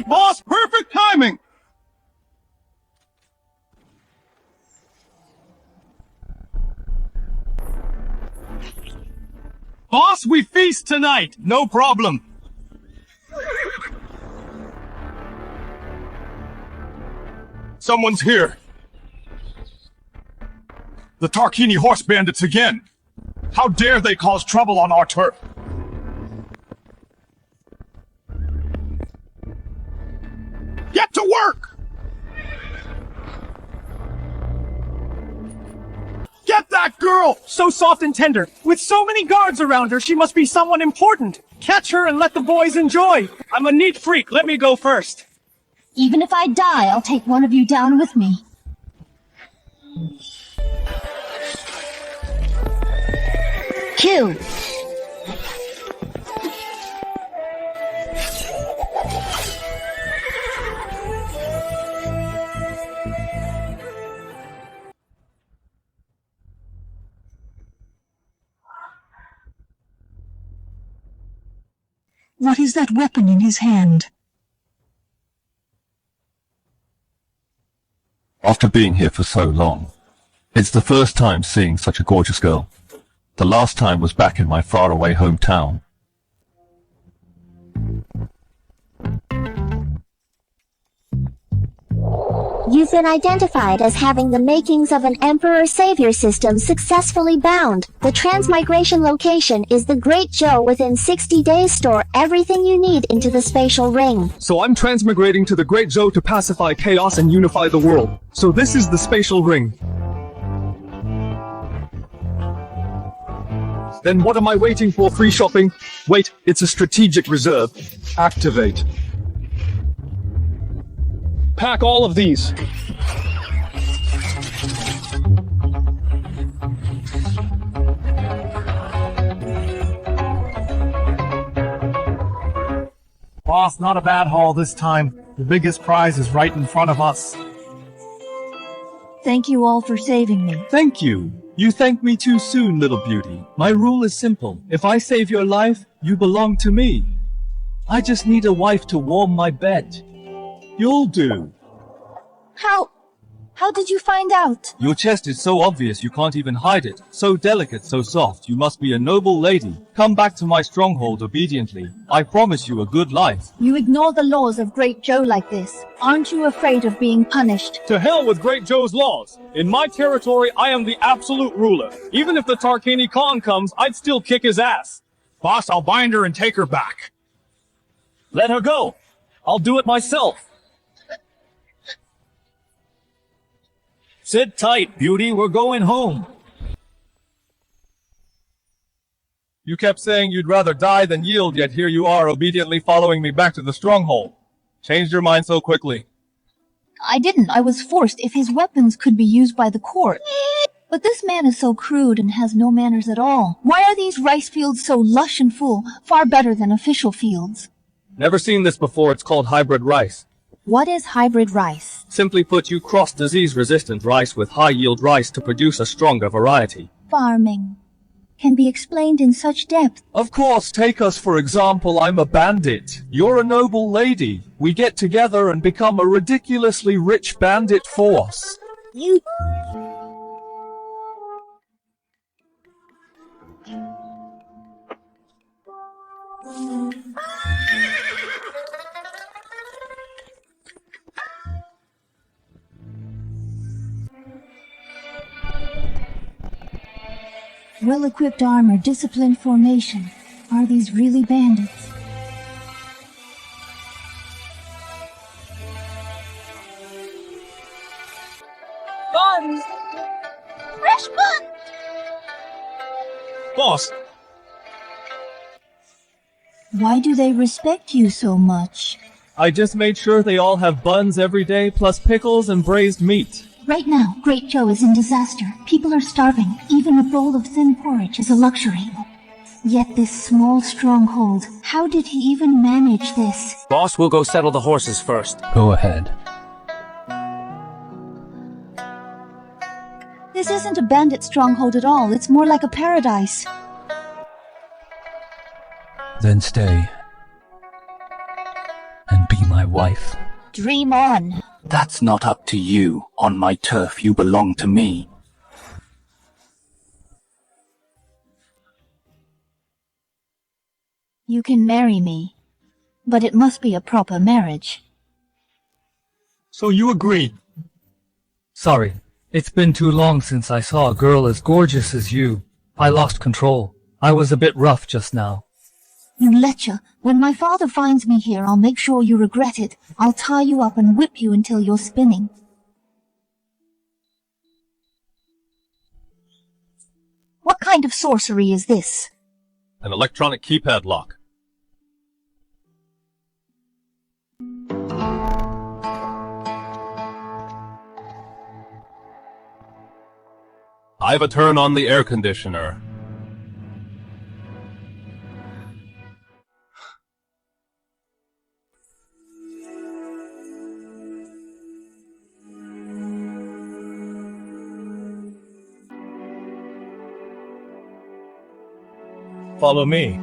Boss, perfect timing! Boss, we feast tonight! No problem! Someone's here! The Tarquini horse bandits again! How dare they cause trouble on our turf! Get to work! Get that girl! So soft and tender. With so many guards around her, she must be someone important. Catch her and let the boys enjoy. I'm a neat freak. Let me go first. Even if I die, I'll take one of you down with me. Kill. What is that weapon in his hand? After being here for so long, it's the first time seeing such a gorgeous girl. The last time was back in my faraway hometown. You've been identified as having the makings of an Emperor-Savior system successfully bound. The transmigration location is the Great Joe. Within 60 days, store everything you need into the spatial ring. So I'm transmigrating to the Great Joe to pacify chaos and unify the world. So this is the spatial ring. Then what am I waiting for? Free shopping? Wait, it's a strategic reserve. Activate. Pack all of these. Boss, not a bad haul this time. The biggest prize is right in front of us. Thank you all for saving me. Thank you. You thank me too soon, little beauty. My rule is simple. If I save your life, you belong to me. I just need a wife to warm my bed. You'll do. How did you find out? Your chest is so obvious you can't even hide it. So delicate, so soft, you must be a noble lady. Come back to my stronghold obediently. I promise you a good life. You ignore the laws of Great Joe like this. Aren't you afraid of being punished? To hell with Great Joe's laws. In my territory, I am the absolute ruler. Even if the Tarquini Khan comes, I'd still kick his ass. Boss, I'll bind her and take her back. Let her go. I'll do it myself. Sit tight, beauty. We're going home. You kept saying you'd rather die than yield, yet here you are obediently following me back to the stronghold. Changed your mind so quickly. I didn't. I was forced if his weapons could be used by the court. But this man is so crude and has no manners at all. Why are these rice fields so lush and full, far better than official fields? Never seen this before. It's called hybrid rice. What is hybrid rice? Simply put, you cross disease-resistant rice with high-yield rice to produce a stronger variety. Farming can be explained in such depth. Of course, take us for example. I'm a bandit. You're a noble lady. We get together and become a ridiculously rich bandit force. You... Well-equipped armor, disciplined formation. Are these really bandits? Buns! Fresh buns! Boss! Why do they respect you so much? I just made sure they all have buns every day, plus pickles and braised meat. Right now, Great Joe is in disaster. People are starving. Even a bowl of thin porridge is a luxury. Yet this small stronghold, how did he even manage this? Boss, we'll go settle the horses first. Go ahead. This isn't a bandit stronghold at all. It's more like a paradise. Then stay. And be my wife. Dream on. That's not up to you. On my turf, you belong to me. You can marry me, but it must be a proper marriage. So you agreed? Sorry, it's been too long since I saw a girl as gorgeous as you. I lost control. I was a bit rough just now. You letcha. When my father finds me here, I'll make sure you regret it. I'll tie you up and whip you until you're spinning. What kind of sorcery is this? An electronic keypad lock. I've a turn on the air conditioner. Follow me.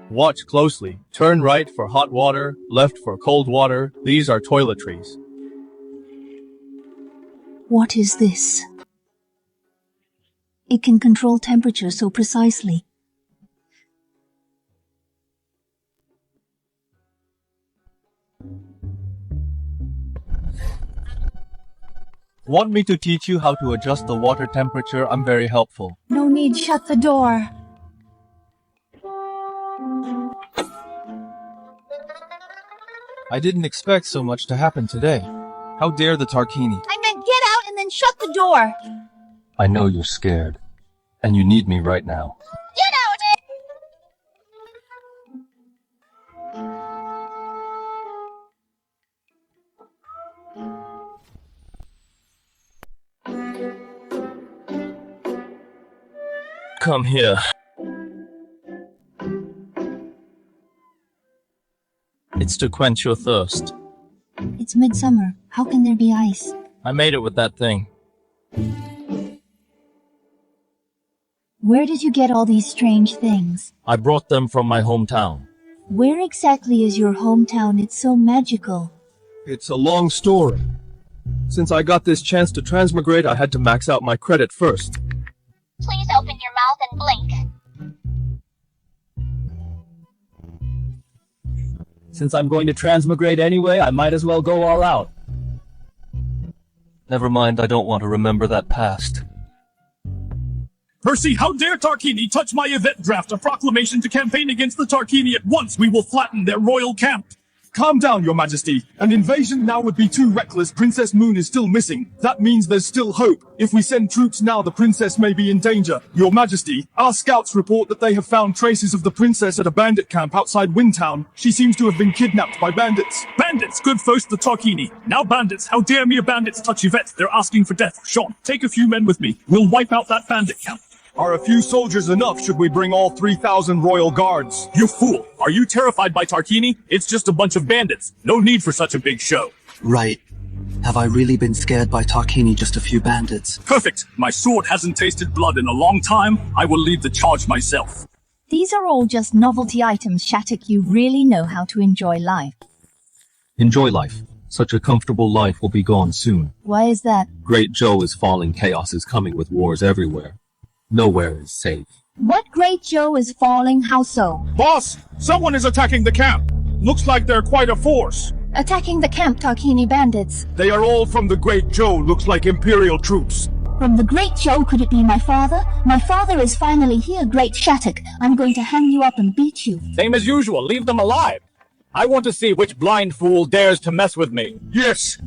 Watch closely. Turn right for hot water, left for cold water. These are toiletries. What is this? It can control temperature so precisely. Want me to teach you how to adjust the water temperature? I'm very helpful. No need, shut the door. I didn't expect so much to happen today. How dare the Tarquini? I meant get out and then shut the door. I know you're scared, and you need me right now. Get out! Come here. It's to quench your thirst. It's midsummer. How can there be ice? I made it with that thing. Where did you get all these strange things? I brought them from my hometown. Where exactly is your hometown? It's so magical. It's a long story. Since I got this chance to transmigrate, I had to max out my credit first. Please open your mouth and blink. Since I'm going to transmigrate anyway, I might as well go all out. Never mind, I don't want to remember that past. Percy, how dare Tarquini touch my event draft? A proclamation to campaign against the Tarquini at once. We will flatten their royal camp. Calm down, Your Majesty. An invasion now would be too reckless. Princess Moon is still missing. That means there's still hope. If we send troops now, the princess may be in danger. Your Majesty, our scouts report that they have found traces of the princess at a bandit camp outside Windtown. She seems to have been kidnapped by bandits. Bandits, good first the Tarquini. Now bandits, how dare mere bandits touch Yvette? They're asking for death. Sean, take a few men with me. We'll wipe out that bandit camp. Are a few soldiers enough should we bring all 3,000 royal guards? You fool! Are you terrified by Tarquini? It's just a bunch of bandits. No need for such a big show. Right. Have I really been scared by Tarquini, just a few bandits? Perfect. My sword hasn't tasted blood in a long time. I will lead the charge myself. These are all just novelty items, Shattuck. You really know how to enjoy life. Enjoy life. Such a comfortable life will be gone soon. Why is that? Great Joe is falling. Chaos is coming with wars everywhere. Nowhere is safe. What Great Joe is falling? How so? Boss, someone is attacking the camp. Looks like they're quite a force. Attacking the camp, Tarquini bandits. They are all from the Great Joe. Looks like Imperial troops. From the Great Joe, could it be my father? My father is finally here, Great Shattuck. I'm going to hang you up and beat you. Same as usual, leave them alive. I want to see which blind fool dares to mess with me. Yes.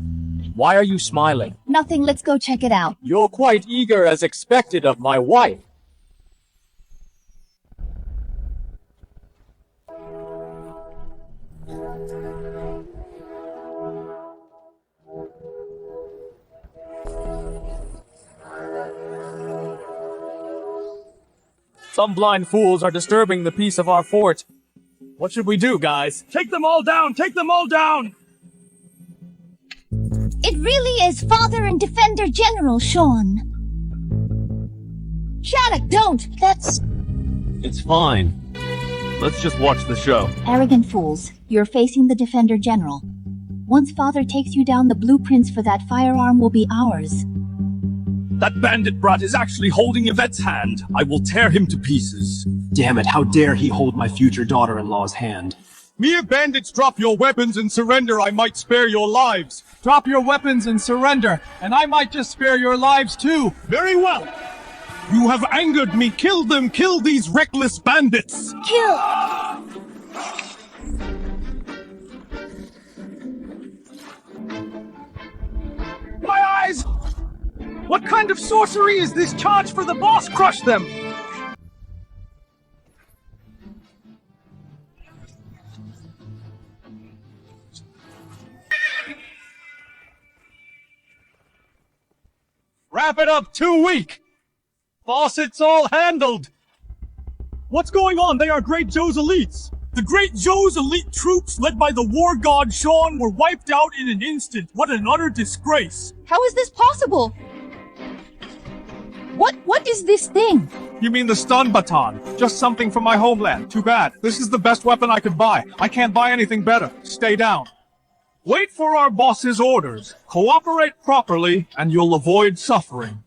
Why are you smiling? Nothing, let's go check it out. You're quite eager as expected of my wife. Some blind fools are disturbing the peace of our fort. What should we do, guys? Take them all down! Take them all down! It really is Father and Defender General Sean. Shattuck, don't! That's... It's fine. Let's just watch the show. Arrogant fools, you're facing the Defender General. Once Father takes you down, the blueprints for that firearm will be ours. That bandit brat is actually holding Yvette's hand. I will tear him to pieces. Damn it, how dare he hold my future daughter-in-law's hand. Mere bandits, drop your weapons and surrender. I might spare your lives. Drop your weapons and surrender, and I might just spare your lives too. Very well. You have angered me. Kill them. Kill these reckless bandits. Kill! My eyes! What kind of sorcery is this? Charge for the boss! Crush them! Wrap it up. Too weak. Boss, it's all handled. What's going on? They are Great Joe's elites. The Great Joe's elite troops, led by the war god Sean, were wiped out in an instant. What an utter disgrace. How is this possible? What is this thing? You mean the stun baton? Just something from my homeland. Too bad. This is the best weapon I could buy. I can't buy anything better. Stay down. Wait for our boss's orders. Cooperate properly, and you'll avoid suffering.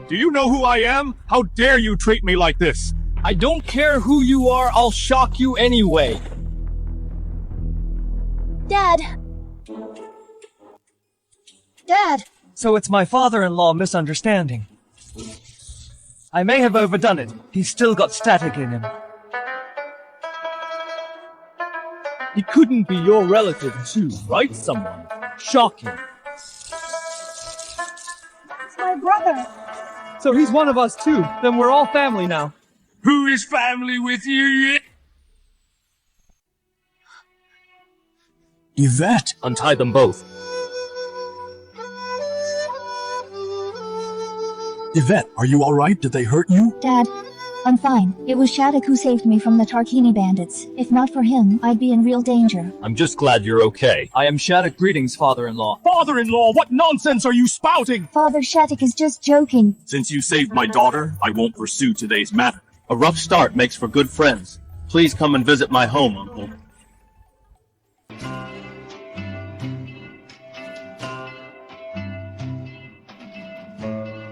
Do you know who I am? How dare you treat me like this? I don't care who you are, I'll shock you anyway. Dad. Dad. So it's my father-in-law misunderstanding. I may have overdone it. He's still got static in him. He couldn't be your relative too, right? Someone. Shocking. It's my brother. So he's one of us too. Then we're all family now. Who is family with you? Yvette! Untie them both. Yvette, are you alright? Did they hurt you? Dad, I'm fine. It was Shattuck who saved me from the Tarquini bandits. If not for him, I'd be in real danger. I'm just glad you're okay. I am Shattuck. Greetings, father-in-law. Father-in-law, what nonsense are you spouting? Father Shattuck is just joking. Since you saved my daughter, I won't pursue today's matter. A rough start makes for good friends. Please come and visit my home, Uncle.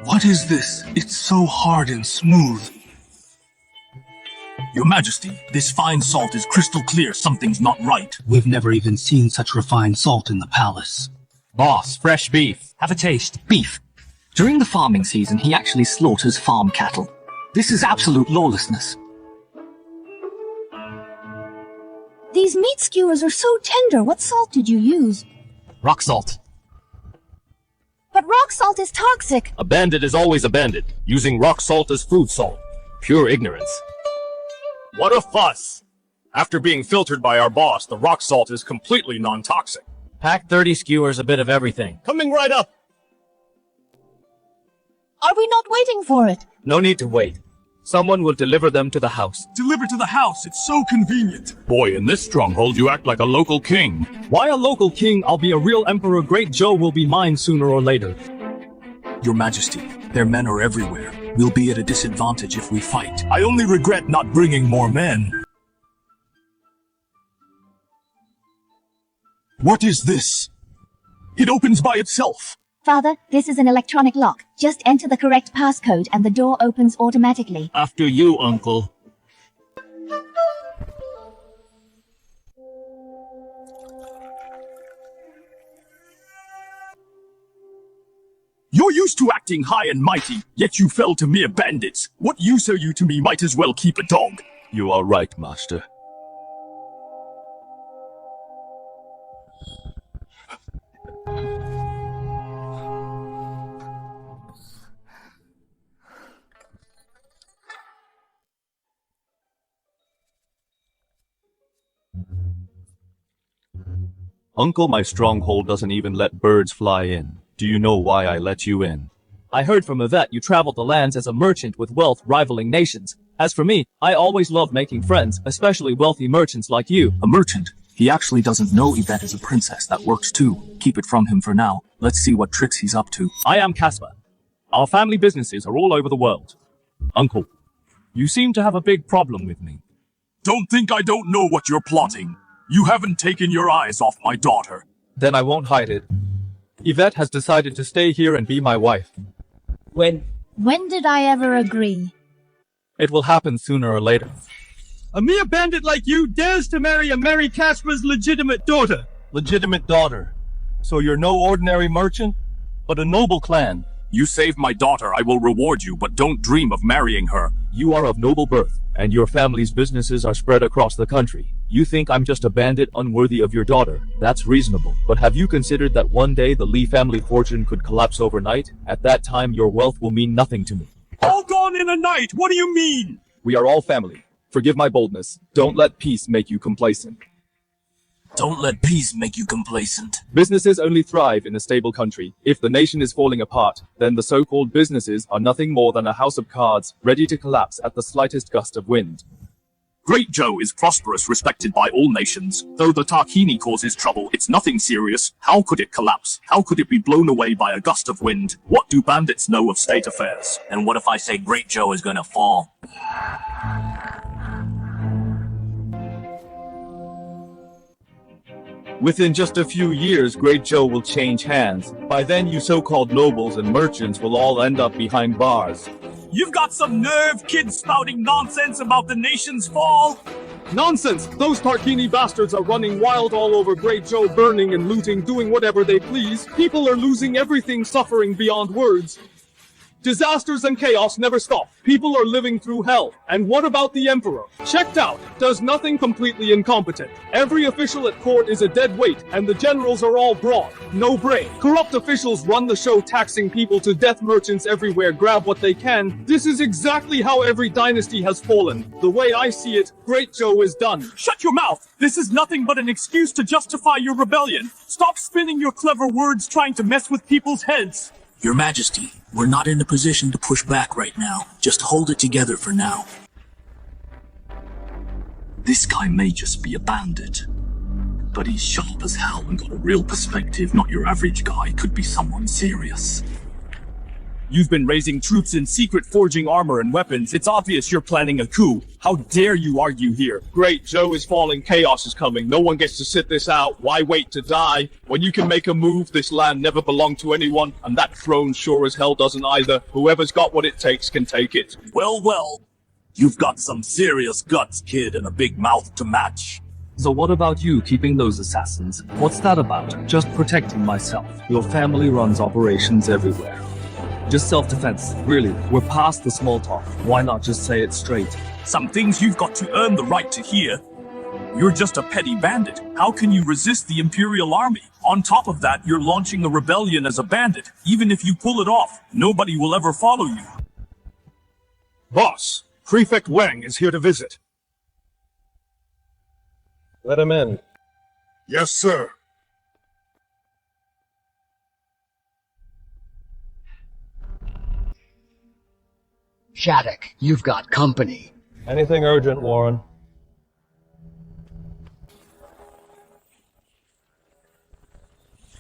What is this? It's so hard and smooth. Your Majesty, this fine salt is crystal clear. Something's not right. We've never even seen such refined salt in the palace. Boss, fresh beef. Have a taste. Beef. During the farming season, he actually slaughters farm cattle. This is absolute lawlessness. These meat skewers are so tender. What salt did you use? Rock salt. But rock salt is toxic. A bandit is always a bandit, using rock salt as food salt. Pure ignorance. What a fuss! After being filtered by our boss, the rock salt is completely non-toxic. Pack 30 skewers, a bit of everything. Coming right up! Are we not waiting for it? No need to wait. Someone will deliver them to the house. Deliver to the house, it's so convenient. Boy, in this stronghold you act like a local king. Why a local king? I'll be a real emperor. Great Joe will be mine sooner or later. Your Majesty, their men are everywhere. We'll be at a disadvantage if we fight. I only regret not bringing more men. What is this? It opens by itself. Father, this is an electronic lock. Just enter the correct passcode and the door opens automatically. After you, Uncle. You're used to acting high and mighty, yet you fell to mere bandits. What use are you to me? Might as well keep a dog. You are right, Master. Uncle, my stronghold doesn't even let birds fly in. Do you know why I let you in? I heard from Yvette you traveled the lands as a merchant with wealth rivaling nations. As for me, I always love making friends, especially wealthy merchants like you. A merchant? He actually doesn't know Yvette is a princess. That works too. Keep it from him for now. Let's see what tricks he's up to. I am Casper. Our family businesses are all over the world. Uncle, you seem to have a big problem with me. Don't think I don't know what you're plotting. You haven't taken your eyes off my daughter. Then I won't hide it. Yvette has decided to stay here and be my wife. When did I ever agree? It will happen sooner or later. A mere bandit like you dares to marry a Mary Casper's legitimate daughter. Legitimate daughter. So you're no ordinary merchant, but a noble clan. You save my daughter, I will reward you, but don't dream of marrying her. You are of noble birth, and your family's businesses are spread across the country. You think I'm just a bandit unworthy of your daughter. That's reasonable. But have you considered that one day the Lee family fortune could collapse overnight? At that time, your wealth will mean nothing to me. All gone in a night, what do you mean? We are all family. Forgive my boldness. Don't let peace make you complacent. Don't let peace make you complacent. Businesses only thrive in a stable country. If the nation is falling apart, then the so-called businesses are nothing more than a house of cards, ready to collapse at the slightest gust of wind. Great Joe is prosperous, respected by all nations. Though the Tarquini causes trouble, it's nothing serious. How could it collapse? How could it be blown away by a gust of wind? What do bandits know of state affairs? And what if I say Great Joe is gonna fall? Within just a few years, Great Joe will change hands. By then, you so-called nobles and merchants will all end up behind bars. You've got some nerve, kids spouting nonsense about the nation's fall. Nonsense! Those Tarquini bastards are running wild all over Great Joe, burning and looting, doing whatever they please. People are losing everything, suffering beyond words. Disasters and chaos never stop. People are living through hell. And what about the Emperor? Checked out. Does nothing, completely incompetent. Every official at court is a dead weight, and the generals are all broad. No brain. Corrupt officials run the show, taxing people to death. Merchants everywhere grab what they can. This is exactly how every dynasty has fallen. The way I see it, Great Joe is done. Shut your mouth! This is nothing but an excuse to justify your rebellion. Stop spinning your clever words trying to mess with people's heads. Your Majesty, we're not in a position to push back right now. Just hold it together for now. This guy may just be a bandit, but he's sharp as hell and got a real perspective. Not your average guy, could be someone serious. You've been raising troops in secret, forging armor and weapons. It's obvious you're planning a coup. How dare you argue here? Great Joe is falling, chaos is coming. No one gets to sit this out. Why wait to die? When you can make a move, this land never belonged to anyone, and that throne sure as hell doesn't either. Whoever's got what it takes can take it. Well, well. You've got some serious guts, kid, and a big mouth to match. So what about you keeping those assassins? What's that about? Just protecting myself. Your family runs operations everywhere. Just self-defense. Really, we're past the small talk. Why not just say it straight? Some things you've got to earn the right to hear. You're just a petty bandit. How can you resist the Imperial Army? On top of that, you're launching a rebellion as a bandit. Even if you pull it off, nobody will ever follow you. Boss, Prefect Wang is here to visit. Let him in. Yes, sir. Shattuck, you've got company. Anything urgent, Warren?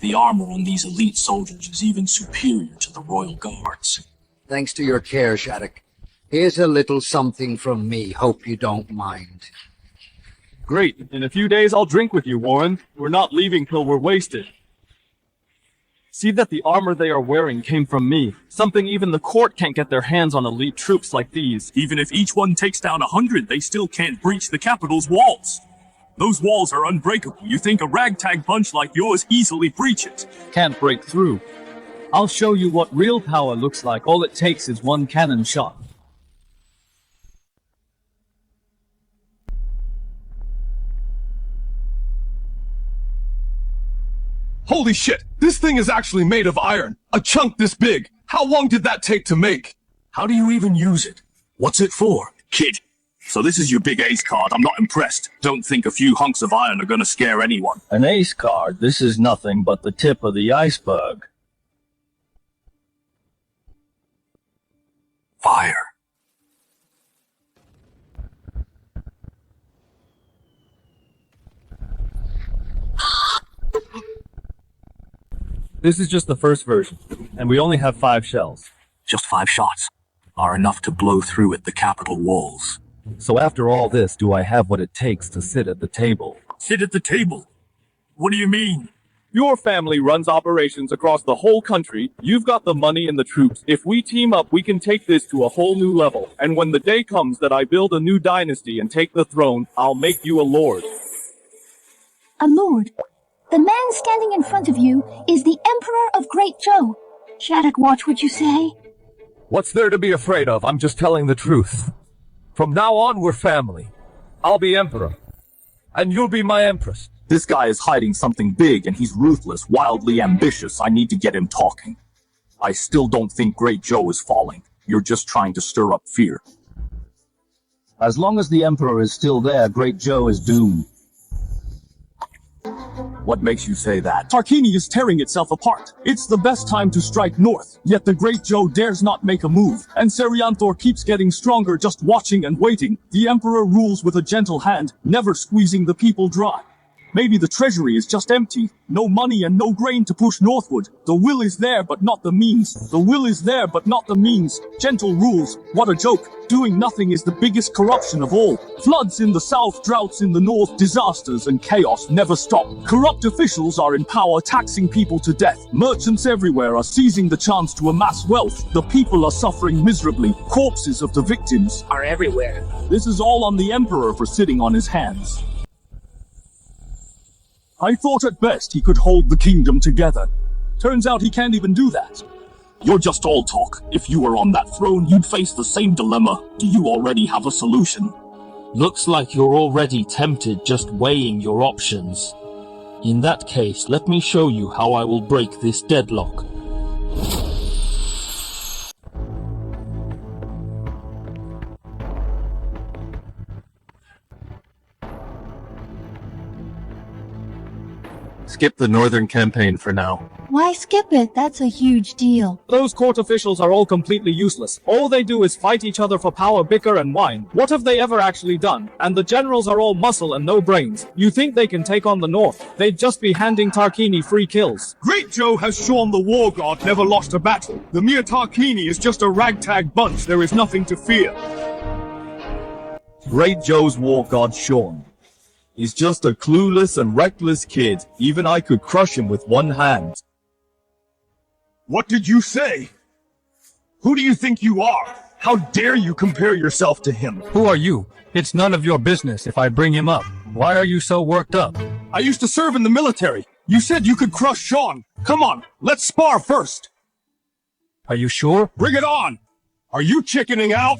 The armor on these elite soldiers is even superior to the Royal Guards. Thanks to your care, Shattuck. Here's a little something from me. Hope you don't mind. Great. In a few days, I'll drink with you, Warren. We're not leaving till we're wasted. See that the armor they are wearing came from me. Something even the court can't get their hands on elite troops like these. Even if each one takes down 100, they still can't breach the capital's walls. Those walls are unbreakable. You think a ragtag bunch like yours easily breach it? Can't break through. I'll show you what real power looks like. All it takes is one cannon shot. Holy shit! This thing is actually made of iron! A chunk this big! How long did that take to make? How do you even use it? What's it for? Kid, so this is your big ace card. I'm not impressed. Don't think a few hunks of iron are gonna scare anyone. An ace card? This is nothing but the tip of the iceberg. Fire. This is just the first version, and we only have 5 shells. Just 5 shots. are enough to blow through at the capital walls. So after all this, do I have what it takes to sit at the table? Sit at the table? What do you mean? Your family runs operations across the whole country. You've got the money and the troops. If we team up, we can take this to a whole new level. And when the day comes that I build a new dynasty and take the throne, I'll make you a lord. A lord? The man standing in front of you is the Emperor of Great Joe. Shattuck, watch what you say. What's there to be afraid of? I'm just telling the truth. From now on, we're family. I'll be emperor. And you'll be my empress. This guy is hiding something big and he's ruthless, wildly ambitious. I need to get him talking. I still don't think Great Joe is falling. You're just trying to stir up fear. As long as the Emperor is still there, Great Joe is doomed. What makes you say that? Tarquini is tearing itself apart. It's the best time to strike north, yet the Great Joe dares not make a move, and Serianthor keeps getting stronger just watching and waiting. The Emperor rules with a gentle hand, never squeezing the people dry. Maybe the treasury is just empty. No money and no grain to push northward. The will is there, but not the means. The will is there, but not the means. Gentle rules. What a joke. Doing nothing is the biggest corruption of all. Floods in the south, droughts in the north, disasters and chaos never stop. Corrupt officials are in power, taxing people to death. Merchants everywhere are seizing the chance to amass wealth. The people are suffering miserably. Corpses of the victims are everywhere. This is all on the Emperor for sitting on his hands. I thought at best he could hold the kingdom together. Turns out he can't even do that. You're just all talk. If you were on that throne, you'd face the same dilemma. Do you already have a solution? Looks like you're already tempted, just weighing your options. In that case, let me show you how I will break this deadlock. Skip the northern campaign for now. Why skip it? That's a huge deal. Those court officials are all completely useless. All they do is fight each other for power, bicker and whine. What have they ever actually done? And the generals are all muscle and no brains. You think they can take on the north? They'd just be handing Tarquini free kills. Great Joe has shown the war god never lost a battle. The mere Tarquini is just a ragtag bunch. There is nothing to fear. Great Joe's war god Sean. He's just a clueless and reckless kid. Even I could crush him with one hand. What did you say? Who do you think you are? How dare you compare yourself to him? Who are you? It's none of your business if I bring him up. Why are you so worked up? I used to serve in the military. You said you could crush Sean. Come on, let's spar first. Are you sure? Bring it on. Are you chickening out?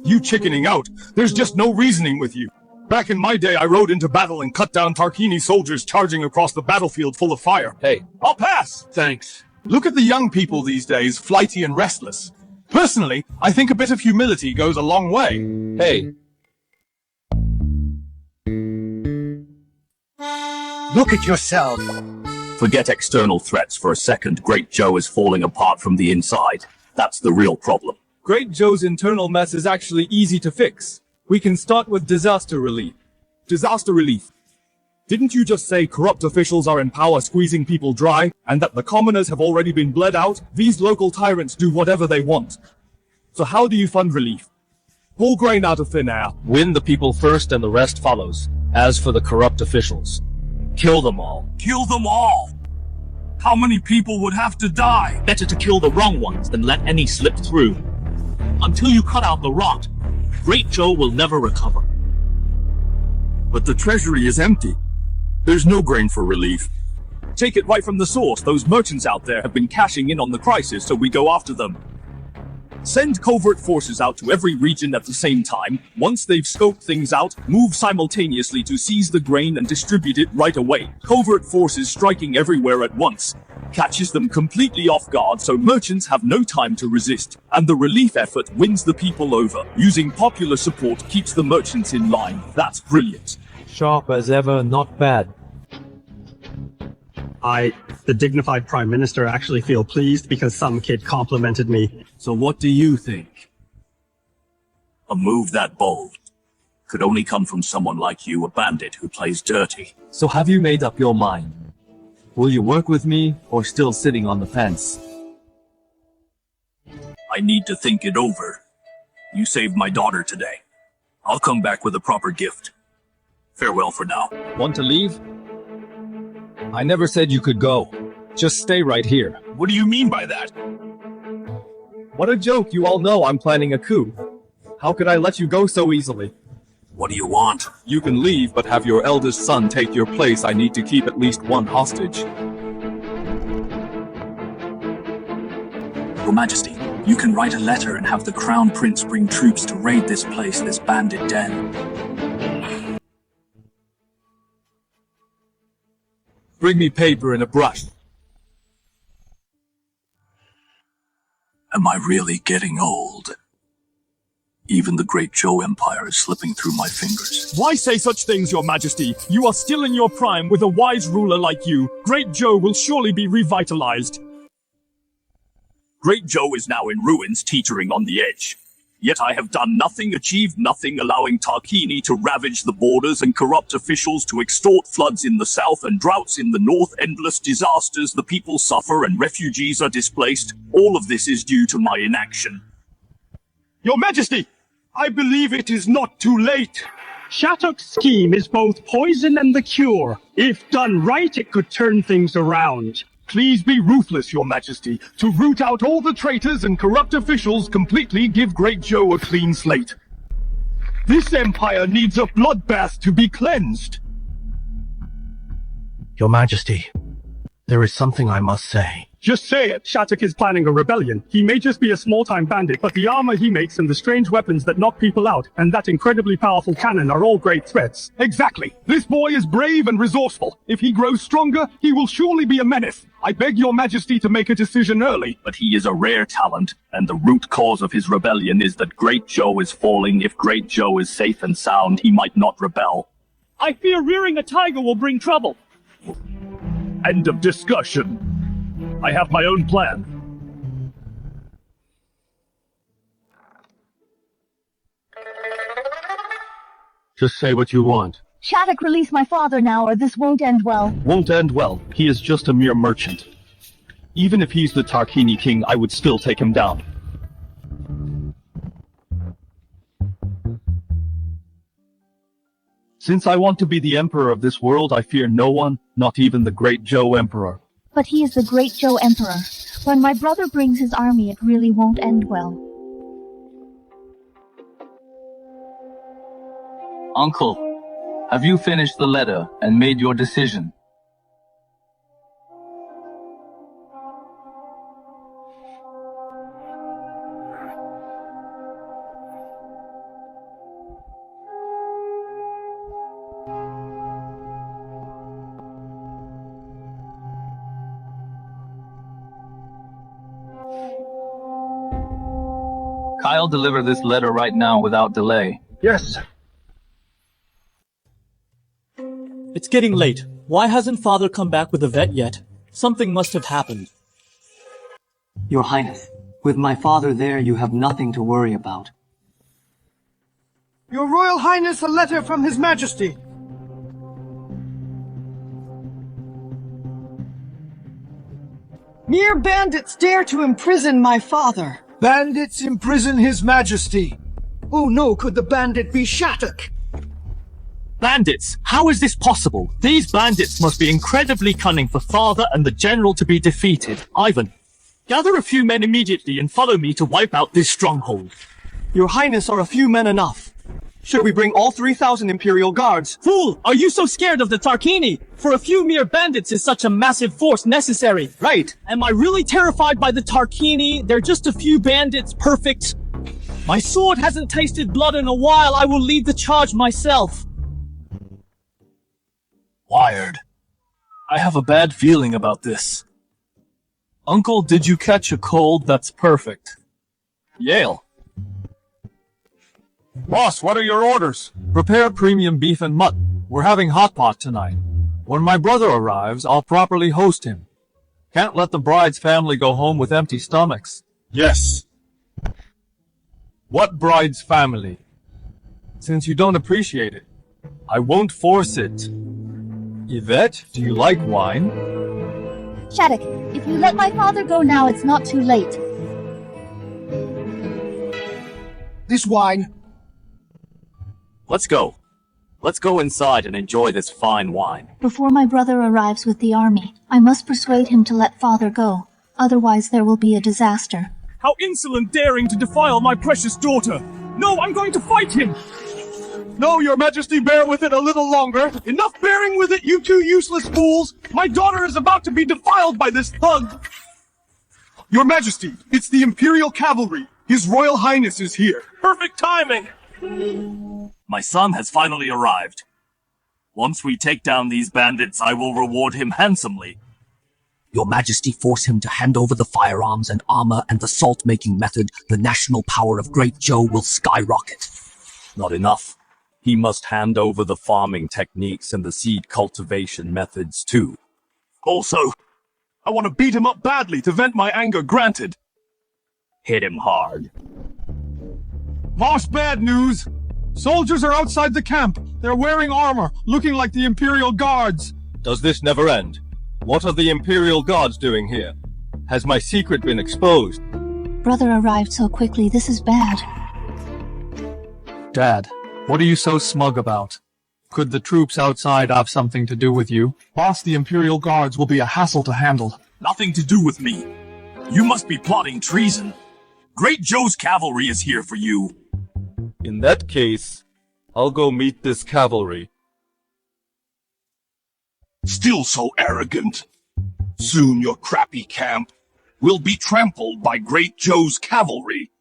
You chickening out? There's just no reasoning with you. Back in my day, I rode into battle and cut down Tarquini soldiers charging across the battlefield full of fire. Hey. I'll pass! Thanks. Look at the young people these days, flighty and restless. Personally, I think a bit of humility goes a long way. Hey. Look at yourself. Forget external threats for a second. Great Joe is falling apart from the inside. That's the real problem. Great Joe's internal mess is actually easy to fix. We can start with disaster relief. Disaster relief. Didn't you just say corrupt officials are in power squeezing people dry, and that the commoners have already been bled out? These local tyrants do whatever they want. So how do you fund relief? Pull grain out of thin air. Win the people first and the rest follows. As for the corrupt officials, kill them all. Kill them all? How many people would have to die? Better to kill the wrong ones than let any slip through. Until you cut out the rot, Great Joe will never recover. But the treasury is empty. There's no grain for relief. Take it right from the source. Those merchants out there have been cashing in on the crisis, so we go after them. Send covert forces out to every region at the same time. Once they've scoped things out, move simultaneously to seize the grain and distribute it right away. Covert forces striking everywhere at once catches them completely off guard, so merchants have no time to resist. And the relief effort wins the people over. Using popular support keeps the merchants in line. That's brilliant. Sharp as ever, not bad. I, the dignified Prime Minister, actually feel pleased because some kid complimented me. So what do you think? A move that bold could only come from someone like you, a bandit who plays dirty. So have you made up your mind? Will you work with me, or still sitting on the fence? I need to think it over. You saved my daughter today. I'll come back with a proper gift. Farewell for now. Want to leave? I never said you could go. Just stay right here. What do you mean by that? What a joke, you all know I'm planning a coup. How could I let you go so easily? What do you want? You can leave, but have your eldest son take your place. I need to keep at least one hostage. Your Majesty, you can write a letter and have the Crown Prince bring troops to raid this place, this bandit den. Bring me paper and a brush. Am I really getting old? Even the great Zhou Empire is slipping through my fingers. Why say such things, Your Majesty? You are still in your prime. With a wise ruler like you, Great Zhou will surely be revitalized. Great Zhou is now in ruins, teetering on the edge. Yet I have done nothing, achieved nothing, allowing Tarquini to ravage the borders and corrupt officials to extort floods in the south and droughts in the north, endless disasters, the people suffer and refugees are displaced. All of this is due to my inaction. Your Majesty, I believe it is not too late. Shattuck's scheme is both poison and the cure. If done right, it could turn things around. Please be ruthless, Your Majesty. To root out all the traitors and corrupt officials, completely give Great Zhou a clean slate. This empire needs a bloodbath to be cleansed. Your Majesty, there is something I must say. Just say it. Shattuck is planning a rebellion. He may just be a small-time bandit, but the armor he makes and the strange weapons that knock people out, and that incredibly powerful cannon are all great threats. Exactly. This boy is brave and resourceful. If he grows stronger, he will surely be a menace. I beg Your Majesty to make a decision early. But he is a rare talent, and the root cause of his rebellion is that Great Zhou is falling. If Great Zhou is safe and sound, he might not rebel. I fear rearing a tiger will bring trouble. End of discussion. I have my own plan. Just say what you want. Shattuck, release my father now, or this won't end well. Won't end well. He is just a mere merchant. Even if he's the Tarquini king, I would still take him down. Since I want to be the emperor of this world, I fear no one, not even the great Zhou Emperor. But he is the great Zhou Emperor. When my brother brings his army, it really won't end well. Uncle, have you finished the letter and made your decision? I'll deliver this letter right now without delay. Yes. It's getting late. Why hasn't Father come back with the vet yet? Something must have happened. Your Highness, with my father there, you have nothing to worry about. Your Royal Highness, a letter from His Majesty. Mere bandits dare to imprison my father. Bandits imprison His Majesty. Oh no, could the bandit be Shattuck? Bandits? How is this possible? These bandits must be incredibly cunning for Father and the General to be defeated. Ivan, gather a few men immediately and follow me to wipe out this stronghold. Your Highness, are a few men enough? Should we bring all 3,000 Imperial Guards? Fool! Are you so scared of the Tarquini? For a few mere bandits is such a massive force necessary. Right. Am I really terrified by the Tarquini? They're just a few bandits, perfect. My sword hasn't tasted blood in a while. I will lead the charge myself. Wired. I have a bad feeling about this. Uncle, did you catch a cold? That's perfect. Yale. Boss, what are your orders? Prepare premium beef and mutton. We're having hot pot tonight. When my brother arrives, I'll properly host him. Can't let the bride's family go home with empty stomachs. Yes. What bride's family? Since you don't appreciate it, I won't force it. Yvette, do you like wine? Shattuck, if you let my father go now, it's not too late. This wine. Let's go. Let's go inside and enjoy this fine wine. Before my brother arrives with the army, I must persuade him to let father go. Otherwise there will be a disaster. How insolent daring to defile my precious daughter! No, I'm going to fight him! No, your majesty, bear with it a little longer. Enough bearing with it, you two useless fools! My daughter is about to be defiled by this thug! Your majesty, it's the imperial cavalry. His royal highness is here. Perfect timing! My son has finally arrived. Once we take down these bandits, I will reward him handsomely. Your Majesty, force him to hand over the firearms and armor and the salt-making method. The national power of Great Joe will skyrocket. Not enough. He must hand over the farming techniques and the seed cultivation methods too. Also, I want to beat him up badly to vent my anger, granted. Hit him hard. Boss, bad news. Soldiers are outside the camp. They're wearing armor, looking like the Imperial Guards. Does this never end? What are the Imperial Guards doing here? Has my secret been exposed? Brother arrived so quickly, this is bad. Dad, what are you so smug about? Could the troops outside have something to do with you? Boss, the Imperial Guards will be a hassle to handle. Nothing to do with me. You must be plotting treason. Great Joe's cavalry is here for you. In that case, I'll go meet this cavalry. Still so arrogant. Soon your crappy camp will be trampled by Great Joe's cavalry.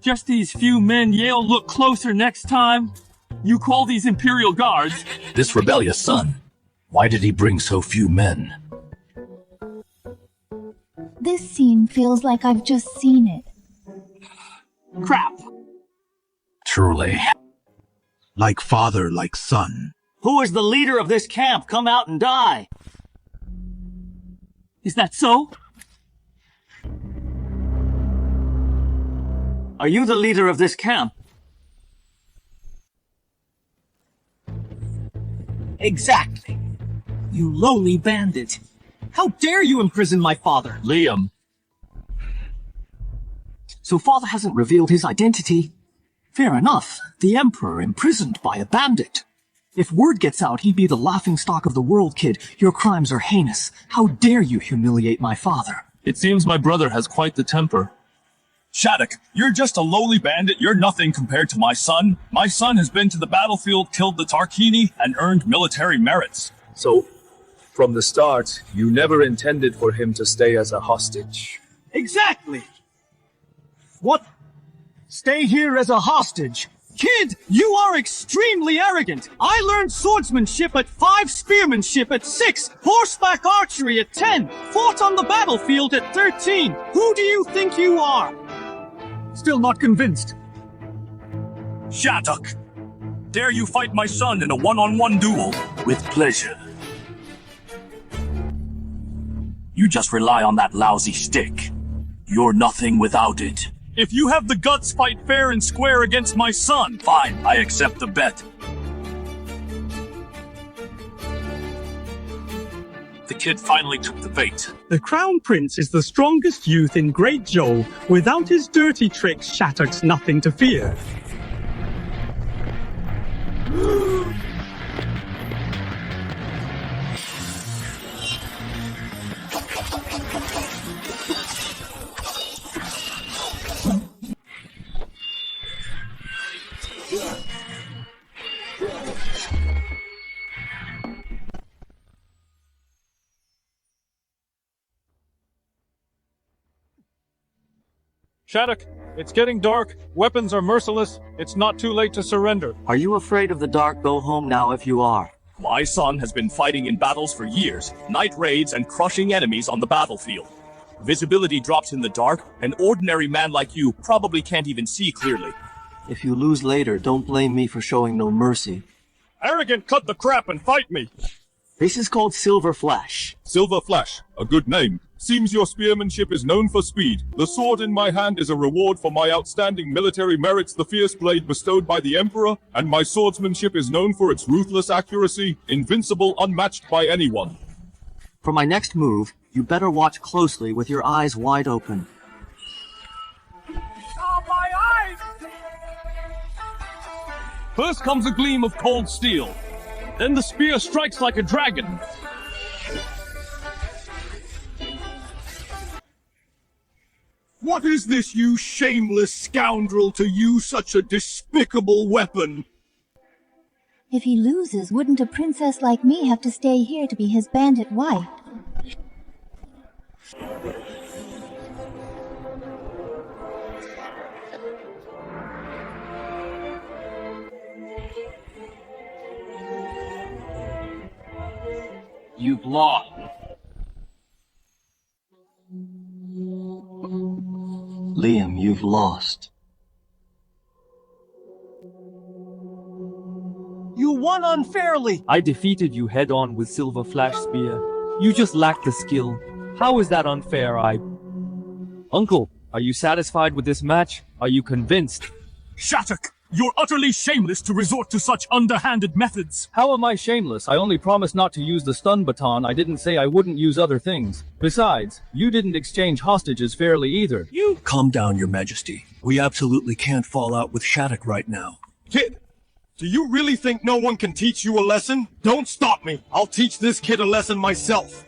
Just these few men, Yale, look closer next time. You call these Imperial Guards? This rebellious son, why did he bring so few men? This scene feels like I've just seen it. Crap. Truly. Like father, like son. Who is the leader of this camp? Come out and die. Is that so? Are you the leader of this camp? Exactly. You lowly bandit. How dare you imprison my father? Liam. So father hasn't revealed his identity. Fair enough. The Emperor imprisoned by a bandit. If word gets out, he'd be the laughingstock of the world, kid. Your crimes are heinous. How dare you humiliate my father? It seems my brother has quite the temper. Shattuck, you're just a lowly bandit. You're nothing compared to my son. My son has been to the battlefield, killed the Tarquini, and earned military merits. So, from the start, you never intended for him to stay as a hostage. Exactly! What? Stay here as a hostage? Kid, you are extremely arrogant. I learned swordsmanship at 5, spearmanship at 6, horseback archery at 10, fought on the battlefield at 13. Who do you think you are? Still not convinced. Shattuck, dare you fight my son in a one-on-one duel? With pleasure. You just rely on that lousy stick. You're nothing without it. If you have the guts, fight fair and square against my son. Fine, I accept the bet. The kid finally took the bait. The Crown Prince is the strongest youth in Great Joe. Without his dirty tricks, Shattuck's nothing to fear. Shattuck, it's getting dark. Weapons are merciless. It's not too late to surrender. Are you afraid of the dark? Go home now if you are. My son has been fighting in battles for years, night raids and crushing enemies on the battlefield. Visibility drops in the dark. An ordinary man like you probably can't even see clearly. If you lose later, don't blame me for showing no mercy. Arrogant, cut the crap and fight me. This is called Silver Flash. Silver Flash, a good name. Seems your spearmanship is known for speed. The sword in my hand is a reward for my outstanding military merits, the fierce blade bestowed by the Emperor, and my swordsmanship is known for its ruthless accuracy, invincible, unmatched by anyone. For my next move, you better watch closely with your eyes wide open. Oh, my eyes! First comes a gleam of cold steel. Then the spear strikes like a dragon. What is this, you shameless scoundrel, to use such a despicable weapon? If he loses, wouldn't a princess like me have to stay here to be his bandit wife? You've lost. Liam, you've lost. You won unfairly! I defeated you head-on with Silver Flash Spear. You just lack the skill. How is that unfair? Uncle, are you satisfied with this match? Are you convinced? Shattuck, you're utterly shameless to resort to such underhanded methods. How am I shameless? I only promised not to use the stun baton. I didn't say I wouldn't use other things. Besides, you didn't exchange hostages fairly either. Calm down, Your Majesty. We absolutely can't fall out with Shattuck right now. Kid, do you really think no one can teach you a lesson? Don't stop me. I'll teach this kid a lesson myself.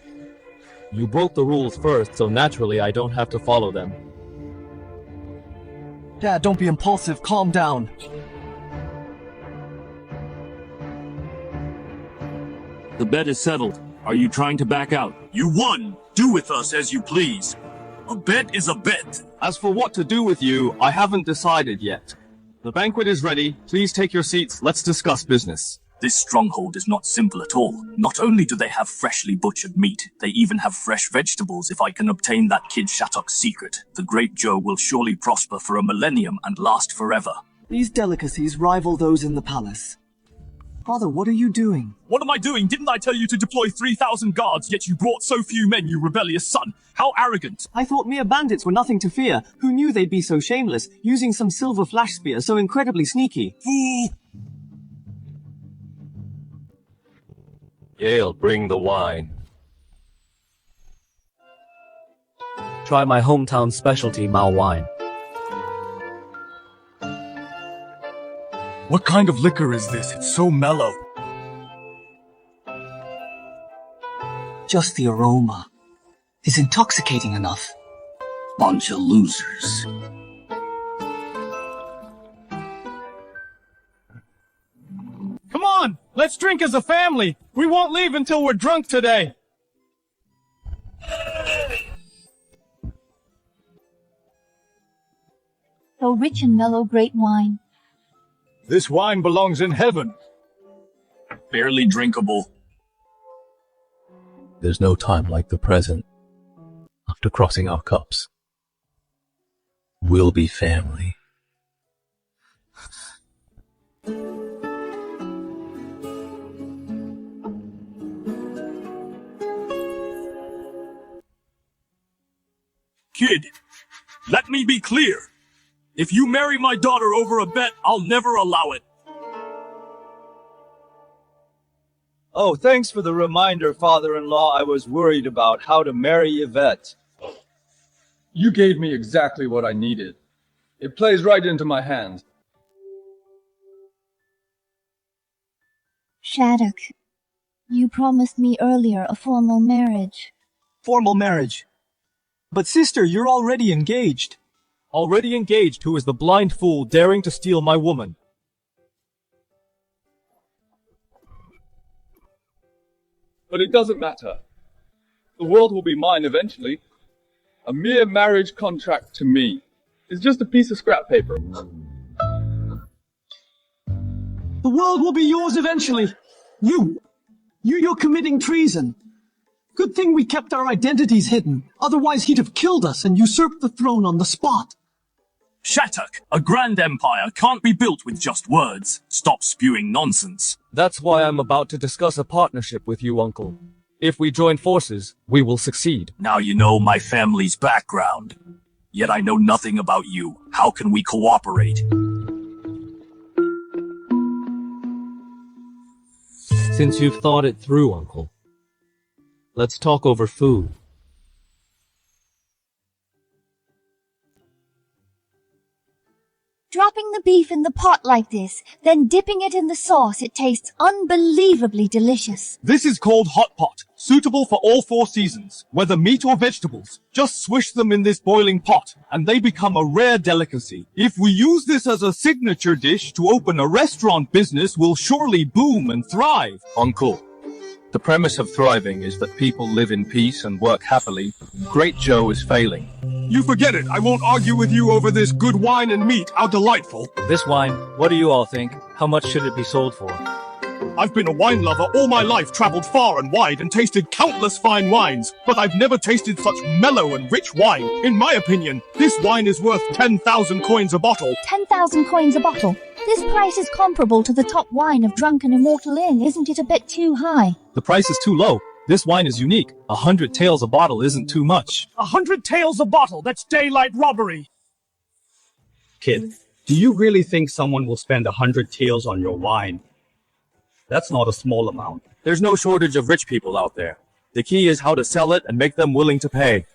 You broke the rules first, so naturally I don't have to follow them. Dad, don't be impulsive. Calm down. The bet is settled. Are you trying to back out? You won. Do with us as you please. A bet is a bet. As for what to do with you, I haven't decided yet. The banquet is ready. Please take your seats. Let's discuss business. This stronghold is not simple at all. Not only do they have freshly butchered meat, they even have fresh vegetables. If I can obtain that kid Shattuck's secret, the Great Joe will surely prosper for a millennium and last forever. These delicacies rival those in the palace. Father, what are you doing? What am I doing? Didn't I tell you to deploy 3,000 guards, yet you brought so few men, you rebellious son? How arrogant! I thought mere bandits were nothing to fear. Who knew they'd be so shameless, using some silver flash spear so incredibly sneaky? Fool! Yale, bring the wine. Try my hometown specialty, Mao wine. What kind of liquor is this? It's so mellow. Just the aroma is intoxicating enough. Bunch of losers. Come on, let's drink as a family. We won't leave until we're drunk today. So rich and mellow great wine. This wine belongs in heaven. Barely drinkable. There's no time like the present. After crossing our cups, we'll be family. Kid, let me be clear. If you marry my daughter over a bet, I'll never allow it. Oh, thanks for the reminder, father-in-law. I was worried about how to marry Yvette. You gave me exactly what I needed. It plays right into my hands. Shattuck, you promised me earlier a formal marriage. Formal marriage? But sister, you're already engaged. Already engaged? Who is the blind fool daring to steal my woman? But it doesn't matter. The world will be mine eventually. A mere marriage contract to me is just a piece of scrap paper. The world will be yours eventually. You're committing treason. Good thing we kept our identities hidden. Otherwise he'd have killed us and usurped the throne on the spot. Shattuck, a grand empire can't be built with just words. Stop spewing nonsense. That's why I'm about to discuss a partnership with you, Uncle. If we join forces, we will succeed. Now you know my family's background. Yet I know nothing about you. How can we cooperate? Since you've thought it through, Uncle, let's talk over food. Dropping the beef in the pot like this, then dipping it in the sauce, it tastes unbelievably delicious. This is called hot pot, suitable for all 4 seasons, whether meat or vegetables. Just swish them in this boiling pot, and they become a rare delicacy. If we use this as a signature dish to open a restaurant business, we'll surely boom and thrive. Uncle, the premise of thriving is that people live in peace and work happily. Great Joe is failing. You forget it. I won't argue with you over this. Good wine and meat are delightful. This wine, what do you all think? How much should it be sold for? I've been a wine lover all my life, traveled far and wide, and tasted countless fine wines, but I've never tasted such mellow and rich wine. In my opinion, this wine is worth 10,000 coins a bottle. 10,000 coins a bottle? This price is comparable to the top wine of Drunken Immortal Inn. Isn't it a bit too high? The price is too low. This wine is unique. 100 taels a bottle isn't too much. 100 taels a bottle? That's daylight robbery. Kid, do you really think someone will spend 100 taels on your wine? That's not a small amount. There's no shortage of rich people out there. The key is how to sell it and make them willing to pay.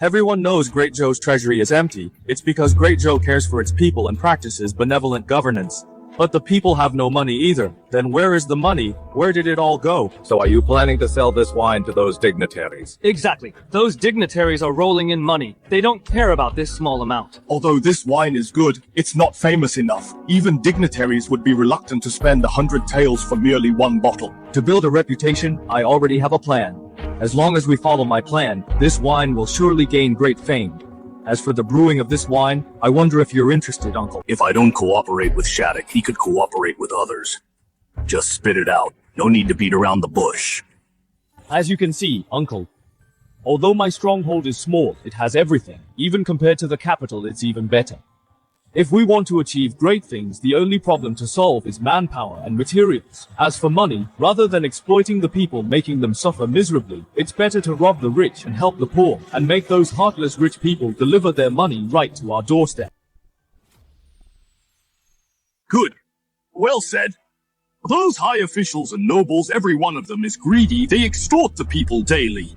Everyone knows Great Joe's treasury is empty. It's because Great Joe cares for its people and practices benevolent governance. But the people have no money either. Then where is the money? Where did it all go? So are you planning to sell this wine to those dignitaries? Exactly. Those dignitaries are rolling in money. They don't care about this small amount. Although this wine is good, it's not famous enough. Even dignitaries would be reluctant to spend 100 taels for merely 1 bottle. To build a reputation, I already have a plan. As long as we follow my plan, this wine will surely gain great fame. As for the brewing of this wine, I wonder if you're interested, Uncle. If I don't cooperate with Shattuck, he could cooperate with others. Just spit it out. No need to beat around the bush. As you can see, Uncle, although my stronghold is small, it has everything. Even compared to the capital, it's even better. If we want to achieve great things, the only problem to solve is manpower and materials. As for money, rather than exploiting the people, making them suffer miserably, it's better to rob the rich and help the poor, and make those heartless rich people deliver their money right to our doorstep. Good. Well said. Those high officials and nobles, every one of them is greedy. They extort the people daily.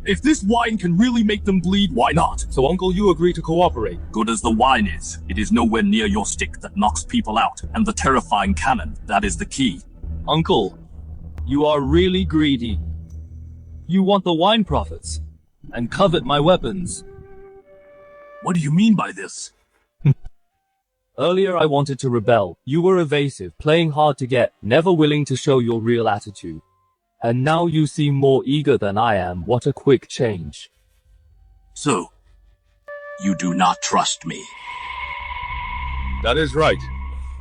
If this wine can really make them bleed, why not? So, Uncle, you agree to cooperate? Good as the wine is, it is nowhere near your stick that knocks people out, and the terrifying cannon, that is the key. Uncle, you are really greedy. You want the wine profits, and covet my weapons. What do you mean by this? Earlier I wanted to rebel. You were evasive, playing hard to get, never willing to show your real attitude. And now you seem more eager than I am. What a quick change. So, you do not trust me. That is right.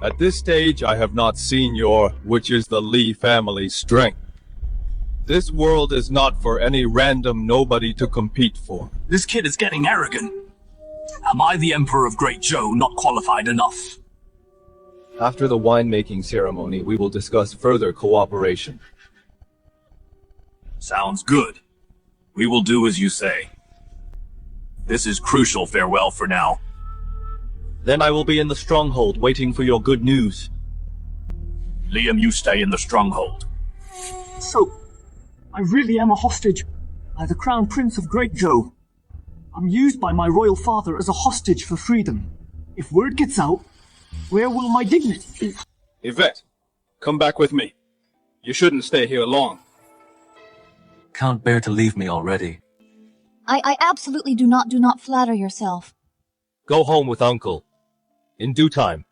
At this stage, I have not seen your, which is the Lee family's strength. This world is not for any random nobody to compete for. This kid is getting arrogant. Am I the Emperor of Great Joe not qualified enough? After the winemaking ceremony, we will discuss further cooperation. Sounds good. We will do as you say. This is crucial. Farewell for now. Then I will be in the stronghold waiting for your good news. Liam, you stay in the stronghold. So, I really am a hostage by the Crown Prince of Great Joe. I'm used by my royal father as a hostage for freedom. If word gets out, where will my dignity be? Yvette, come back with me. You shouldn't stay here long. Can't bear to leave me already. I absolutely do not flatter yourself. Go home with Uncle. In due time.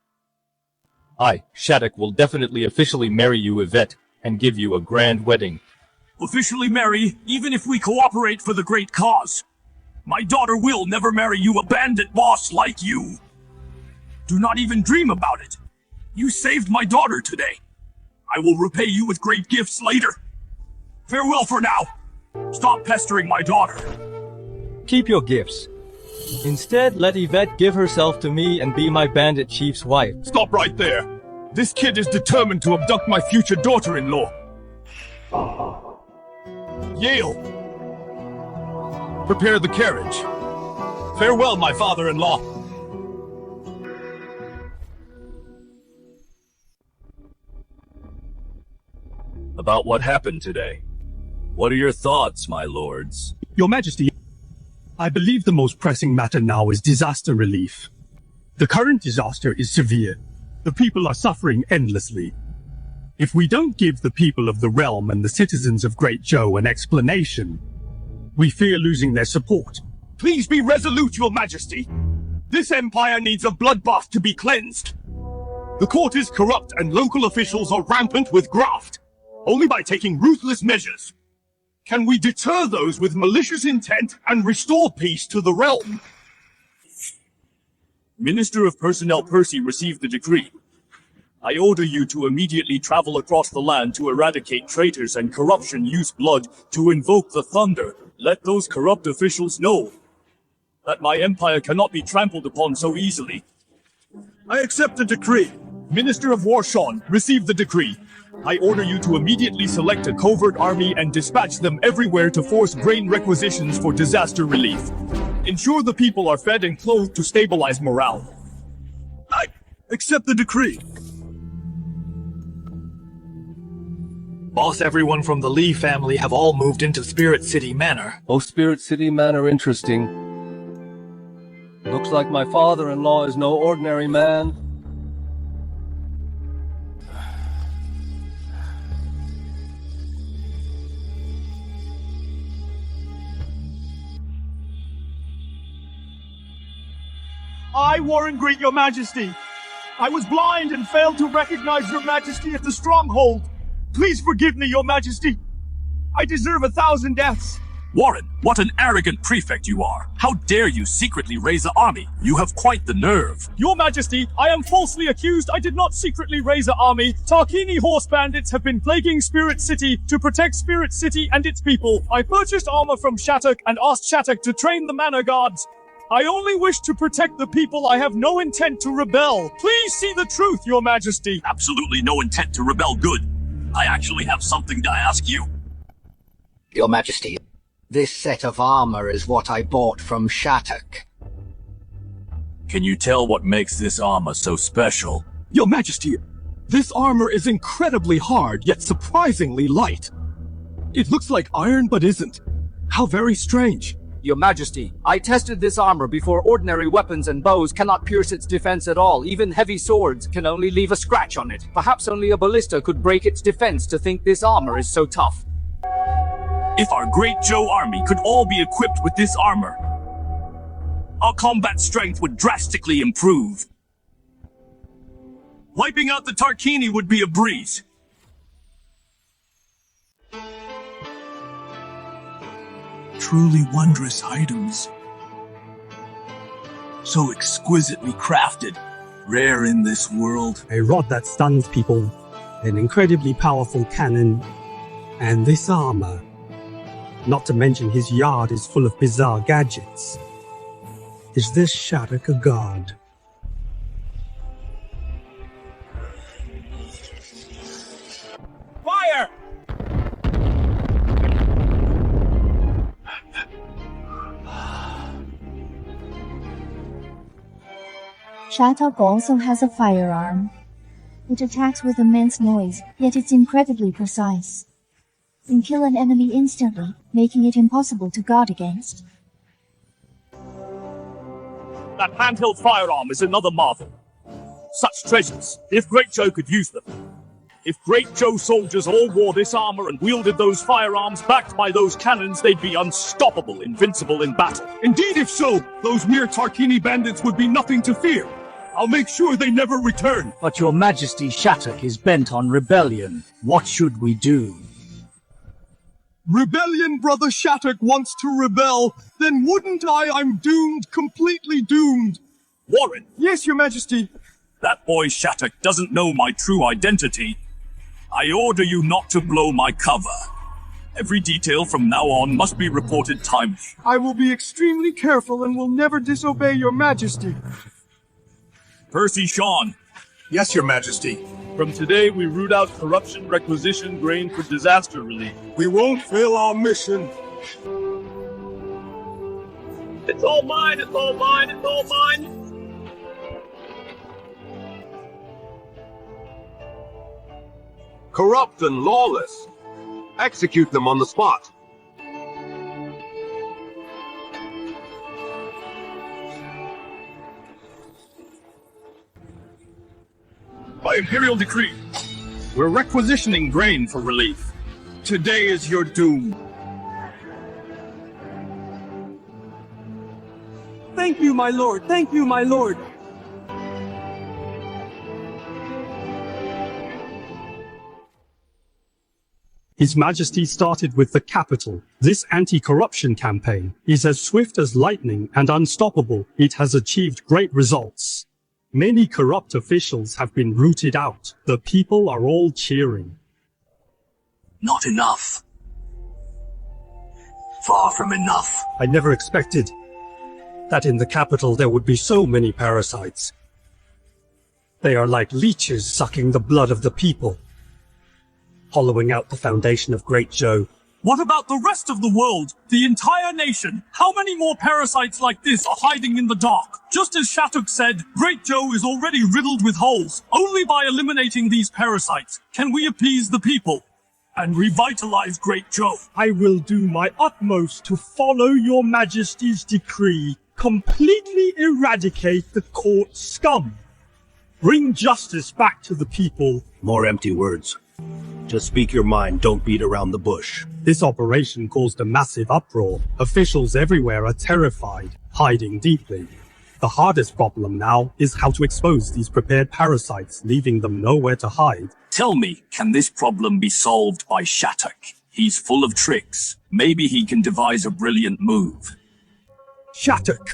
I, Shattuck, will definitely officially marry you, Yvette, and give you a grand wedding. Officially marry, even if we cooperate for the great cause. My daughter will never marry you, a bandit boss like you. Do not even dream about it. You saved my daughter today. I will repay you with great gifts later. Farewell for now. Stop pestering my daughter. Keep your gifts. Instead, let Yvette give herself to me and be my bandit chief's wife. Stop right there. This kid is determined to abduct my future daughter-in-law. Yield! Prepare the carriage. Farewell, my father-in-law. About what happened today. What are your thoughts, my lords? Your Majesty, I believe the most pressing matter now is disaster relief. The current disaster is severe. The people are suffering endlessly. If we don't give the people of the realm and the citizens of Great Joe an explanation, we fear losing their support. Please be resolute, Your Majesty. This empire needs a bloodbath to be cleansed. The court is corrupt and local officials are rampant with graft. Only by taking ruthless measures can we deter those with malicious intent and restore peace to the realm. Minister of Personnel Percy received the decree. I order you to immediately travel across the land to eradicate traitors and corruption. Use blood to invoke the thunder. Let those corrupt officials know that my empire cannot be trampled upon so easily. I accept the decree. Minister of War Sean received the decree. I order you to immediately select a covert army and dispatch them everywhere to force grain requisitions for disaster relief. Ensure the people are fed and clothed to stabilize morale. I accept the decree. Boss, everyone from the Lee family have all moved into Spirit City Manor. Oh, Spirit City Manor, interesting. Looks like my father-in-law is no ordinary man. I, Warren, greet Your Majesty. I was blind and failed to recognize Your Majesty at the stronghold. Please forgive me, Your Majesty. I deserve 1,000 deaths. Warren, what an arrogant prefect you are. How dare you secretly raise an army? You have quite the nerve. Your Majesty, I am falsely accused. I did not secretly raise an army. Tarkini horse bandits have been plaguing Spirit City to protect Spirit City and its people. I purchased armor from Shattuck and asked Shattuck to train the manor guards. I only wish to protect the people. I have no intent to rebel. Please see the truth, Your Majesty. Absolutely no intent to rebel. Good. I actually have something to ask you. Your Majesty, this set of armor is what I bought from Shattuck. Can you tell what makes this armor so special? Your Majesty, this armor is incredibly hard, yet surprisingly light. It looks like iron, but isn't. How very strange. Your Majesty, I tested this armor before. Ordinary weapons and bows cannot pierce its defense at all. Even heavy swords can only leave a scratch on it. Perhaps only a ballista could break its defense. To think this armor is so tough. If our Great Joe army could all be equipped with this armor, our combat strength would drastically improve. Wiping out the Tarkini would be a breeze. Truly wondrous items. So exquisitely crafted. Rare in this world. A rod that stuns people, an incredibly powerful cannon, and this armor. Not to mention his yard is full of bizarre gadgets. Is this Shattuck a god? Fire! Shattuck also has a firearm. It attacks with immense noise, yet it's incredibly precise. It can kill an enemy instantly, making it impossible to guard against. That handheld firearm is another marvel. Such treasures, if Great Joe could use them. If Great Joe soldiers all wore this armor and wielded those firearms backed by those cannons, they'd be unstoppable, invincible in battle. Indeed, if so, those mere Tarkini bandits would be nothing to fear. I'll make sure they never return. But Your Majesty, Shattuck is bent on rebellion. What should we do? Rebellion, Brother Shattuck wants to rebel. Then wouldn't I? I'm doomed, completely doomed. Warren! Yes, Your Majesty. That boy Shattuck doesn't know my true identity. I order you not to blow my cover. Every detail from now on must be reported timely. I will be extremely careful and will never disobey Your Majesty. Percy Sean. Yes, Your Majesty. From today, we root out corruption, requisition grain for disaster relief. We won't fail our mission. It's all mine, it's all mine, it's all mine! Corrupt and lawless. Execute them on the spot. By imperial decree, we're requisitioning grain for relief. Today is your doom. Thank you, my lord. Thank you, my lord. His Majesty started with the capital. This anti-corruption campaign is as swift as lightning and unstoppable. It has achieved great results. Many corrupt officials have been rooted out. The people are all cheering. Not enough. Far from enough. I never expected that in the capital there would be so many parasites. They are like leeches sucking the blood of the people, hollowing out the foundation of Great Joe. What about the rest of the world? The entire nation? How many more parasites like this are hiding in the dark? Just as Shattuck said, Great Joe is already riddled with holes. Only by eliminating these parasites can we appease the people and revitalize Great Joe. I will do my utmost to follow your Majesty's decree. Completely eradicate the court scum. Bring justice back to the people. More empty words. Just speak your mind, don't beat around the bush. This operation caused a massive uproar. Officials everywhere are terrified, hiding deeply. The hardest problem now is how to expose these prepared parasites, leaving them nowhere to hide. Tell me, can this problem be solved by Shattuck? He's full of tricks. Maybe he can devise a brilliant move. Shattuck!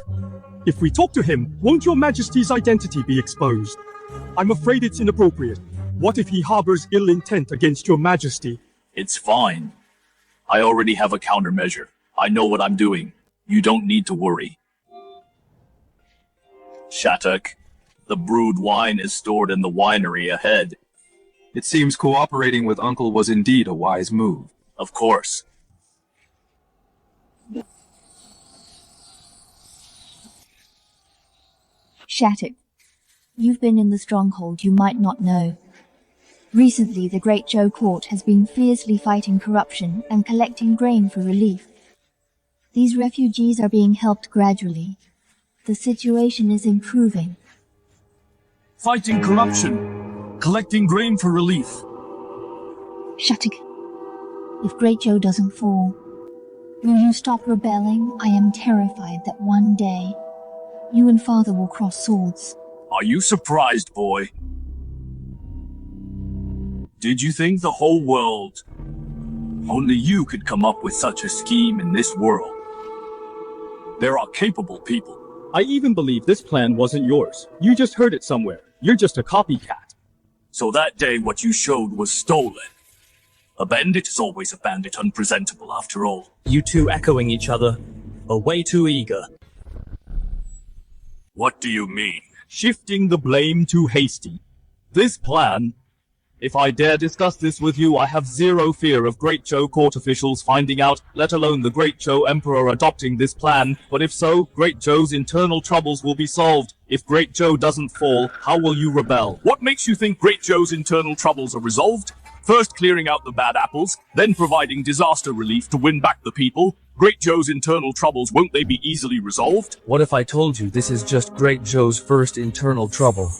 If we talk to him, won't your Majesty's identity be exposed? I'm afraid it's inappropriate. What if he harbors ill intent against your Majesty? It's fine. I already have a countermeasure. I know what I'm doing. You don't need to worry. Shattuck, the brewed wine is stored in the winery ahead. It seems cooperating with Uncle was indeed a wise move. Of course. Shattuck, you've been in the stronghold you might not know. Recently, the Great Joe Court has been fiercely fighting corruption and collecting grain for relief. These refugees are being helped gradually. The situation is improving. Fighting corruption, collecting grain for relief. Shattuck, if Great Joe doesn't fall, will you stop rebelling? I am terrified that one day, you and Father will cross swords. Are you surprised, boy? Did you think the whole world, only you could come up with such a scheme in this world? There are capable people. I even believe this plan wasn't yours. You just heard it somewhere. You're just a copycat. So that day what you showed was stolen. A bandit is always a bandit, unpresentable after all. You two echoing each other are way too eager. What do you mean? Shifting the blame too hasty. This plan, if I dare discuss this with you, I have zero fear of Great Joe court officials finding out, let alone the Great Joe Emperor adopting this plan. But if so, Great Joe's internal troubles will be solved. If Great Joe doesn't fall, how will you rebel? What makes you think Great Joe's internal troubles are resolved? First clearing out the bad apples, then providing disaster relief to win back the people. Great Joe's internal troubles, won't they be easily resolved? What if I told you this is just Great Joe's first internal trouble?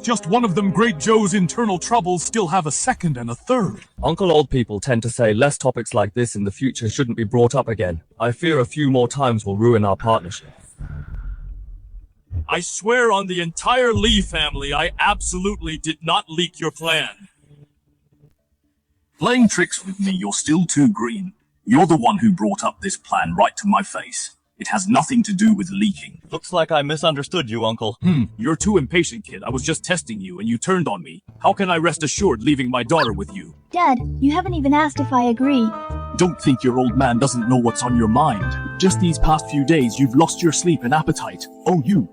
Just one of them Great Joe's internal troubles still have a second and a third. Uncle old people tend to say less topics like this in the future shouldn't be brought up again. I fear a few more times will ruin our partnership. I swear on the entire Lee family, I absolutely did not leak your plan. Playing tricks with me, you're still too green. You're the one who brought up this plan right to my face. It has nothing to do with leaking. Looks like I misunderstood you, Uncle. You're too impatient, kid. I was just testing you, and you turned on me. How can I rest assured leaving my daughter with you? Dad, you haven't even asked if I agree. Don't think your old man doesn't know what's on your mind. Just these past few days, you've lost your sleep and appetite. Oh, you.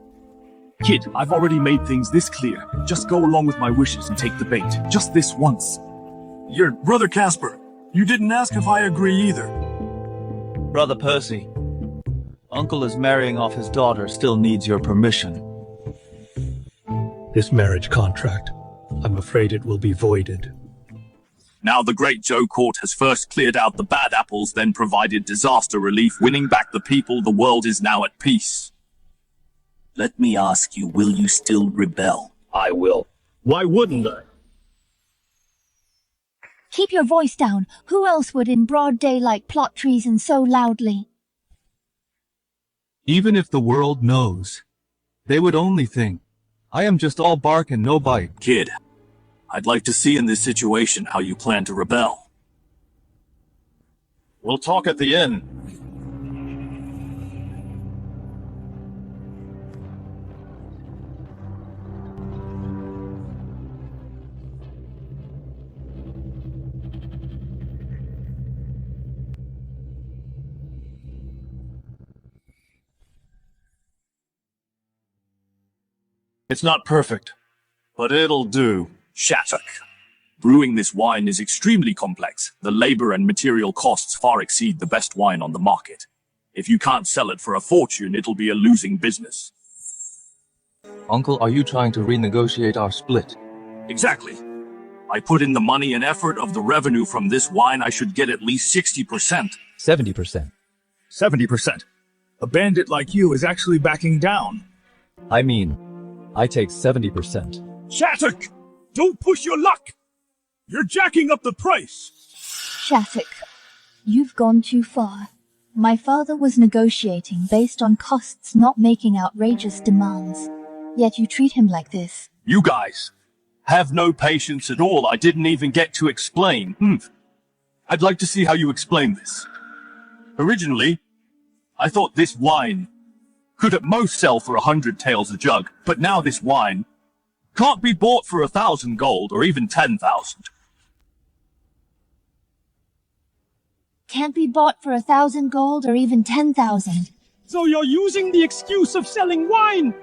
Kid, I've already made things this clear. Just go along with my wishes and take the bait. Just this once. Your brother Casper, you didn't ask if I agree either. Brother Percy, Uncle is marrying off his daughter still needs your permission. This marriage contract, I'm afraid it will be voided. Now the Great Joe Court has first cleared out the bad apples, then provided disaster relief, winning back the people. The world is now at peace. Let me ask you, will you still rebel? I will. Why wouldn't I? Keep your voice down. Who else would in broad daylight plot treason so loudly? Even if the world knows, they would only think, I am just all bark and no bite. Kid, I'd like to see in this situation how you plan to rebel. We'll talk at the end. It's not perfect, but it'll do. Shattuck. Brewing this wine is extremely complex. The labor and material costs far exceed the best wine on the market. If you can't sell it for a fortune, it'll be a losing business. Uncle, are you trying to renegotiate our split? Exactly. I put in the money and effort of the revenue from this wine. I should get at least 60%. 70%. 70%. A bandit like you is actually backing down. I mean, I take 70%. Shattuck! Don't push your luck! You're jacking up the price! Shattuck, you've gone too far. My father was negotiating based on costs, not making outrageous demands. Yet you treat him like this. You guys have no patience at all. I didn't even get to explain. I'd like to see how you explain this. Originally, I thought this wine could at most sell for 100 taels a jug, but now this wine can't be bought for 1,000 gold or even 10,000. Can't be bought for 1,000 gold or even 10,000. So you're using the excuse of selling wine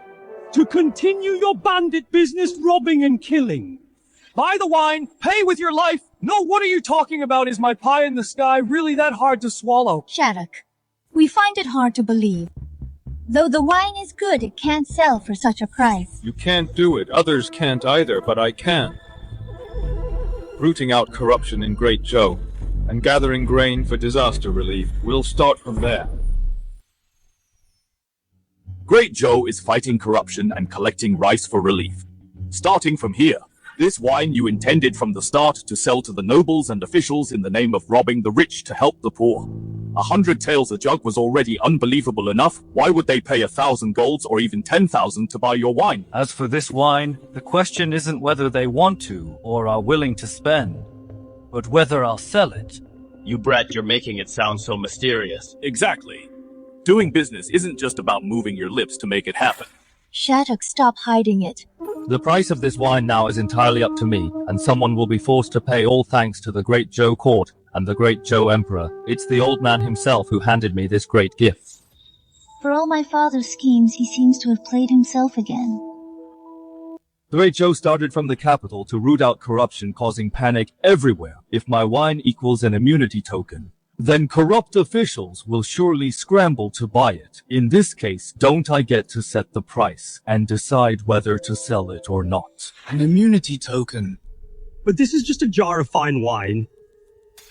to continue your bandit business, robbing and killing. Buy the wine, pay with your life. No, what are you talking about? Is my pie in the sky really that hard to swallow? Shattuck, we find it hard to believe. Though the wine is good, it can't sell for such a price. You can't do it. Others can't either, but I can. Rooting out corruption in Great Joe and gathering grain for disaster relief. We'll start from there. Great Joe is fighting corruption and collecting rice for relief. Starting from here, this wine you intended from the start to sell to the nobles and officials in the name of robbing the rich to help the poor. 100 taels a jug was already unbelievable enough. Why would they pay 1,000 golds or even 10,000 to buy your wine? As for this wine, the question isn't whether they want to or are willing to spend, but whether I'll sell it. You brat, you're making it sound so mysterious. Exactly. Doing business isn't just about moving your lips to make it happen. Shattuck, stop hiding it. The price of this wine now is entirely up to me, and someone will be forced to pay, all thanks to the Great Joe Court and the Great Joe Emperor. It's the old man himself who handed me this great gift. For all my father's schemes, he seems to have played himself again. The Great Joe started from the capital to root out corruption, causing panic everywhere. If my wine equals an immunity token, then corrupt officials will surely scramble to buy it. In this case, don't I get to set the price and decide whether to sell it or not? An immunity token. But this is just a jar of fine wine.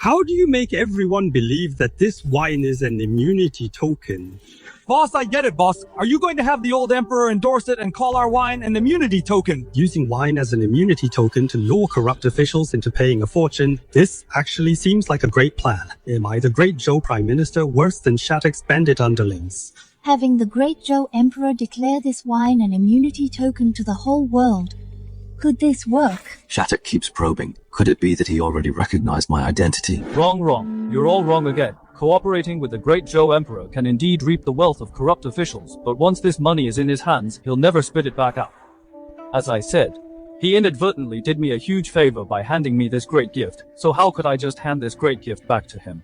How do you make everyone believe that this wine is an immunity token? Boss, I get it, boss. Are you going to have the old emperor endorse it and call our wine an immunity token? Using wine as an immunity token to lure corrupt officials into paying a fortune, this actually seems like a great plan. Am I the Great Joe Prime Minister worse than Shattuck's bandit underlings? Having the Great Joe Emperor declare this wine an immunity token to the whole world. Could this work? Shattuck keeps probing. Could it be that he already recognized my identity? Wrong. You're all wrong again. Cooperating with the Great Joe Emperor can indeed reap the wealth of corrupt officials, but once this money is in his hands, he'll never spit it back out. As I said, he inadvertently did me a huge favor by handing me this great gift, so how could I just hand this great gift back to him?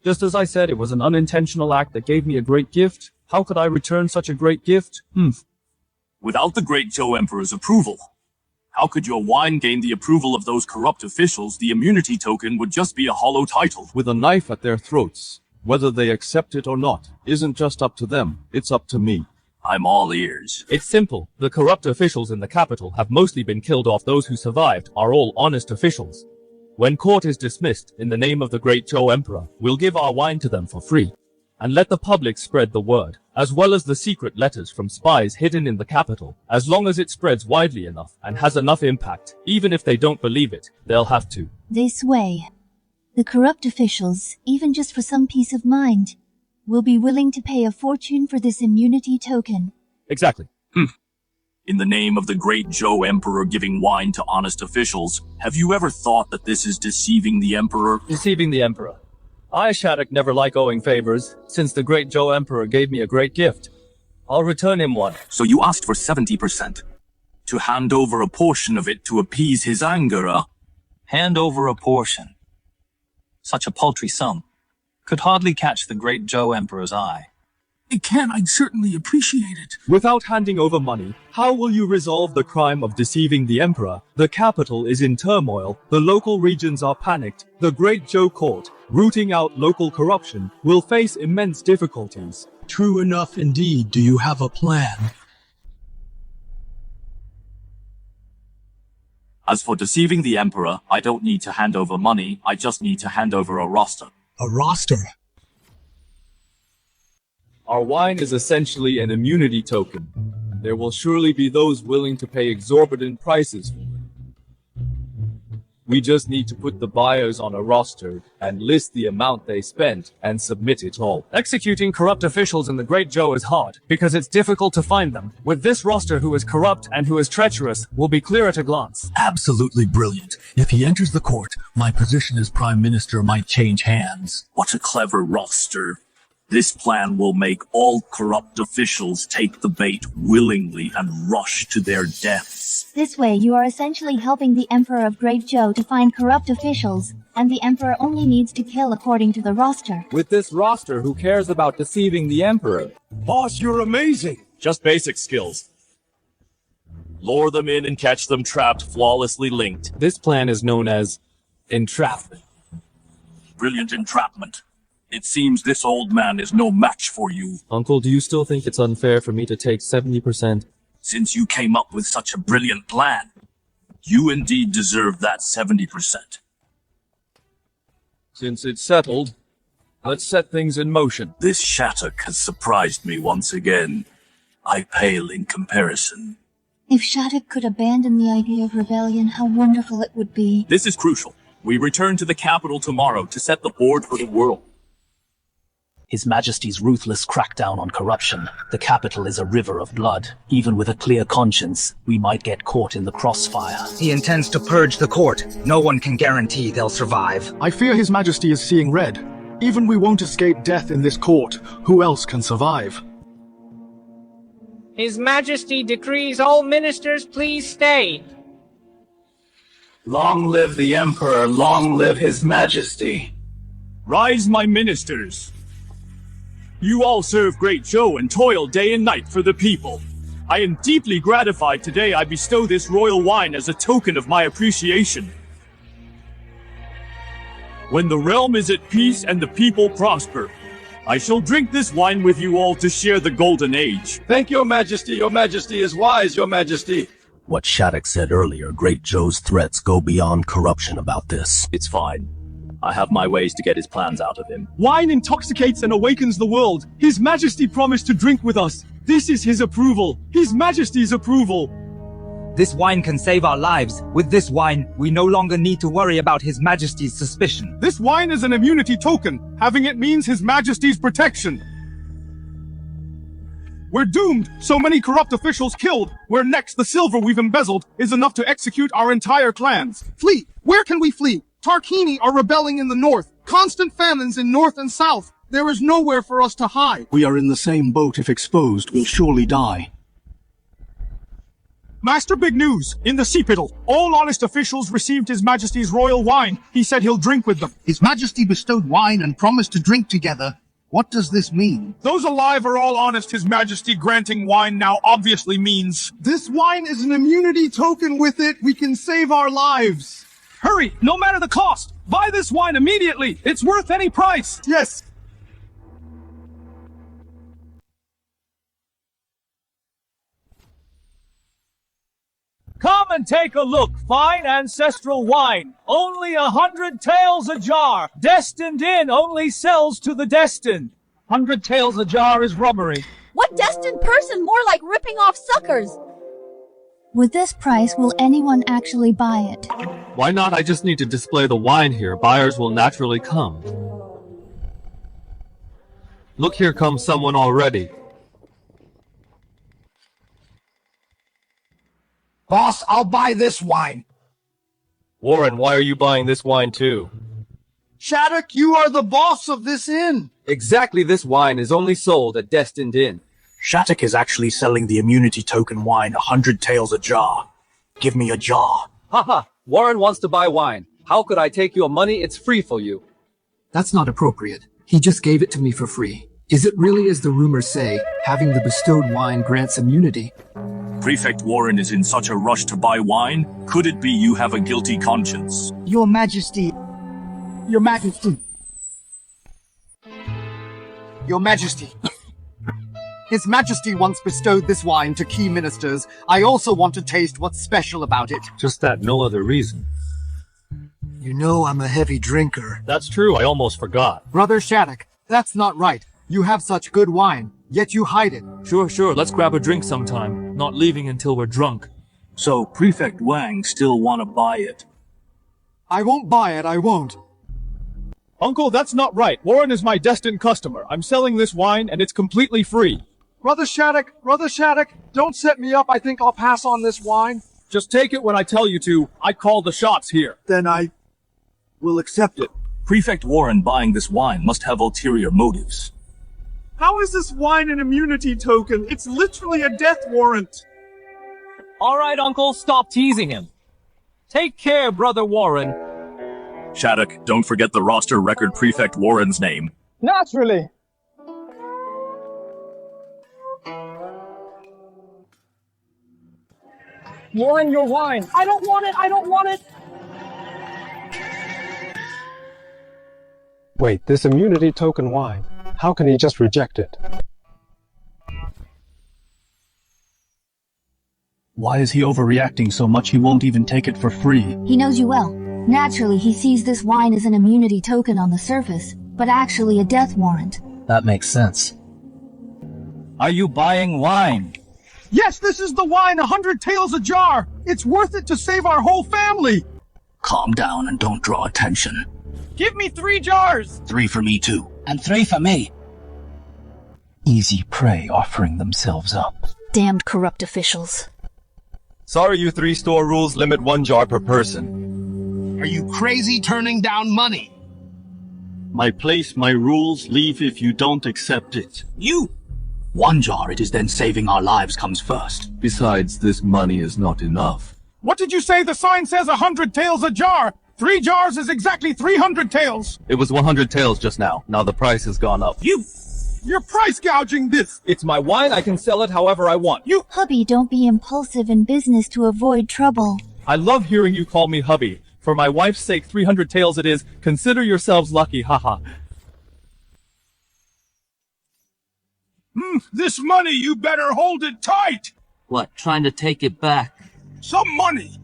Just as I said, it was an unintentional act that gave me a great gift. How could I return such a great gift? Without the great Joe Emperor's approval. How could your wine gain the approval of those corrupt officials? The immunity token would just be a hollow title. With a knife at their throats, whether they accept it or not, isn't just up to them, it's up to me. I'm all ears. It's simple. The corrupt officials in the capital have mostly been killed off. Those who survived are all honest officials. When court is dismissed, in the name of the great Joe Emperor, we'll give our wine to them for free. And let the public spread the word, as well as the secret letters from spies hidden in the capital. As long as it spreads widely enough and has enough impact, even if they don't believe it, they'll have to. This way, the corrupt officials, even just for some peace of mind, will be willing to pay a fortune for this immunity token. Exactly. In the name of the great Joe Emperor giving wine to honest officials, have you ever thought that this is deceiving the Emperor? Deceiving the Emperor. I, Shattuck, never like owing favors, since the great Joe Emperor gave me a great gift. I'll return him one. So you asked for 70%. To hand over a portion of it to appease his anger, Hand over a portion. Such a paltry sum could hardly catch the great Joe Emperor's eye. It can, I'd certainly appreciate it. Without handing over money, how will you resolve the crime of deceiving the Emperor? The capital is in turmoil, the local regions are panicked, the great Joe court, rooting out local corruption, will face immense difficulties. True enough indeed. Do you have a plan? As for deceiving the Emperor, I don't need to hand over money, I just need to hand over a roster. A roster? Our wine is essentially an immunity token. There will surely be those willing to pay exorbitant prices for it. We just need to put the buyers on a roster and list the amount they spent and submit it all. Executing corrupt officials in the Great Joe is hard, because it's difficult to find them. With this roster, who is corrupt and who is treacherous will be clear at a glance. Absolutely brilliant. If he enters the court, my position as Prime Minister might change hands. What a clever roster. This plan will make all corrupt officials take the bait willingly and rush to their deaths. This way you are essentially helping the Emperor of Great Joe to find corrupt officials, and the Emperor only needs to kill according to the roster. With this roster, who cares about deceiving the Emperor? Boss, you're amazing! Just basic skills. Lure them in and catch them trapped, flawlessly linked. This plan is known as entrapment. Brilliant entrapment. It seems this old man is no match for you. Uncle, do you still think it's unfair for me to take 70%? Since you came up with such a brilliant plan, you indeed deserve that 70%. Since it's settled, let's set things in motion. This Shattuck has surprised me once again. I pale in comparison. If Shattuck could abandon the idea of rebellion, how wonderful it would be. This is crucial. We return to the capital tomorrow to set the board for the world. His Majesty's ruthless crackdown on corruption. The capital is a river of blood. Even with a clear conscience, we might get caught in the crossfire. He intends to purge the court. No one can guarantee they'll survive. I fear His Majesty is seeing red. Even we won't escape death in this court. Who else can survive? His Majesty decrees all ministers please stay. Long live the Emperor, long live His Majesty. Rise, my ministers. You all serve Great Joe and toil day and night for the people. I am deeply gratified today I bestow this royal wine as a token of my appreciation. When the realm is at peace and the people prosper, I shall drink this wine with you all to share the golden age. Thank your Majesty. Your Majesty is wise, your Majesty. What Shattuck said earlier, Great Joe's threats go beyond corruption about this. It's fine. I have my ways to get his plans out of him. Wine intoxicates and awakens the world. His Majesty promised to drink with us. This is his approval. His Majesty's approval. This wine can save our lives. With this wine, we no longer need to worry about His Majesty's suspicion. This wine is an immunity token. Having it means His Majesty's protection. We're doomed! So many corrupt officials killed! Where next the silver we've embezzled is enough to execute our entire clans. Flee! Where can we flee? Tarquini are rebelling in the north. Constant famines in north and south. There is nowhere for us to hide. We are in the same boat. If exposed, we'll surely die. Master, big news! In the Seapital, all honest officials received His Majesty's royal wine. He said he'll drink with them. His Majesty bestowed wine and promised to drink together. What does this mean? Those alive are all honest. His Majesty granting wine now obviously means... This wine is an immunity token. With it, we can save our lives. Hurry, no matter the cost. Buy this wine immediately. It's worth any price. Yes. Come and take a look. Fine ancestral wine. Only 100 taels a jar. Destined Inn only sells to the destined. 100 taels a jar is robbery. What destined person? More like ripping off suckers. With this price, will anyone actually buy it? Why not? I just need to display the wine here. Buyers will naturally come. Look, here comes someone already. Boss, I'll buy this wine. Warren, why are you buying this wine too? Shattuck, you are the boss of this inn. Exactly, this wine is only sold at Destined Inn. Shattuck is actually selling the immunity token wine 100 taels a jar. Give me a jar. Haha, Warren wants to buy wine. How could I take your money? It's free for you. That's not appropriate. He just gave it to me for free. Is it really as the rumors say, having the bestowed wine grants immunity? Prefect Warren is in such a rush to buy wine. Could it be you have a guilty conscience? Your Majesty. Your Majesty. Your Majesty. His Majesty once bestowed this wine to key ministers. I also want to taste what's special about it. Just that, no other reason. You know I'm a heavy drinker. That's true, I almost forgot. Brother Shattuck, that's not right. You have such good wine, yet you hide it. Sure, let's grab a drink sometime. Not leaving until we're drunk. So Prefect Wang still want to buy it? I won't buy it, I won't. Uncle, that's not right. Warren is my destined customer. I'm selling this wine, and it's completely free. Brother Shattuck, don't set me up. I think I'll pass on this wine. Just take it when I tell you to. I call the shots here. Then I will accept it. Prefect Warren buying this wine must have ulterior motives. How is this wine an immunity token? It's literally a death warrant. Alright, Uncle, stop teasing him. Take care, Brother Warren. Shattuck, don't forget the roster record Prefect Warren's name. Naturally. Warren, your wine. I don't want it. Wait, this immunity token wine. How can he just reject it? Why is he overreacting so much he won't even take it for free? He knows you well. Naturally, he sees this wine as an immunity token on the surface, but actually a death warrant. That makes sense. Are you buying wine? Yes, this is the wine, 100 taels a jar. It's worth it to save our whole family. Calm down and don't draw attention. Give me 3 jars. 3 for me too. And 3 for me. Easy prey offering themselves up. Damned corrupt officials. Sorry, you 3-store rules limit 1 jar per person. Are you crazy turning down money? My place, my rules, leave if you don't accept it. You! 1 jar it is, then saving our lives comes first. Besides, this money is not enough. What did you say? The sign says 100 taels a jar. 3 jars is exactly 300 taels. It was 100 taels just now. Now the price has gone up. You're price gouging this. It's my wine. I can sell it however I want. Hubby, don't be impulsive in business to avoid trouble. I love hearing you call me hubby. For my wife's sake, 300 taels it is. Consider yourselves lucky, haha. This money, you better hold it tight. What, trying to take it back? Some money.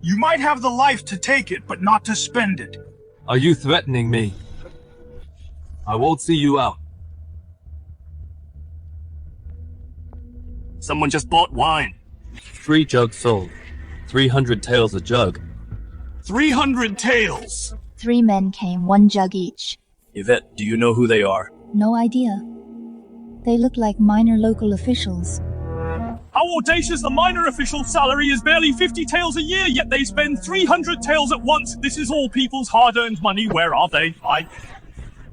You might have the life to take it, but not to spend it. Are you threatening me? I won't see you out. Someone just bought wine. 3 jugs sold. 300 taels a jug. 300 taels. 3 men came, 1 jug each. Yvette, do you know who they are? No idea. They look like minor local officials. How audacious! The minor official's salary is barely 50 taels a year, yet they spend 300 taels at once. This is all people's hard-earned money. Where are they?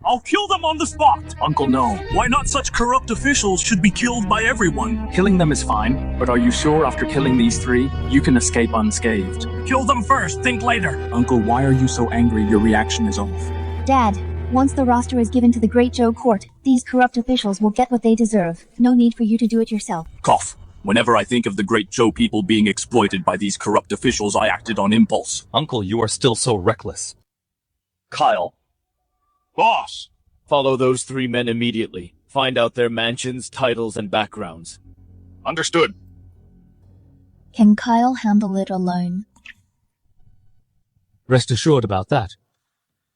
I'll kill them on the spot. Uncle, no. Why not? Such corrupt officials should be killed by everyone. Killing them is fine, but are you sure after killing these 3, you can escape unscathed? Kill them first, think later. Uncle, why are you so angry? Your reaction is off. Dad, Once the roster is given to the Great Joe Court, these corrupt officials will get what they deserve. No need for you to do it yourself. Cough. Whenever I think of the Great Joe people being exploited by these corrupt officials, I acted on impulse. Uncle, you are still so reckless. Kyle. Boss! Follow those 3 men immediately. Find out their mansions, titles, and backgrounds. Understood. Can Kyle handle it alone? Rest assured about that.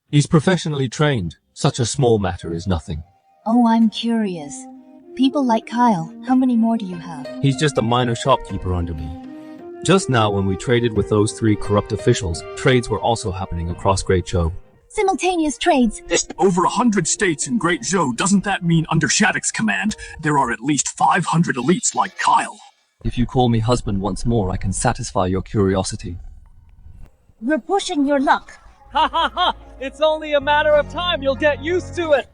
He's professionally trained. Such a small matter is nothing. Oh, I'm curious. People like Kyle, how many more do you have? He's just a minor shopkeeper under me. Just now, when we traded with those 3 corrupt officials, trades were also happening across Great Joe. Simultaneous trades. Over 100 states in Great Joe, doesn't that mean under Shattuck's command, there are at least 500 elites like Kyle? If you call me husband once more, I can satisfy your curiosity. You're pushing your luck. Ha ha ha! It's only a matter of time, you'll get used to it!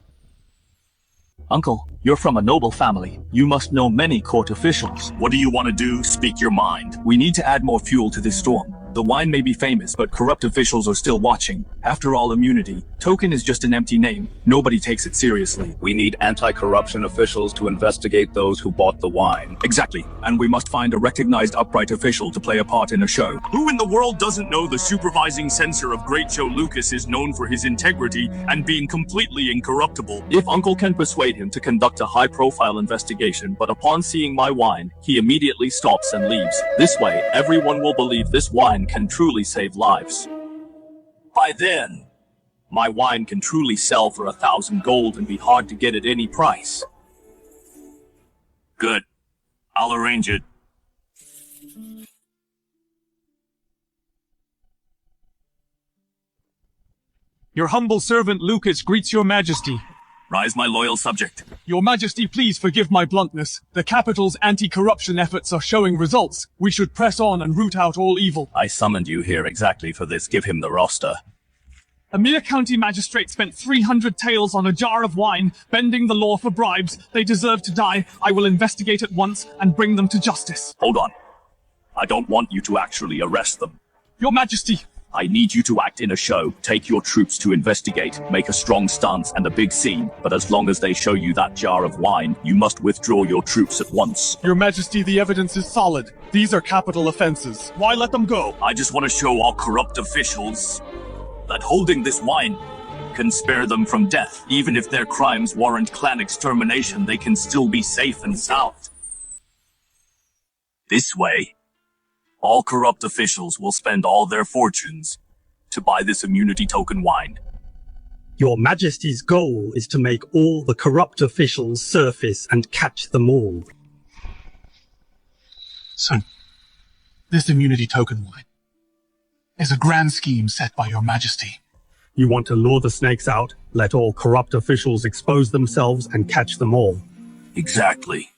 Uncle, you're from a noble family. You must know many court officials. What do you want to do? Speak your mind. We need to add more fuel to this storm. The wine may be famous, but corrupt officials are still watching. After all, immunity. Token is just an empty name. Nobody takes it seriously. We need anti-corruption officials to investigate those who bought the wine. Exactly. And we must find a recognized upright official to play a part in a show. Who in the world doesn't know the supervising censor of Great Joe Lucas is known for his integrity and being completely incorruptible? If Uncle can persuade him to conduct a high-profile investigation, but upon seeing my wine, he immediately stops and leaves. This way, everyone will believe this wine can truly save lives. By then, my wine can truly sell for 1,000 gold and be hard to get at any price. Good. I'll arrange it. Your humble servant Lucas greets your majesty. Rise, my loyal subject. Your majesty, please forgive my bluntness. The capital's anti-corruption efforts are showing results. We should press on and root out all evil. I summoned you here exactly for this. Give him the roster. A mere county magistrate spent 300 taels on a jar of wine, bending the law for bribes. They deserve to die. I will investigate at once and bring them to justice. Hold on. I don't want you to actually arrest them. Your majesty. I need you to act in a show. Take your troops to investigate, make a strong stance and a big scene. But as long as they show you that jar of wine, you must withdraw your troops at once. Your majesty, the evidence is solid. These are capital offenses. Why let them go? I just want to show all corrupt officials that holding this wine can spare them from death. Even if their crimes warrant clan extermination, they can still be safe and sound. This way, all corrupt officials will spend all their fortunes to buy this immunity token wine. Your Majesty's goal is to make all the corrupt officials surface and catch them all. So, this immunity token wine is a grand scheme set by your majesty. You want to lure the snakes out, let all corrupt officials expose themselves and catch them all. Exactly.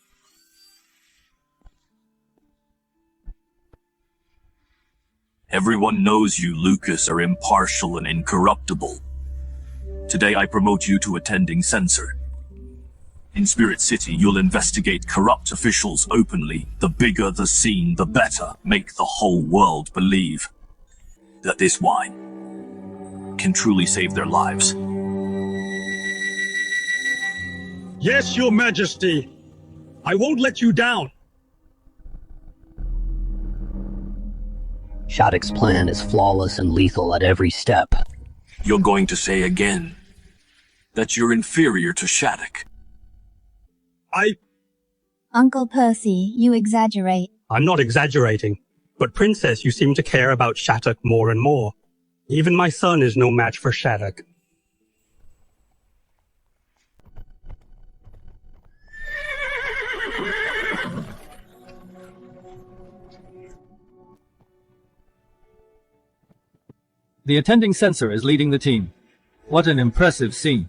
Everyone knows you, Lucas, are impartial and incorruptible. Today I promote you to attending censor. In Spirit City, you'll investigate corrupt officials openly. The bigger the scene, the better. Make the whole world believe that this wine can truly save their lives. Yes, Your Majesty. I won't let you down. Shattuck's plan is flawless and lethal at every step. You're going to say again that you're inferior to Shattuck. Uncle Percy, you exaggerate. I'm not exaggerating. But Princess, you seem to care about Shattuck more and more. Even my son is no match for Shattuck. The attending censor is leading the team. What an impressive scene.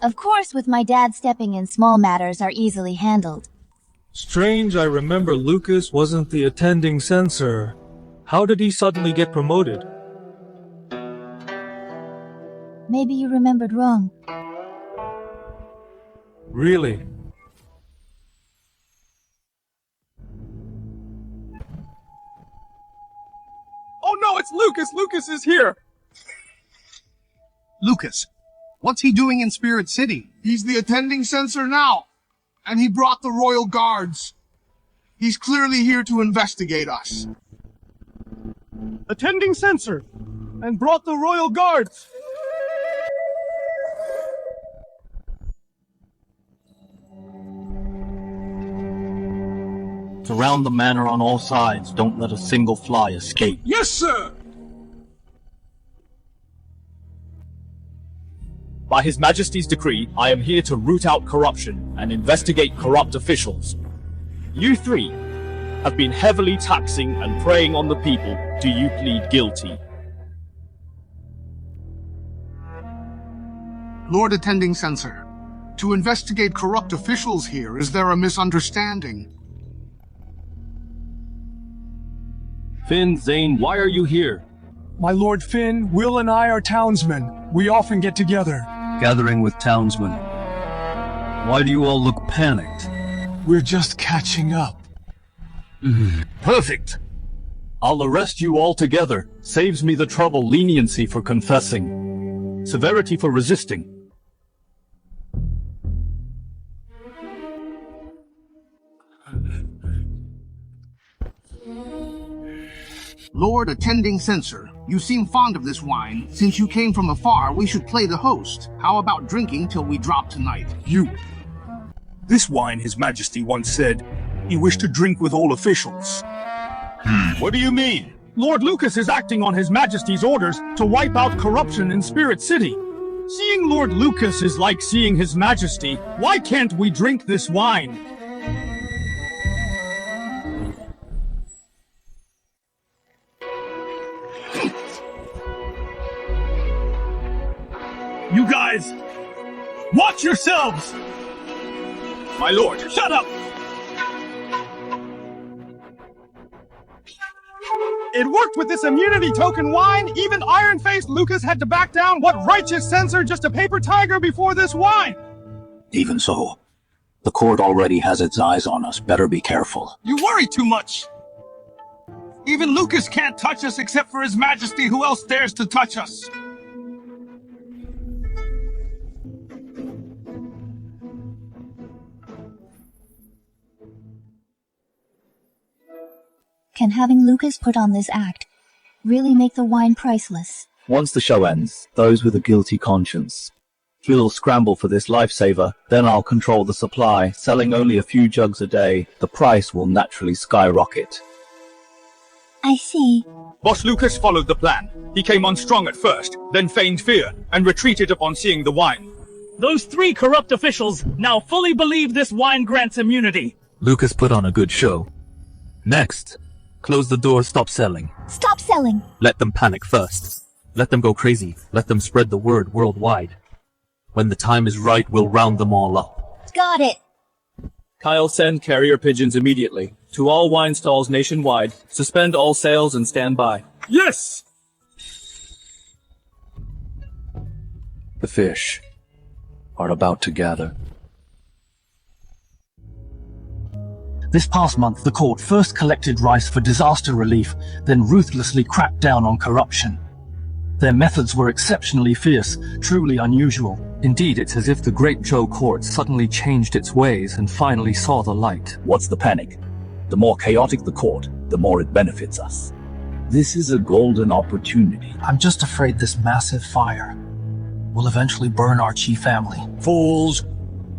Of course, with my dad stepping in, small matters are easily handled. Strange, I remember Lucas wasn't the attending censor. How did he suddenly get promoted? Maybe you remembered wrong. Really? Oh no, it's Lucas! Lucas is here! Lucas, What's he doing in Spirit City? He's the attending censor now, and he brought the royal guards. He's clearly here to investigate us. Attending censor, and brought the royal guards. Surround the manor on all sides. Don't let a single fly escape. Yes, sir! By His Majesty's decree, I am here to root out corruption and investigate corrupt officials. You three have been heavily taxing and preying on the people. Do you plead guilty? Lord Attending Censor, to investigate corrupt officials here, is there a misunderstanding? Finn, Zane, why are you here? My Lord Finn, Will and I are townsmen. We often get together. Gathering with townsmen. Why do you all look panicked? We're just catching up. Perfect! I'll arrest you all together. Saves me the trouble. Leniency for confessing. Severity for resisting. Lord Attending Censor, you seem fond of this wine. Since you came from afar, we should play the host. How about drinking till we drop tonight? You. This wine, His Majesty once said, he wished to drink with all officials. What do you mean? Lord Lucas is acting on His Majesty's orders to wipe out corruption in Spirit City. Seeing Lord Lucas is like seeing His Majesty. Why can't we drink this wine? You guys, watch yourselves! My lord, Shut up! It worked with this immunity token wine. Even iron-faced Lucas had to back down. What righteous censor, just a paper tiger before this wine? Even so, the court already has its eyes on us. Better be careful. You worry too much! Even Lucas can't touch us except for His Majesty. Who else dares to touch us? Can having Lucas put on this act really make the wine priceless? Once the show ends, those with a guilty conscience will scramble for this lifesaver. Then I'll control the supply. Selling only a few jugs a day, the price will naturally skyrocket. I see. Boss Lucas followed the plan. He came on strong at first, then feigned fear, and retreated upon seeing the wine. Those three corrupt officials now fully believe this wine grants immunity. Lucas put on a good show. Next, close the door, stop selling. Stop selling! Let them panic first. Let them go crazy. Let them spread the word worldwide. When the time is right, we'll round them all up. Got it! Kyle, send carrier pigeons immediately to all wine stalls nationwide. Suspend all sales and stand by. Yes! The fish are about to gather. This past month, the court first collected rice for disaster relief, then ruthlessly cracked down on corruption. Their methods were exceptionally fierce, truly unusual. Indeed, it's as if the Great Joe Court suddenly changed its ways and finally saw the light. What's the panic? The more chaotic the court, the more it benefits us. This is a golden opportunity. I'm just afraid this massive fire will eventually burn our chief family. Fools!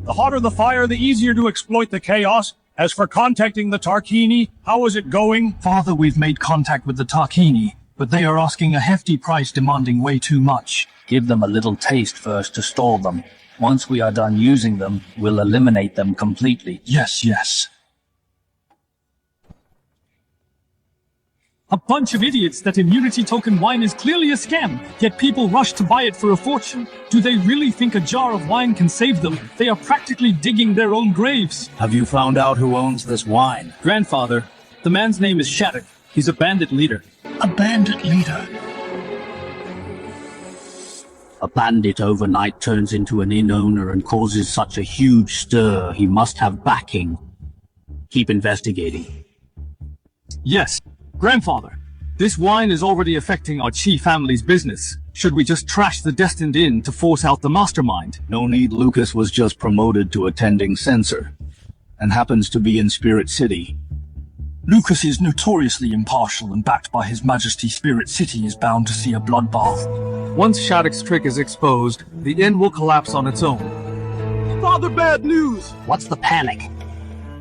The hotter the fire, the easier to exploit the chaos. As for contacting the Tarquini, how is it going? Father, we've made contact with the Tarquini, but they are asking a hefty price, demanding way too much. Give them a little taste first to stall them. Once we are done using them, we'll eliminate them completely. Yes, yes. A bunch of idiots. That immunity token wine is clearly a scam, yet people rush to buy it for a fortune. Do they really think a jar of wine can save them? They are practically digging their own graves. Have you found out who owns this wine? Grandfather, the man's name is Shattuck. He's a bandit leader. A bandit leader? A bandit overnight turns into an inn owner and causes such a huge stir. He must have backing. Keep investigating. Yes. Grandfather, This wine is already affecting our Chi family's business. Should we just trash the Destined Inn to force out the mastermind? No need. Lucas was just promoted to attending censor, and happens to be in Spirit City. Lucas is notoriously impartial, and backed by His Majesty, Spirit City is bound to see a bloodbath. Once Shattuck's trick is exposed, the inn will collapse on its own. Father, bad news! What's the panic?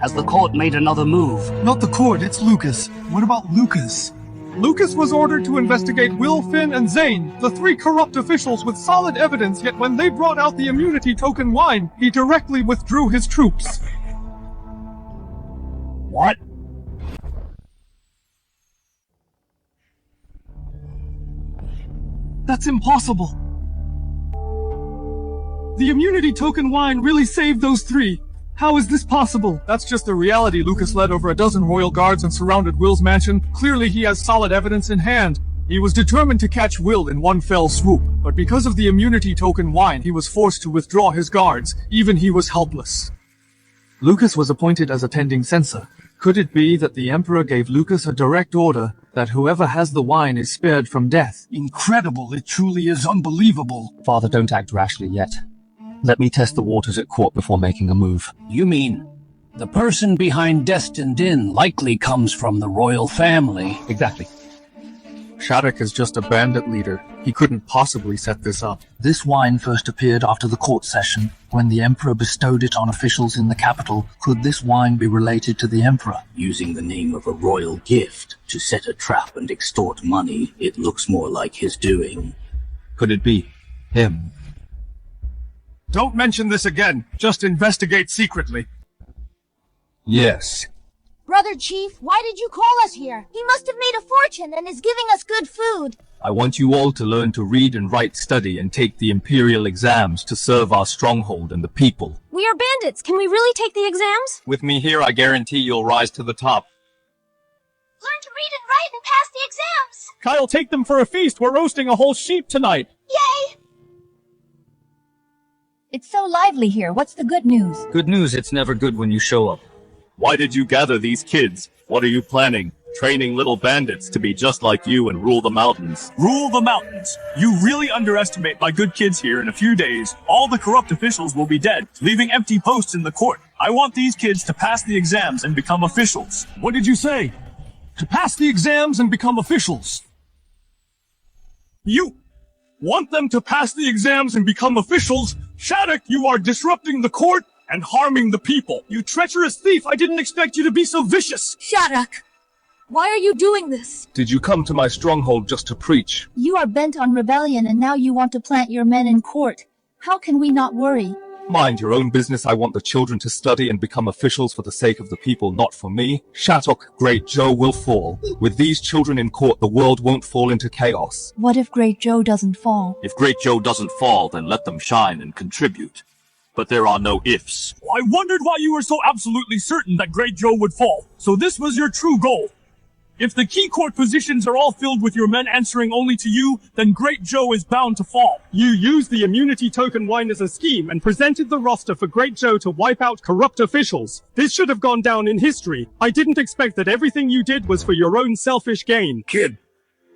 Has the court made another move? Not the court, it's Lucas. What about Lucas? Lucas was ordered to investigate Will, Finn, and Zane, the 3 corrupt officials with solid evidence, yet when they brought out the immunity token wine, he directly withdrew his troops. What? That's impossible. The immunity token wine really saved those 3. How is this possible? That's just the reality. Lucas led over a dozen royal guards and surrounded Will's mansion. Clearly he has solid evidence in hand. He was determined to catch Will in one fell swoop, but because of the immunity token wine, he was forced to withdraw his guards. Even he was helpless. Lucas was appointed as attending censor. Could it be that the Emperor gave Lucas a direct order that whoever has the wine is spared from death? Incredible, it truly is unbelievable. Father, don't act rashly yet. Let me test the waters at court before making a move. You mean the person behind Destined Inn likely comes from the royal family? Exactly. Shattuck is just a bandit leader. He couldn't possibly set this up. This wine first appeared after the court session, when the Emperor bestowed it on officials in the capital. Could this wine be related to the Emperor? Using the name of a royal gift to set a trap and extort money, it looks more like his doing. Could it be him? Don't mention this again. Just investigate secretly. Yes. Brother Chief, why did you call us here? He must have made a fortune and is giving us good food. I want you all to learn to read and write, study, and take the imperial exams to serve our stronghold and the people. We are bandits. Can we really take the exams? With me here, I guarantee you'll rise to the top. Learn to read and write and pass the exams. Kyle, take them for a feast. We're roasting a whole sheep tonight. Yay! It's so lively here. What's the good news? Good news, it's never good when you show up. Why did you gather these kids? What are you planning? Training little bandits to be just like you and rule the mountains. Rule the mountains? You really underestimate my good kids here. In a few days, all the corrupt officials will be dead, leaving empty posts in the court. I want these kids to pass the exams and become officials. What did you say? To pass the exams and become officials? You want them to pass the exams and become officials? Shattuck, you are disrupting the court and harming the people. You treacherous thief, I didn't expect you to be so vicious. Shattuck, why are you doing this? Did you come to my stronghold just to preach? You are bent on rebellion and now you want to plant your men in court. How can we not worry? Mind your own business. I want the children to study and become officials for the sake of the people, not for me. Shattuck, Great Joe will fall. With these children in court, the world won't fall into chaos. What if Great Joe doesn't fall? If Great Joe doesn't fall, then let them shine and contribute. But there are no ifs. I wondered why you were so absolutely certain that Great Joe would fall. So this was your true goal. If the key court positions are all filled with your men answering only to you, then Great Joe is bound to fall. You used the immunity token wine as a scheme and presented the roster for Great Joe to wipe out corrupt officials. This should have gone down in history. I didn't expect that everything you did was for your own selfish gain. Kid,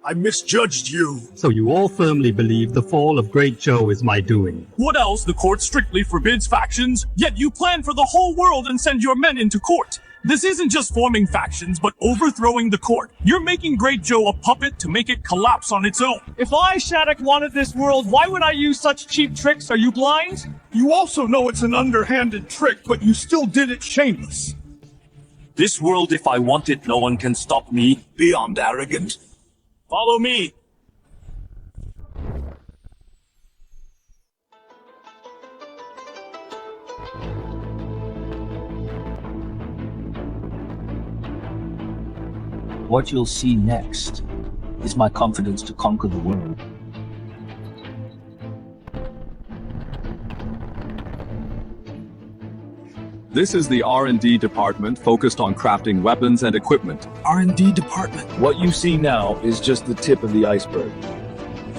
I misjudged you. So you all firmly believe the fall of Great Joe is my doing? What else? The court strictly forbids factions, yet you plan for the whole world and send your men into court. This isn't just forming factions, but overthrowing the court. You're making Great Joe a puppet to make it collapse on its own. If I, Shattuck, wanted this world, why would I use such cheap tricks? Are you blind? You also know it's an underhanded trick, but you still did it shameless. This world, if I want it, no one can stop me. Beyond arrogant. Follow me. What you'll see next is my confidence to conquer the world. This is the R&D department focused on crafting weapons and equipment. R&D department. What you see now is just the tip of the iceberg.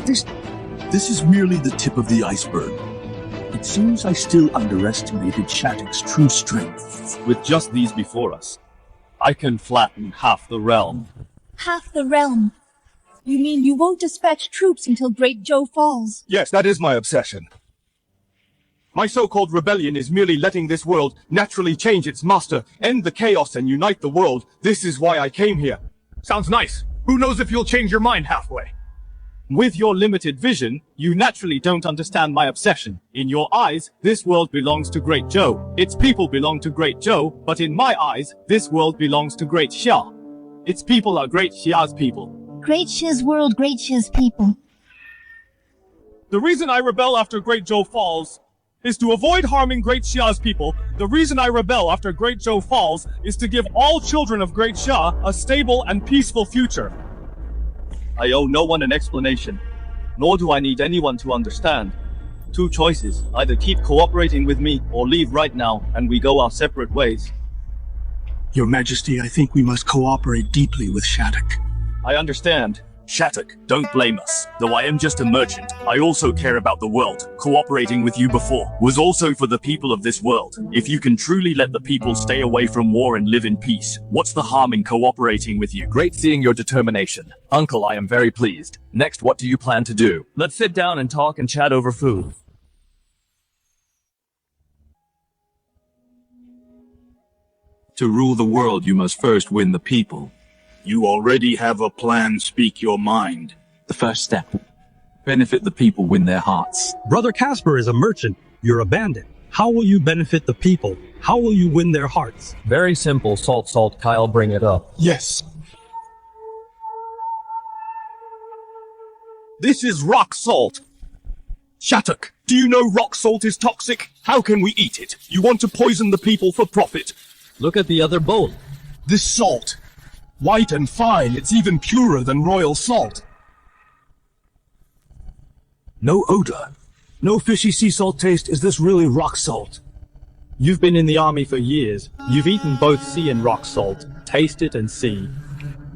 This is merely the tip of the iceberg. It seems I still underestimated Shattuck's true strength. With just these before us, I can flatten half the realm. Half the realm. You mean you won't dispatch troops until Great Joe falls? Yes, that is my obsession. My so-called rebellion is merely letting this world naturally change its master, end the chaos and unite the world. This is why I came here. Sounds nice. Who knows if you'll change your mind halfway? With your limited vision, you naturally don't understand my obsession. In your eyes, this world belongs to Great Joe. Its people belong to Great Joe, but in my eyes, this world belongs to Great Xia. Its people are Great Xia's people. Great Shiz world, Great Shiz people. The reason I rebel after Great Joe falls is to avoid harming Great Xia's people. The reason I rebel after Great Joe falls is to give all children of Great Xia a stable and peaceful future. I owe no one an explanation, nor do I need anyone to understand. Two choices, either keep cooperating with me or leave right now and we go our separate ways. Your Majesty, I think we must cooperate deeply with Shattuck. I understand. Shattuck, don't blame us. Though I am just a merchant, I also care about the world. Cooperating with you before was also for the people of this world. If you can truly let the people stay away from war and live in peace, what's the harm in cooperating with you? Great seeing your determination. Uncle, I am very pleased. Next, what do you plan to do? Let's sit down and talk and chat over food. To rule the world, you must first win the people. You already have a plan, speak your mind. The first step. Benefit the people, win their hearts. Brother Casper is a merchant. You're a bandit. How will you benefit the people? How will you win their hearts? Very simple, Salt, Kyle, bring it up. Yes. This is rock salt. Shattuck, do you know rock salt is toxic? How can we eat it? You want to poison the people for profit. Look at the other bowl. This salt. White and fine, it's even purer than royal salt. No odor. No fishy sea salt taste. Is this really rock salt? You've been in the army for years. You've eaten both sea and rock salt. Taste it and see.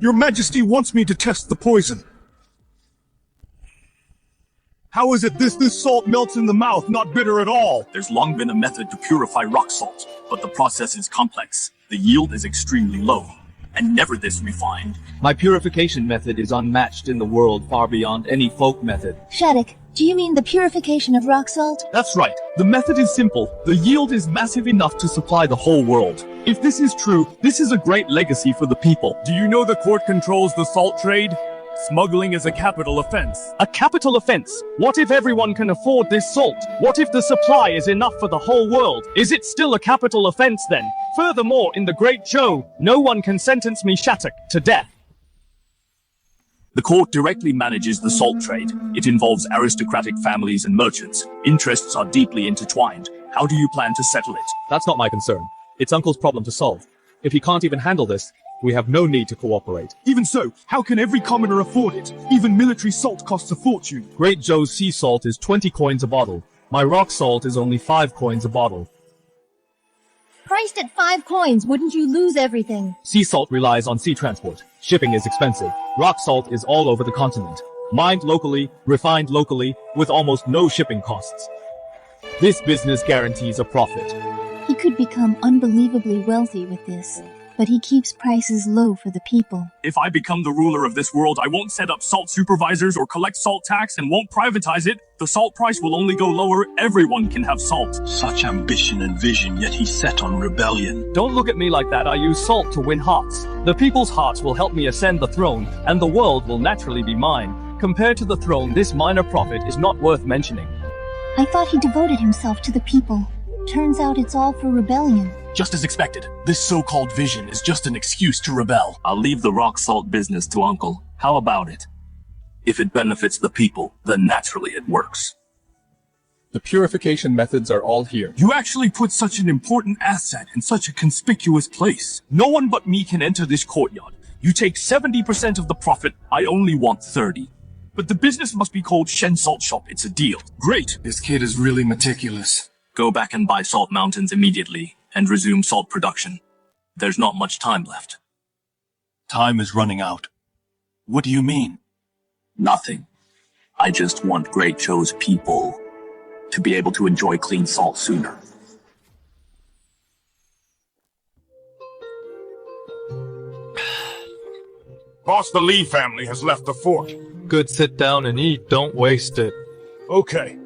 Your Majesty wants me to test the poison. How is it this salt melts in the mouth, not bitter at all? There's long been a method to purify rock salt, but the process is complex. The yield is extremely low, and never this refined. My purification method is unmatched in the world, far beyond any folk method. Shattuck, do you mean the purification of rock salt? That's right. The method is simple. The yield is massive enough to supply the whole world. If this is true, this is a great legacy for the people. Do you know the court controls the salt trade? Smuggling is a capital offense. A capital offense? What if everyone can afford this salt? What if the supply is enough for the whole world? Is it still a capital offense then? Furthermore, in the Great Joe, no one can sentence me, Shattuck, to death. The court directly manages the salt trade. It involves aristocratic families and merchants. Interests are deeply intertwined. How do you plan to settle it? That's not my concern. It's Uncle's problem to solve. If he can't even handle this, we have no need to cooperate. Even so, how can every commoner afford it? Even military salt costs a fortune. Great Joe's sea salt is 20 coins a bottle. My rock salt is only 5 coins a bottle. Priced at 5 coins, wouldn't you lose everything? Sea salt relies on sea transport. Shipping is expensive. Rock salt is all over the continent. Mined locally, refined locally, with almost no shipping costs. This business guarantees a profit. He could become unbelievably wealthy with this, but he keeps prices low for the people. If I become the ruler of this world, I won't set up salt supervisors or collect salt tax and won't privatize it. The salt price will only go lower. Everyone can have salt. Such ambition and vision, yet he's set on rebellion. Don't look at me like that. I use salt to win hearts. The people's hearts will help me ascend the throne, and the world will naturally be mine. Compared to the throne, this minor profit is not worth mentioning. I thought he devoted himself to the people. Turns out it's all for rebellion. Just as expected, this so-called vision is just an excuse to rebel. I'll leave the rock salt business to Uncle. How about it? If it benefits the people, then naturally it works. The purification methods are all here. You actually put such an important asset in such a conspicuous place. No one but me can enter this courtyard. You take 70% of the profit, I only want 30. But the business must be called Shen Salt Shop. It's a deal. Great. This kid is really meticulous. Go back and buy salt mountains immediately, and resume salt production. There's not much time left. Time is running out. What do you mean? Nothing. I just want Great Joe's people to be able to enjoy clean salt sooner. Boss, the Lee family has left the fort. Good, sit down and eat, don't waste it. Okay.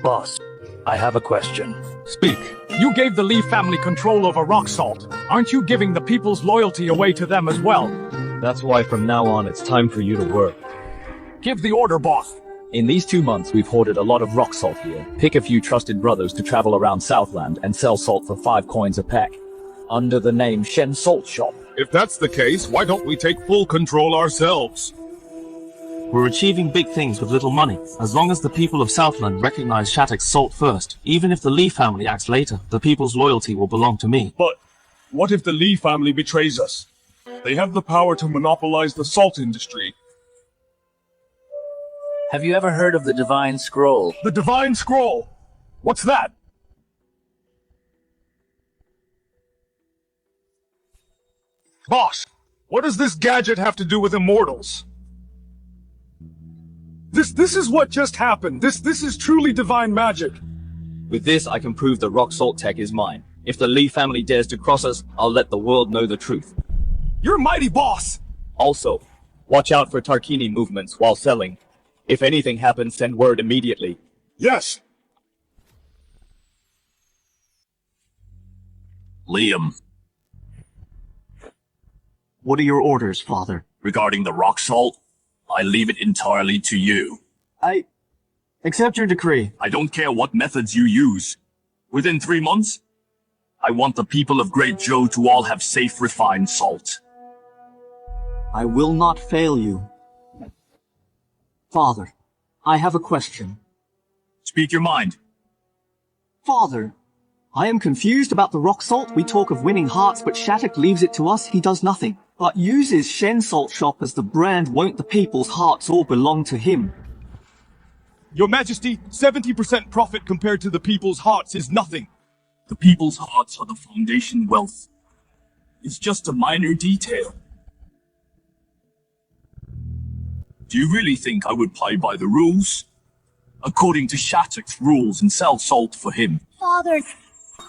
Boss, I have a question. Speak. You gave the Lee family control over rock salt. Aren't you giving the people's loyalty away to them as well? That's why from now on it's time for you to work. Give the order, boss. In these 2 months, we've hoarded a lot of rock salt here. Pick a few trusted brothers to travel around Southland and sell salt for 5 coins a peck, under the name Shen Salt Shop. If that's the case, why don't we take full control ourselves? We're achieving big things with little money. As long as the people of Southland recognize Shattuck's salt first, even if the Lee family acts later, the people's loyalty will belong to me. But what if the Lee family betrays us? They have the power to monopolize the salt industry. Have you ever heard of the Divine Scroll? The Divine Scroll? What's that? Boss, what does this gadget have to do with immortals? This is what just happened. This is truly divine magic. With this, I can prove the rock salt tech is mine. If the Lee family dares to cross us, I'll let the world know the truth. You're a mighty boss! Also, watch out for Tarkini movements while selling. If anything happens, send word immediately. Yes! Liam. What are your orders, Father? Regarding the rock salt, I leave it entirely to you. I accept your decree. I don't care what methods you use. Within 3 months, I want the people of Great Joe to all have safe, refined salt. I will not fail you. Father, I have a question. Speak your mind. Father, I am confused about the rock salt. We talk of winning hearts, but Shattuck leaves it to us. He does nothing, but uses Shen Salt Shop as the brand. Won't the people's hearts all belong to him? Your Majesty, 70% profit compared to the people's hearts is nothing. The people's hearts are the foundation wealth. It's just a minor detail. Do you really think I would play by the rules? According to Shattuck's rules and sell salt for him. Father,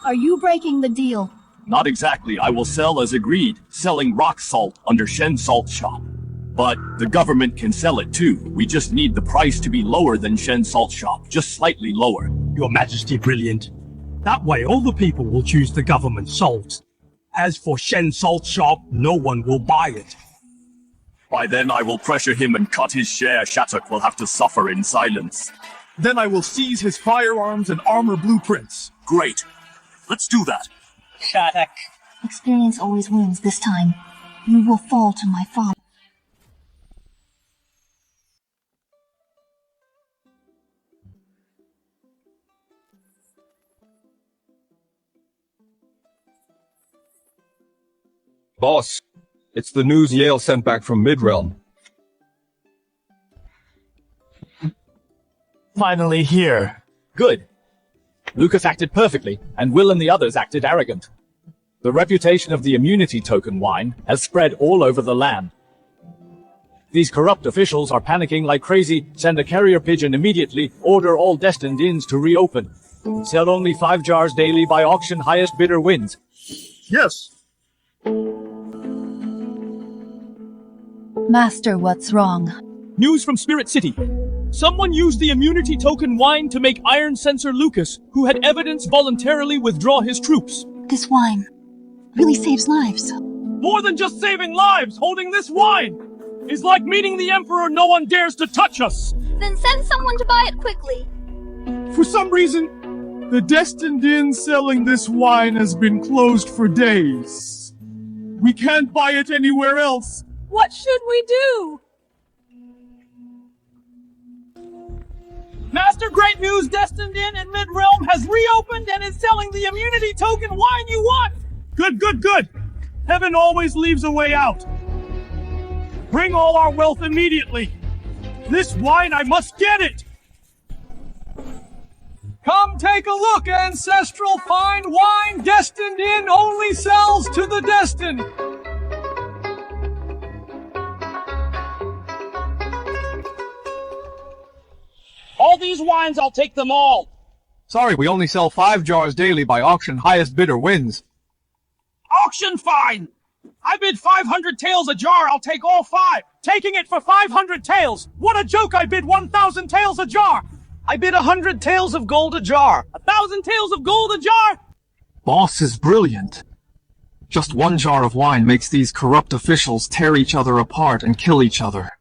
are you breaking the deal? Not exactly. I will sell as agreed, selling rock salt under Shen Salt Shop. But the government can sell it too. We just need the price to be lower than Shen Salt Shop, just slightly lower. Your Majesty, brilliant. That way all the people will choose the government salt. As for Shen Salt Shop, no one will buy it. By then I will pressure him and cut his share. Shattuck will have to suffer in silence. Then I will seize his firearms and armor blueprints. Great. Let's do that. Shattuck. Experience always wins this time. You will fall to my father. Boss, it's the news Yale sent back from Midrealm. Finally here. Good. Lucas acted perfectly, and Will and the others acted arrogant. The reputation of the immunity token wine has spread all over the land. These corrupt officials are panicking like crazy. Send a carrier pigeon immediately. Order all destined inns to reopen. Sell only 5 jars daily by auction. Highest bidder wins. Yes. Master, what's wrong? News from Spirit City. Someone used the immunity token wine to make Iron Censor Lucas, who had evidence, voluntarily withdraw his troops. This wine really saves lives. More than just saving lives, holding this wine is like meeting the Emperor. No one dares to touch us. Then send someone to buy it quickly. For some reason, the Destined Inn selling this wine has been closed for days. We can't buy it anywhere else. What should we do? Master, great news! Destined Inn in Mid-Realm has reopened and is selling the immunity token wine you want! Good, good, good! Heaven always leaves a way out. Bring all our wealth immediately. This wine, I must get it! Come take a look, ancestral fine wine. Destined Inn only sells to the destined. All these wines, I'll take them all. Sorry, we only sell 5 jars daily by auction. Highest bidder wins. Auction fine! I bid 500 taels a jar. I'll take all 5. Taking it for 500 taels. What a joke. I bid 1,000 taels a jar. I bid 100 taels of gold a jar. 1,000 taels of gold a jar. Boss is brilliant. Just one jar of wine makes these corrupt officials tear each other apart and kill each other.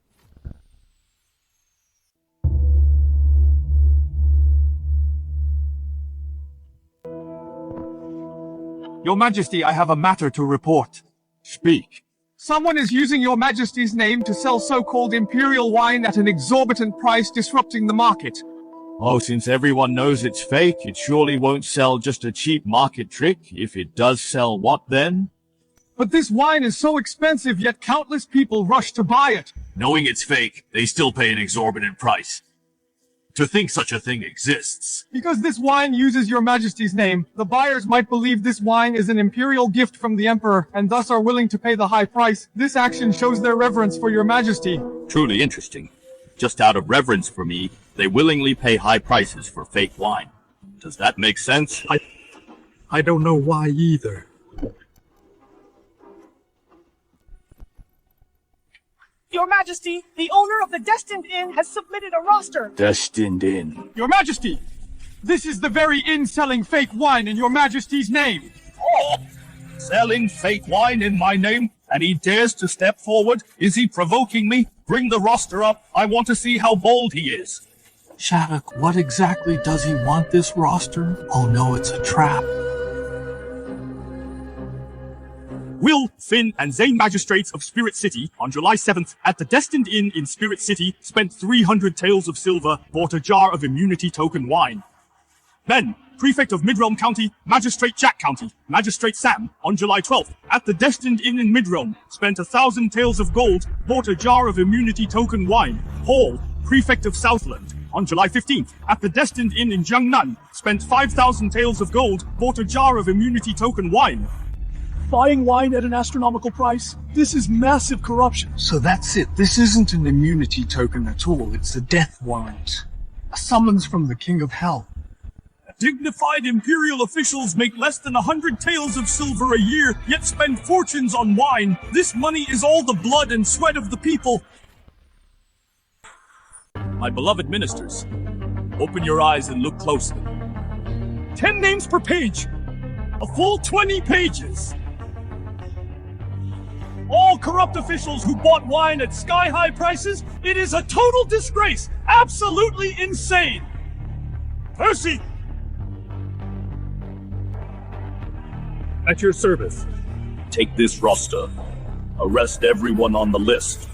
Your Majesty, I have a matter to report. Speak. Someone is using Your Majesty's name to sell so-called imperial wine at an exorbitant price, disrupting the market. Oh, since everyone knows it's fake, it surely won't sell just a cheap market trick. If it does sell, what then? But this wine is so expensive, yet countless people rush to buy it. Knowing it's fake, they still pay an exorbitant price. To think such a thing exists. Because this wine uses Your Majesty's name, the buyers might believe this wine is an imperial gift from the Emperor, and thus are willing to pay the high price. This action shows their reverence for Your Majesty. Truly interesting. Just out of reverence for me, they willingly pay high prices for fake wine. Does that make sense? I don't know why either. Your Majesty, the owner of the Destined Inn has submitted a roster. Destined Inn. Your Majesty, this is the very inn selling fake wine in Your Majesty's name. Oh, selling fake wine in my name? And he dares to step forward? Is he provoking me? Bring the roster up. I want to see how bold he is. Shattuck, what exactly does he want this roster? Oh no, it's a trap. Will, Finn, and Zane magistrates of Spirit City on July 7th at the Destined Inn in Spirit City spent 300 taels of silver, bought a jar of immunity token wine. Ben, Prefect of Midrealm County, Magistrate Jack County, Magistrate Sam, on July 12th at the Destined Inn in Midrealm, spent 1,000 taels of gold, bought a jar of immunity token wine. Paul, Prefect of Southland, on July 15th at the Destined Inn in Jiangnan, spent 5,000 taels of gold, bought a jar of immunity token wine. Buying wine at an astronomical price? This is massive corruption. So that's it. This isn't an immunity token at all. It's a death warrant. A summons from the King of Hell. Dignified imperial officials make less than 100 taels of silver a year, yet spend fortunes on wine. This money is all the blood and sweat of the people. My beloved ministers, open your eyes and look closely. 10 names per page. A full 20 pages. All corrupt officials who bought wine at sky-high prices? It is a total disgrace! Absolutely insane! Percy! At your service. Take this roster. Arrest everyone on the list.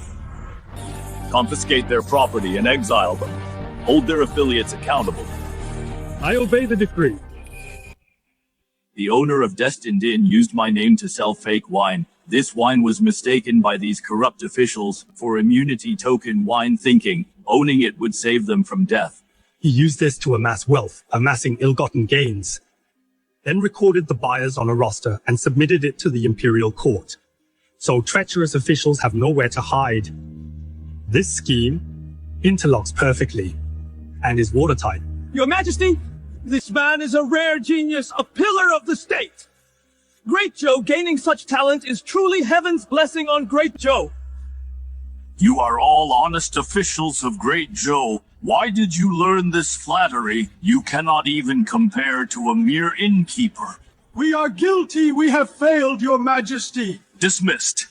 Confiscate their property and exile them. Hold their affiliates accountable. I obey the decree. The owner of Destined Inn used my name to sell fake wine. This wine was mistaken by these corrupt officials for immunity token wine, thinking owning it would save them from death. He used this to amass wealth, amassing ill-gotten gains. Then recorded the buyers on a roster and submitted it to the imperial court. So treacherous officials have nowhere to hide. This scheme interlocks perfectly and is watertight. Your Majesty, this man is a rare genius, a pillar of the state. Great Joe gaining such talent is truly heaven's blessing on Great Joe. You are all honest officials of Great Joe. Why did you learn this flattery? You cannot even compare to a mere innkeeper. We are guilty. We have failed, Your Majesty. Dismissed.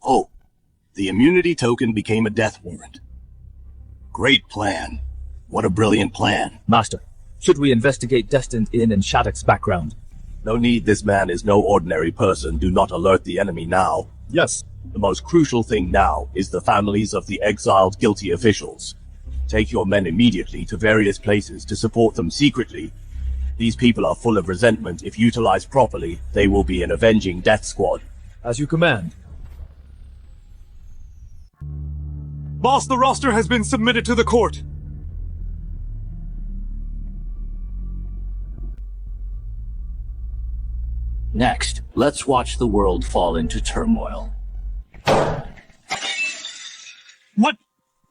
Oh, the immunity token became a death warrant. Great plan. What a brilliant plan. Master, should we investigate Destined Inn and Shattuck's background? No need, this man is no ordinary person. Do not alert the enemy now. Yes. The most crucial thing now is the families of the exiled guilty officials. Take your men immediately to various places to support them secretly. These people are full of resentment. If utilized properly, they will be an avenging death squad. As you command. Boss, the roster has been submitted to the court. Next, let's watch the world fall into turmoil.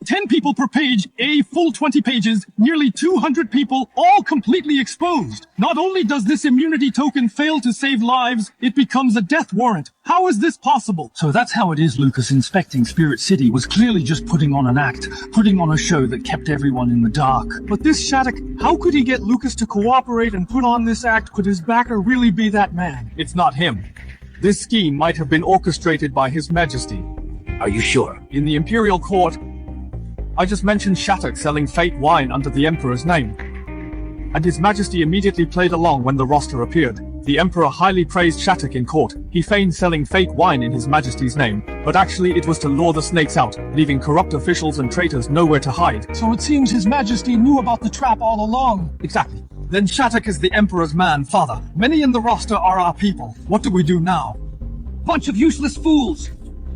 10 people per page, a full 20 pages, nearly 200 people, all completely exposed. Not only does this immunity token fail to save lives, it becomes a death warrant. How is this possible? So that's how it is Lucas inspecting Spirit City was clearly just putting on an act, putting on a show that kept everyone in the dark. But this Shattuck, how could he get Lucas to cooperate and put on this act? Could his backer really be that man? It's not him. This scheme might have been orchestrated by His Majesty. Are you sure? In the Imperial Court, I just mentioned Shattuck selling fake wine under the Emperor's name. And His Majesty immediately played along when the roster appeared. The Emperor highly praised Shattuck in court. He feigned selling fake wine in His Majesty's name, but actually it was to lure the snakes out, leaving corrupt officials and traitors nowhere to hide. So it seems His Majesty knew about the trap all along. Exactly. Then Shattuck is the Emperor's man, father. Many in the roster are our people. What do we do now? Bunch of useless fools.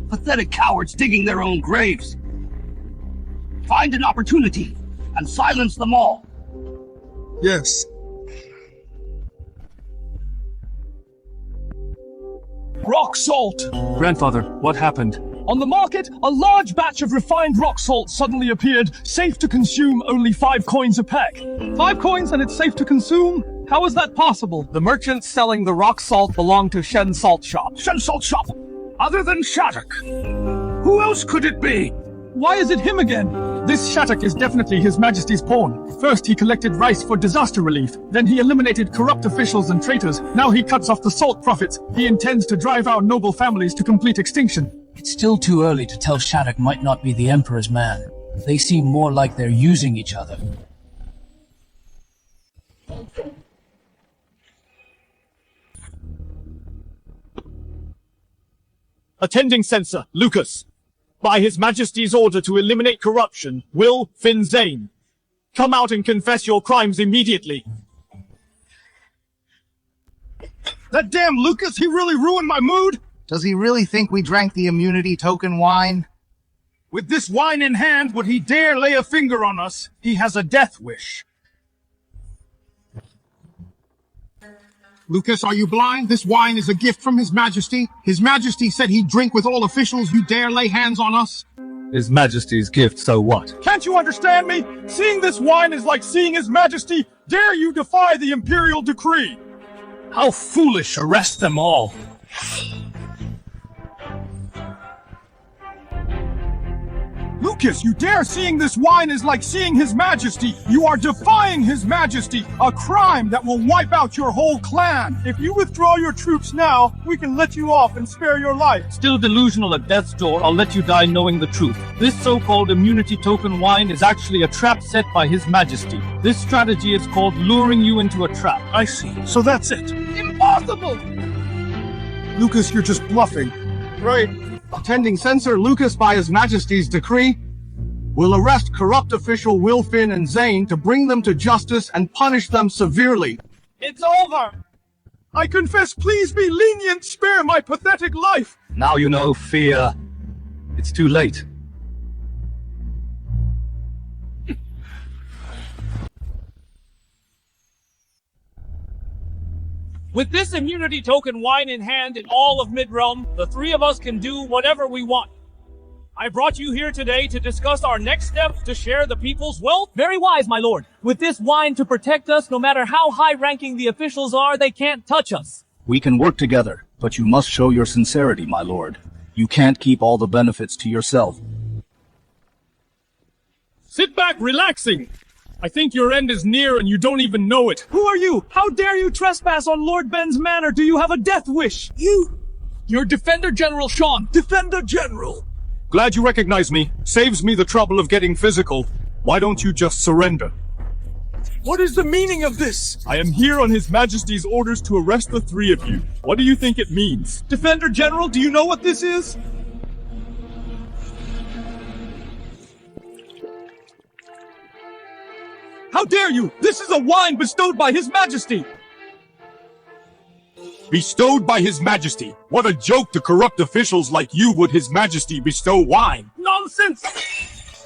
Pathetic cowards digging their own graves. Find an opportunity and silence them all. Yes. Rock salt! Grandfather, what happened? On the market, a large batch of refined rock salt suddenly appeared, safe to consume, only 5 coins a peck. 5 coins and it's safe to consume? How is that possible? The merchants selling the rock salt belong to Shen Salt Shop. Shen Salt Shop? Other than Shattuck? Who else could it be? Why is it him again? This Shattuck is definitely His Majesty's pawn. First he collected rice for disaster relief, then he eliminated corrupt officials and traitors. Now he cuts off the salt profits. He intends to drive our noble families to complete extinction. It's still too early to tell Shattuck might not be the Emperor's man. They seem more like they're using each other. Attending censor, Lucas. By His Majesty's order to eliminate corruption, Will Finn Zane. Come out and confess your crimes immediately. That damn Lucas, he really ruined my mood? Does he really think we drank the immunity token wine? With this wine in hand, would he dare lay a finger on us? He has a death wish. Lucas, are you blind? This wine is a gift from His Majesty. His Majesty said he'd drink with all officials. You dare lay hands on us? His Majesty's gift, so what? Can't you understand me? Seeing this wine is like seeing His Majesty. Dare you defy the Imperial decree? How foolish! Arrest them all! Lucas, you dare seeing this wine is like seeing His Majesty. You are defying His Majesty, a crime that will wipe out your whole clan. If you withdraw your troops now, we can let you off and spare your life. Still delusional at death's door, I'll let you die knowing the truth. This so-called immunity token wine is actually a trap set by His Majesty. This strategy is called luring you into a trap. I see. So that's it. Impossible! Lucas, you're just bluffing. Right. Attending censor, Lucas, by His Majesty's decree, will arrest corrupt official Will Finn and Zane to bring them to justice and punish them severely. It's over! I confess, please be lenient, spare my pathetic life. Now you know fear. It's too late. With this immunity token wine in hand in all of Mid-Realm, the 3 of us can do whatever we want. I brought you here today to discuss our next step to share the people's wealth. Very wise, my lord. With this wine to protect us, no matter how high-ranking the officials are, they can't touch us. We can work together, but you must show your sincerity, my lord. You can't keep all the benefits to yourself. Sit back, relaxing. I think your end is near and you don't even know it. Who are you? How dare you trespass on Lord Ben's manor? Do you have a death wish? You're Defender General Sean. Defender General! Glad you recognize me. Saves me the trouble of getting physical. Why don't you just surrender? What is the meaning of this? I am here on His Majesty's orders to arrest the 3 of you. What do you think it means? Defender General, do you know what this is? How dare you! This is a wine bestowed by His Majesty! Bestowed by His Majesty. What a joke to corrupt officials like you would His Majesty bestow wine. Nonsense!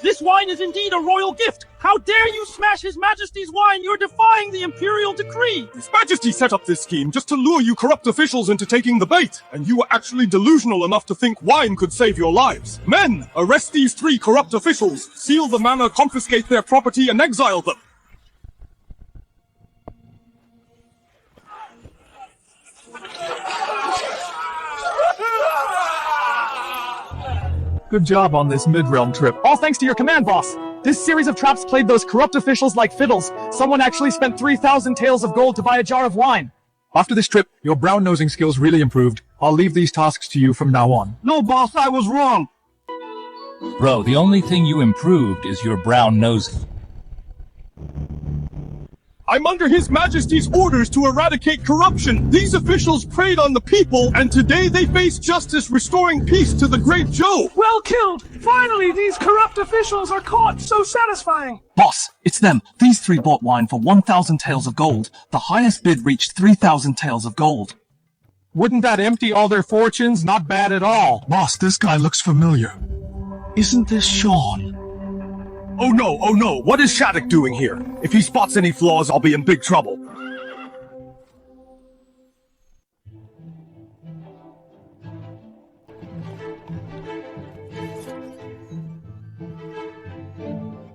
This wine is indeed a royal gift. How dare you smash His Majesty's wine? You're defying the imperial decree! His Majesty set up this scheme just to lure you corrupt officials into taking the bait, and you were actually delusional enough to think wine could save your lives. Men, arrest these 3 corrupt officials, seal the manor, confiscate their property, and exile them. Good job on this mid-realm trip. All thanks to your command, boss. This series of traps played those corrupt officials like fiddles. Someone actually spent 3,000 taels of gold to buy a jar of wine. After this trip, your brown-nosing skills really improved. I'll leave these tasks to you from now on. No, boss, I was wrong. Bro, the only thing you improved is your brown nosing. I'm under His Majesty's orders to eradicate corruption. These officials preyed on the people, and today they face justice, restoring peace to the great Joe. Well killed! Finally, these corrupt officials are caught. So satisfying. Boss, it's them. These 3 bought wine for 1,000 taels of gold. The highest bid reached 3,000 taels of gold. Wouldn't that empty all their fortunes? Not bad at all. Boss, this guy looks familiar. Isn't this Sean? Oh no, what is Shattuck doing here? If he spots any flaws, I'll be in big trouble.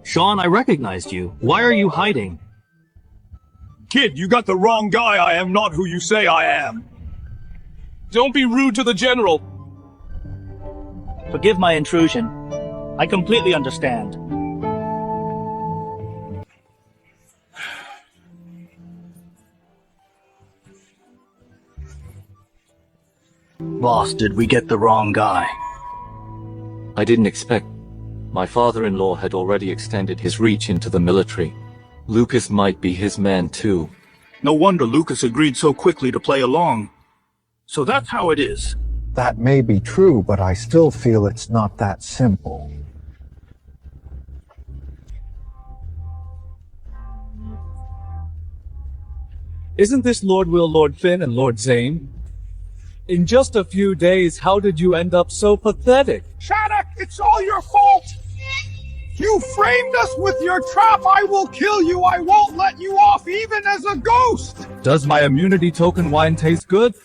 Sean, I recognized you. Why are you hiding? Kid, you got the wrong guy. I am not who you say I am. Don't be rude to the general. Forgive my intrusion. I completely understand. Boss, did we get the wrong guy? I didn't expect. My father-in-law had already extended his reach into the military. Lucas might be his man too. No wonder Lucas agreed so quickly to play along. So that's how it is. That may be true, but I still feel it's not that simple. Isn't this Lord Will, Lord Finn, and Lord Zane? In just a few days, how did you end up so pathetic? Shattuck, it's all your fault! You framed us with your trap! I will kill you! I won't let you off even as a ghost! Does my immunity token wine taste good?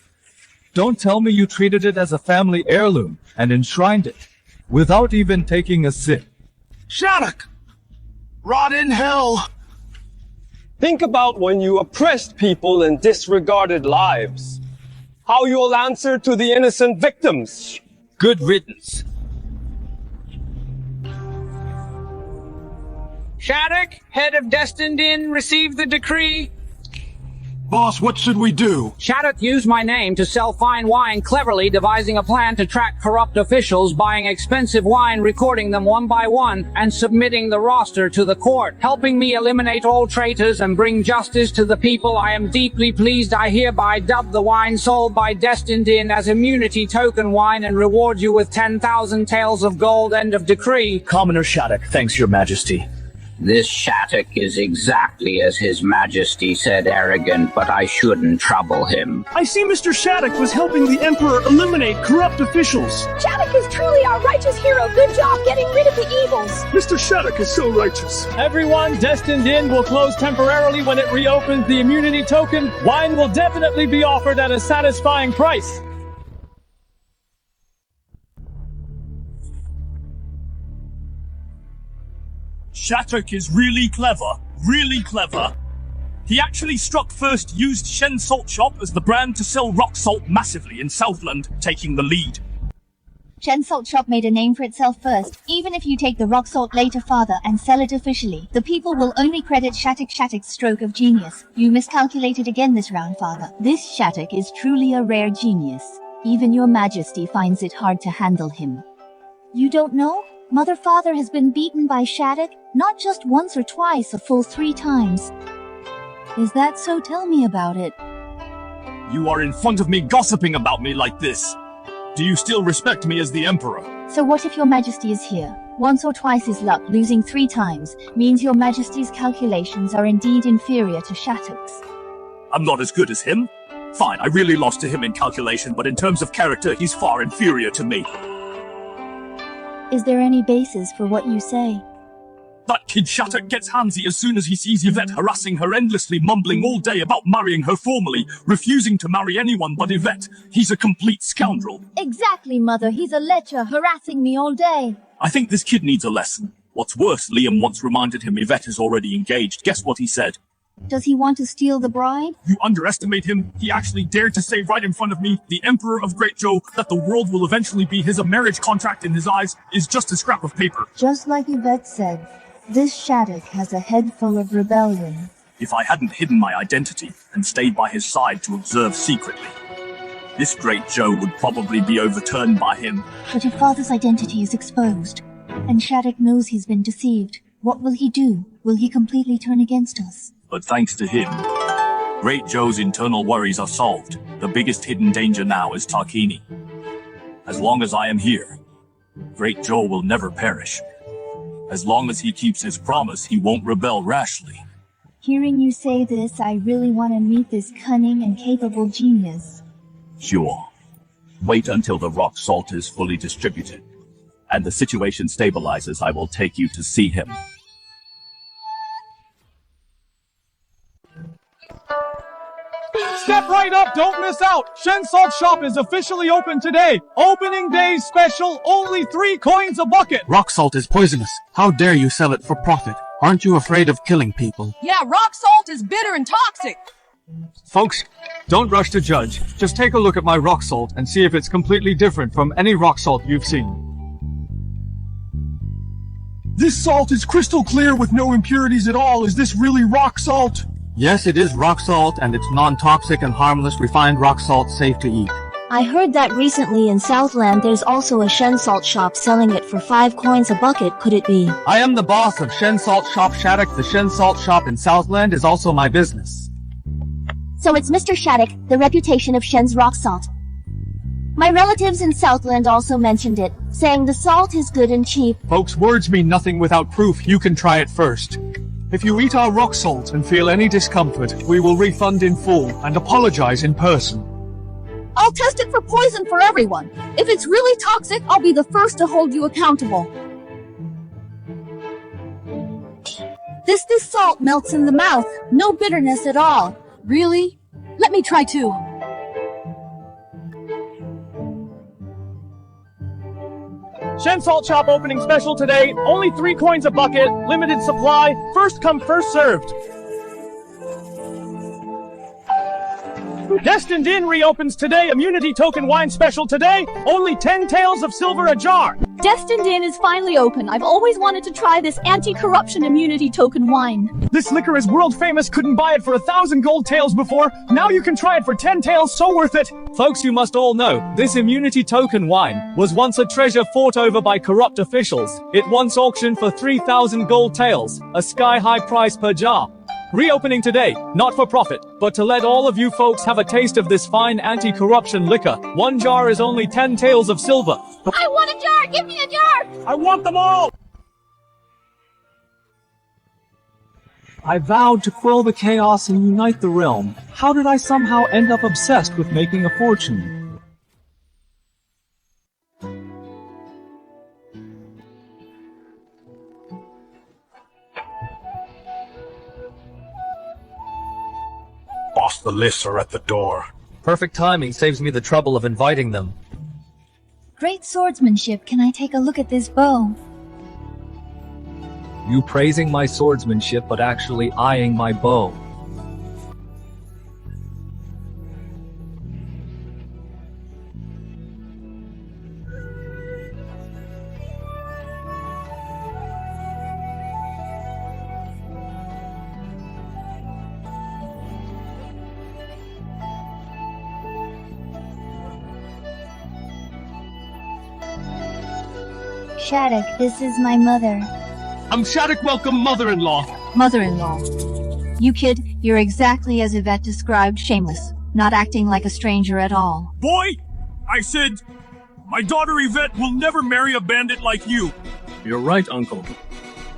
Don't tell me you treated it as a family heirloom and enshrined it, without even taking a sip. Shattuck! Rot in hell! Think about when you oppressed people and disregarded lives. How you'll answer to the innocent victims. Good riddance. Shattuck, head of Destined Inn, received the decree. Boss, what should we do? Shattuck used my name to sell fine wine, cleverly devising a plan to track corrupt officials, buying expensive wine, recording them one by one, and submitting the roster to the court, helping me eliminate all traitors and bring justice to the people. I am deeply pleased. I hereby dub the wine sold by Destined Inn as immunity token wine and reward you with 10,000 taels of gold. End of decree. Commoner Shattuck, thanks your majesty. This Shattuck is exactly as His Majesty said, arrogant, but I shouldn't trouble him. I see Mr. Shattuck was helping the Emperor eliminate corrupt officials. Shattuck is truly our righteous hero. Good job getting rid of the evils. Mr. Shattuck is so righteous. Everyone, Destined Inn will close temporarily when it reopens. The immunity token wine will definitely be offered at a satisfying price. Shattuck is really clever. Really clever. He actually struck first used Shen Salt Shop as the brand to sell rock salt massively in Southland, taking the lead. Shen Salt Shop made a name for itself first. Even if you take the rock salt later, father, and sell it officially, the people will only credit Shattuck's stroke of genius. You miscalculated again this round, father. This Shattuck is truly a rare genius. Even your majesty finds it hard to handle him. You don't know? Mother Father has been beaten by Shattuck, not just once or twice, a full 3 times. Is that so? Tell me about it. You are in front of me gossiping about me like this. Do you still respect me as the Emperor? So what if your majesty is here? Once or twice is luck. Losing 3 times means your majesty's calculations are indeed inferior to Shattuck's. I'm not as good as him. Fine, I really lost to him in calculation, but in terms of character, he's far inferior to me. Is there any basis for what you say? That kid Shattuck gets handsy as soon as he sees Yvette harassing her endlessly, mumbling all day about marrying her formally, refusing to marry anyone but Yvette. He's a complete scoundrel. Exactly, Mother. He's a lecher, harassing me all day. I think this kid needs a lesson. What's worse, Liam once reminded him Yvette is already engaged. Guess what he said? Does he want to steal the bride? You underestimate him. He actually dared to say right in front of me, the Emperor of Great Joe, that the world will eventually be his. A marriage contract in his eyes is just a scrap of paper. Just like Yvette said, this Shattuck has a head full of rebellion. If I hadn't hidden my identity and stayed by his side to observe secretly, this Great Joe would probably be overturned by him. But if father's identity is exposed, and Shattuck knows he's been deceived, what will he do? Will he completely turn against us? But thanks to him, Great Joe's internal worries are solved. The biggest hidden danger now is Tarquini. As long as I am here, Great Joe will never perish. As long as he keeps his promise, he won't rebel rashly. Hearing you say this, I really want to meet this cunning and capable genius. Sure. Wait until the rock salt is fully distributed, and the situation stabilizes. I will take you to see him. Step right up, don't miss out! Shen Salt Shop is officially open today! Opening day special, only 3 coins a bucket! Rock salt is poisonous. How dare you sell it for profit? Aren't you afraid of killing people? Yeah, rock salt is bitter and toxic! Folks, don't rush to judge. Just take a look at my rock salt and see if it's completely different from any rock salt you've seen. This salt is crystal clear with no impurities at all. Is this really rock salt? Yes, it is rock salt, and it's non-toxic and harmless refined rock salt safe to eat. I heard that recently in Southland there's also a Shen Salt shop selling it for 5 coins a bucket. Could it be? I am the boss of Shen Salt Shop Shattuck. The Shen Salt Shop in Southland is also my business. So it's Mr. Shattuck, the reputation of Shen's rock salt. My relatives in Southland also mentioned it, saying the salt is good and cheap. Folks, words mean nothing without proof. You can try it first. If you eat our rock salt and feel any discomfort, we will refund in full and apologize in person. I'll test it for poison for everyone. If it's really toxic, I'll be the first to hold you accountable. This salt melts in the mouth. No bitterness at all. Really? Let me try too. Shen Salt Shop opening special today, only 3 coins a bucket, limited supply, first come first served. Destined Inn reopens today, immunity token wine special today, only 10 taels of silver a jar. Destined Inn is finally open. I've always wanted to try this anti-corruption immunity token wine. This liquor is world famous, couldn't buy it for 1,000 gold taels before. Now you can try it for 10 taels, so worth it. Folks, you must all know, this immunity token wine was once a treasure fought over by corrupt officials. It once auctioned for 3,000 gold taels, a sky-high price per jar. Reopening today, not for profit, but to let all of you folks have a taste of this fine anti-corruption liquor. 1 jar is only 10 taels of silver. I want a jar! Give me a jar! I want them all! I vowed to quell the chaos and unite the realm. How did I somehow end up obsessed with making a fortune? Boss, the lists are at the door. Perfect timing saves me the trouble of inviting them. Great swordsmanship. Can I take a look at this bow? You praising my swordsmanship, but actually eyeing my bow. Shattuck, this is my mother. I'm Shattuck, welcome mother-in-law. Mother-in-law. You kid, you're exactly as Yvette described, shameless, not acting like a stranger at all. Boy! I said, my daughter Yvette will never marry a bandit like you. You're right, Uncle.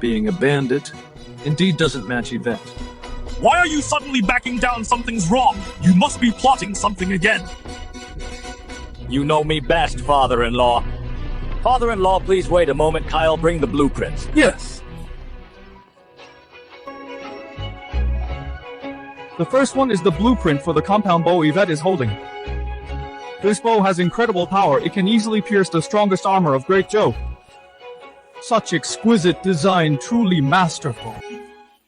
Being a bandit indeed doesn't match Yvette. Why are you suddenly backing down? Something's wrong. You must be plotting something again. You know me best, father-in-law. Father-in-law, please wait a moment. Kyle, bring the blueprints. Yes. The first one is the blueprint for the compound bow Yvette is holding. This bow has incredible power. It can easily pierce the strongest armor of Great Joe. Such exquisite design, truly masterful.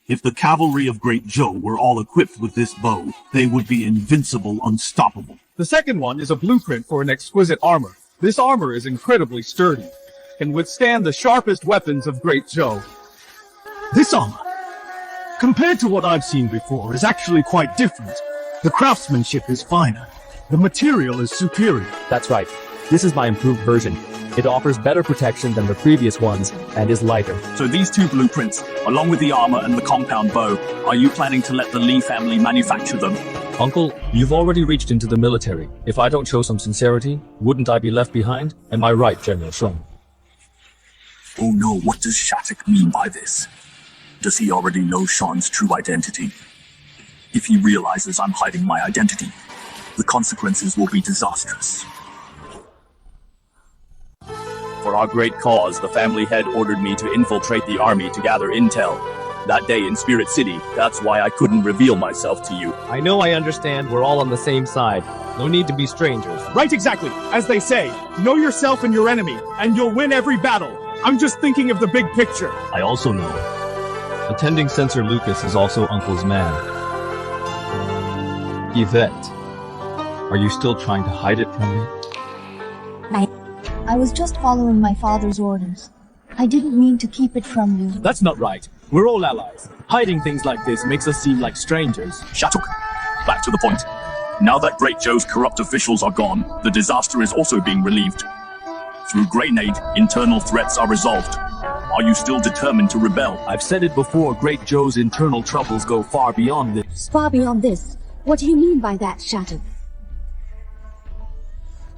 If the cavalry of Great Joe were all equipped with this bow, they would be invincible, unstoppable. The second one is a blueprint for an exquisite armor. This armor is incredibly sturdy, can withstand the sharpest weapons of Great Joe. This armor, compared to what I've seen before, is actually quite different. The craftsmanship is finer. The material is superior. That's right. This is my improved version. It offers better protection than the previous ones and is lighter. So these two blueprints, along with the armor and the compound bow, are you planning to let the Lee family manufacture them? Uncle, you've already reached into the military. If I don't show some sincerity, wouldn't I be left behind? Am I right, General Sean? Oh no, what does Shattuck mean by this? Does he already know Sean's true identity? If he realizes I'm hiding my identity, the consequences will be disastrous. For our great cause, the family head ordered me to infiltrate the army to gather intel. That day in Spirit City, that's why I couldn't reveal myself to you. I know, I understand. We're all on the same side. No need to be strangers. Right, exactly. As they say, know yourself and your enemy, and you'll win every battle. I'm just thinking of the big picture. I also know. Attending Censor Lucas is also Uncle's man. Yvette, are you still trying to hide it from me? I was just following my father's orders. I didn't mean to keep it from you. That's not right. We're all allies. Hiding things like this makes us seem like strangers. Shattuck, back to the point. Now that Great Joe's corrupt officials are gone, the disaster is also being relieved. Through Grenade, internal threats are resolved. Are you still determined to rebel? I've said it before, Great Joe's internal troubles go far beyond this. Far beyond this? What do you mean by that, Shattuck?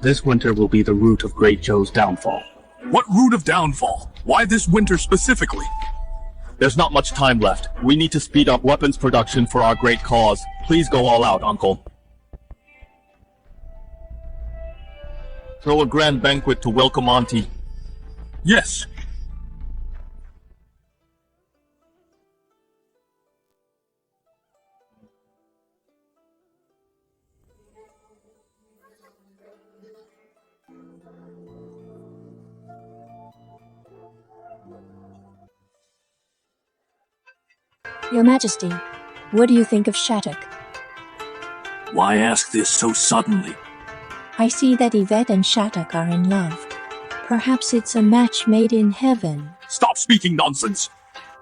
This winter will be the root of Great Joe's downfall. What root of downfall? Why this winter specifically? There's not much time left. We need to speed up weapons production for our great cause. Please go all out, Uncle. Throw a grand banquet to welcome Auntie. Yes. Your Majesty, what do you think of Shattuck? Why ask this so suddenly? I see that Yvette and Shattuck are in love. Perhaps it's a match made in heaven. Stop speaking nonsense.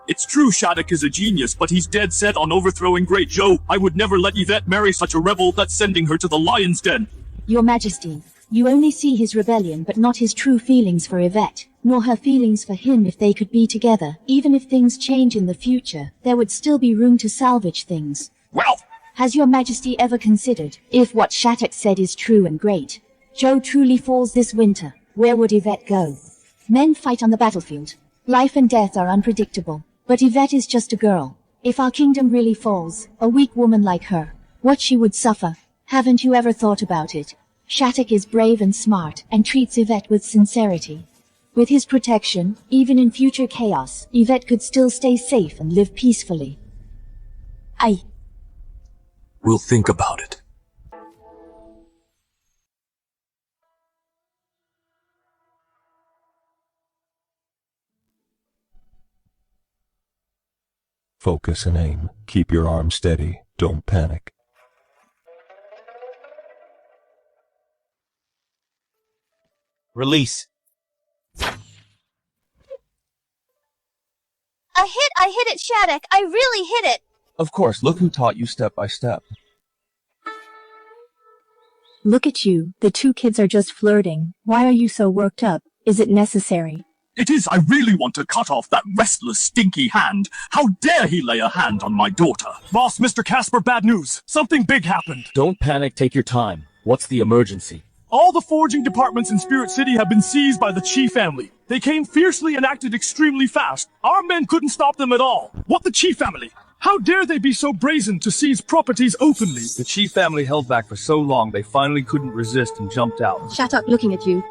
It's true Shattuck is a genius, but he's dead set on overthrowing Great Joe. I would never let Yvette marry such a rebel that's sending her to the lion's den. Your Majesty, you only see his rebellion but not his true feelings for Yvette, nor her feelings for him. If they could be together, even if things change in the future, there would still be room to salvage things. Well, has your Majesty ever considered, if what Shattuck said is true and great, Joe truly falls this winter, where would Yvette go? Men fight on the battlefield. Life and death are unpredictable, but Yvette is just a girl. If our kingdom really falls, a weak woman like her, what she would suffer, haven't you ever thought about it? Shattuck is brave and smart, and treats Yvette with sincerity. With his protection, even in future chaos, Yvette could still stay safe and live peacefully. We'll think about it. Focus and aim. Keep your arm steady. Don't panic. Release. I hit it, Shattuck. I really hit it. Of course, look who taught you step by step. Look at you, the two kids are just flirting. Why are you so worked up? Is it necessary? It is. I really want to cut off that restless, stinky hand. How dare he lay a hand on my daughter? Boss, Mr. Casper, bad news. Something big happened. Don't panic, take your time. What's the emergency? All the forging departments in Spirit City have been seized by the Chi family. They came fiercely and acted extremely fast. Our men couldn't stop them at all. What, the Chi family? How dare they be so brazen to seize properties openly? The Chi family held back for so long they finally couldn't resist and jumped out. Shattuck looking at you.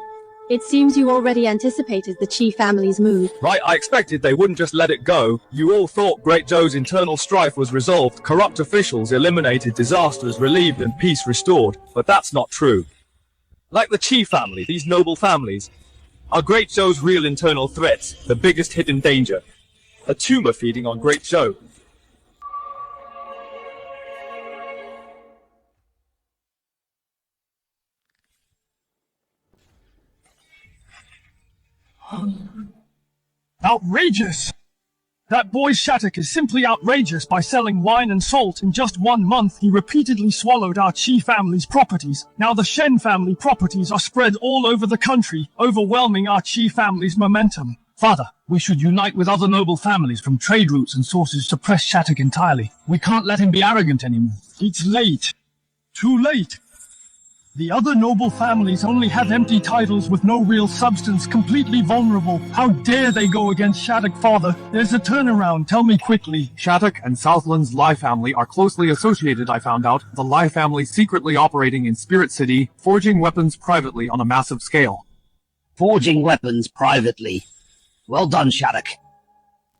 It seems you already anticipated the Chi family's move. Right, I expected they wouldn't just let it go. You all thought Great Joe's internal strife was resolved, corrupt officials eliminated, disasters relieved, and peace restored. But that's not true. Like the Chi family, these noble families are Great Joe's real internal threats, the biggest hidden danger. A tumor feeding on Great Joe. Outrageous! That boy Shattuck is simply outrageous. By selling wine and salt in just 1 month, he repeatedly swallowed our Chi family's properties. Now the Shen family properties are spread all over the country, overwhelming our Chi family's momentum. Father, we should unite with other noble families from trade routes and sources to press Shattuck entirely. We can't let him be arrogant anymore. It's late. Too late. The other noble families only have empty titles with no real substance, completely vulnerable. How dare they go against Shattuck, father? There's a turnaround, tell me quickly. Shattuck and Southland's Lai family are closely associated, I found out. The Lai family secretly operating in Spirit City, forging weapons privately on a massive scale. Forging weapons privately. Well done, Shattuck.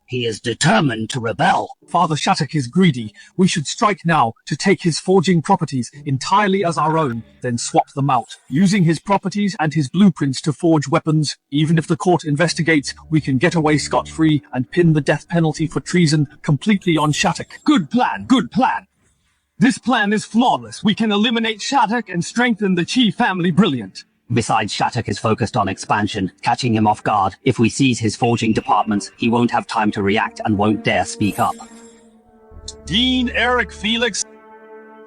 He is determined to rebel. Father Shattuck is greedy. We should strike now to take his forging properties entirely as our own, then swap them out. Using his properties and his blueprints to forge weapons, even if the court investigates, we can get away scot-free and pin the death penalty for treason completely on Shattuck. Good plan, good plan. This plan is flawless. We can eliminate Shattuck and strengthen the Chi family. Brilliant. Besides, Shattuck is focused on expansion, catching him off guard. If we seize his forging departments, he won't have time to react and won't dare speak up. Dean, Eric, Felix,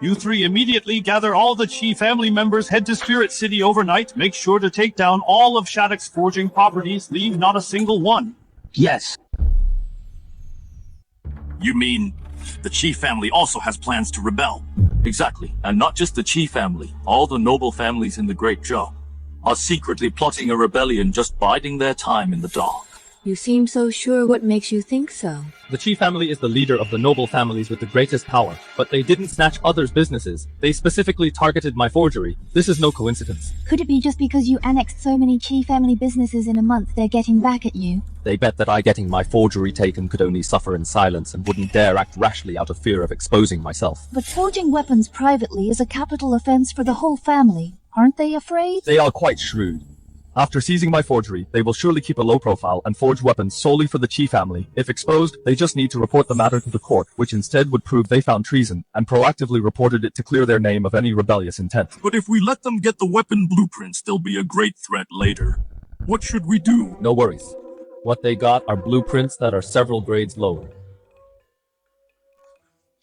you three immediately gather all the Chi family members, head to Spirit City overnight, make sure to take down all of Shattuck's forging properties, leave not a single one. Yes. You mean the Chi family also has plans to rebel? Exactly, and not just the Chi family, all the noble families in the Great Joe are secretly plotting a rebellion, just biding their time in the dark. You seem so sure. What makes you think so? The Chi family is the leader of the noble families with the greatest power, but they didn't snatch others' businesses. They specifically targeted my forgery. This is no coincidence. Could it be just because you annexed so many Chi family businesses in a month they're getting back at you? They bet that I getting my forgery taken could only suffer in silence and wouldn't dare act rashly out of fear of exposing myself. But forging weapons privately is a capital offense for the whole family. Aren't they afraid? They are quite shrewd. After seizing my forgery, they will surely keep a low profile and forge weapons solely for the Chi family. If exposed, they just need to report the matter to the court, which instead would prove they found treason, and proactively reported it to clear their name of any rebellious intent. But if we let them get the weapon blueprints, they'll be a great threat later. What should we do? No worries. What they got are blueprints that are several grades lower.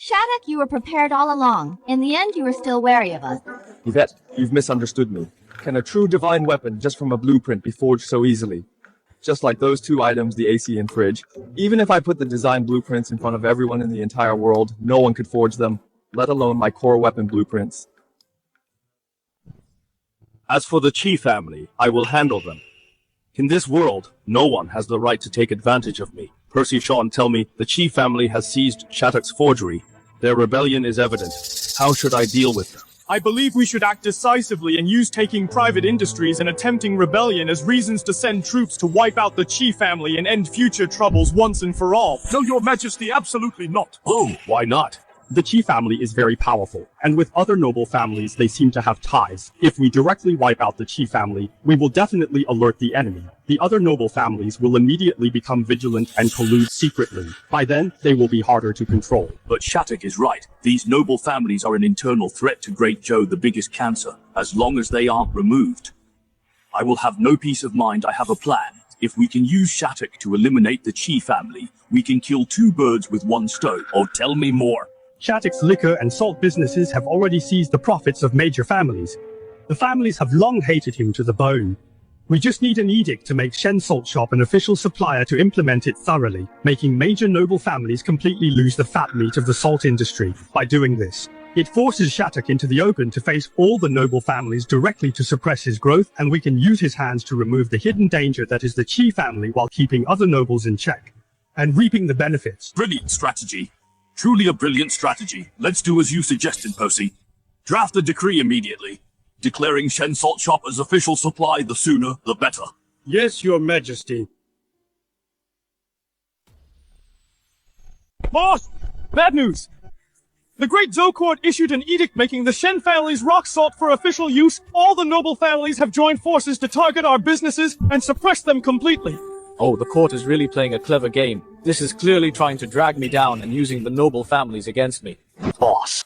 Shattuck, you were prepared all along. In the end, you were still wary of us. Yvette, you've misunderstood me. Can a true divine weapon just from a blueprint be forged so easily? Just like those 2 items, the AC and fridge. Even if I put the design blueprints in front of everyone in the entire world, no one could forge them, let alone my core weapon blueprints. As for the Chi family, I will handle them. In this world, no one has the right to take advantage of me. Percy Sean, tell me, the Chi family has seized Shattuck's forgery. Their rebellion is evident. How should I deal with them? I believe we should act decisively and use taking private industries and attempting rebellion as reasons to send troops to wipe out the Chi family and end future troubles once and for all. No, your majesty, absolutely not. Oh, why not? The Chi family is very powerful, and with other noble families they seem to have ties. If we directly wipe out the Chi family, we will definitely alert the enemy. The other noble families will immediately become vigilant and collude secretly. By then, they will be harder to control. But Shattuck is right. These noble families are an internal threat to Great Joe, the biggest cancer, as long as they aren't removed. I will have no peace of mind. I have a plan. If we can use Shattuck to eliminate the Chi family, we can kill 2 birds with 1 stone. Oh, tell me more. Shattuck's liquor and salt businesses have already seized the profits of major families. The families have long hated him to the bone. We just need an edict to make Shen Salt Shop an official supplier to implement it thoroughly, making major noble families completely lose the fat meat of the salt industry. By doing this, it forces Shattuck into the open to face all the noble families directly to suppress his growth, and we can use his hands to remove the hidden danger that is the Chi family while keeping other nobles in check and reaping the benefits. Brilliant strategy. Truly a brilliant strategy. Let's do as you suggested, Percy. Draft the decree immediately. Declaring Shen Salt Shop as official supply, the sooner, the better. Yes, Your Majesty. Boss! Bad news! The Great Zhou Court issued an edict making the Shen family's rock salt for official use. All the noble families have joined forces to target our businesses and suppress them completely. Oh, the court is really playing a clever game. This is clearly trying to drag me down and using the noble families against me. Boss,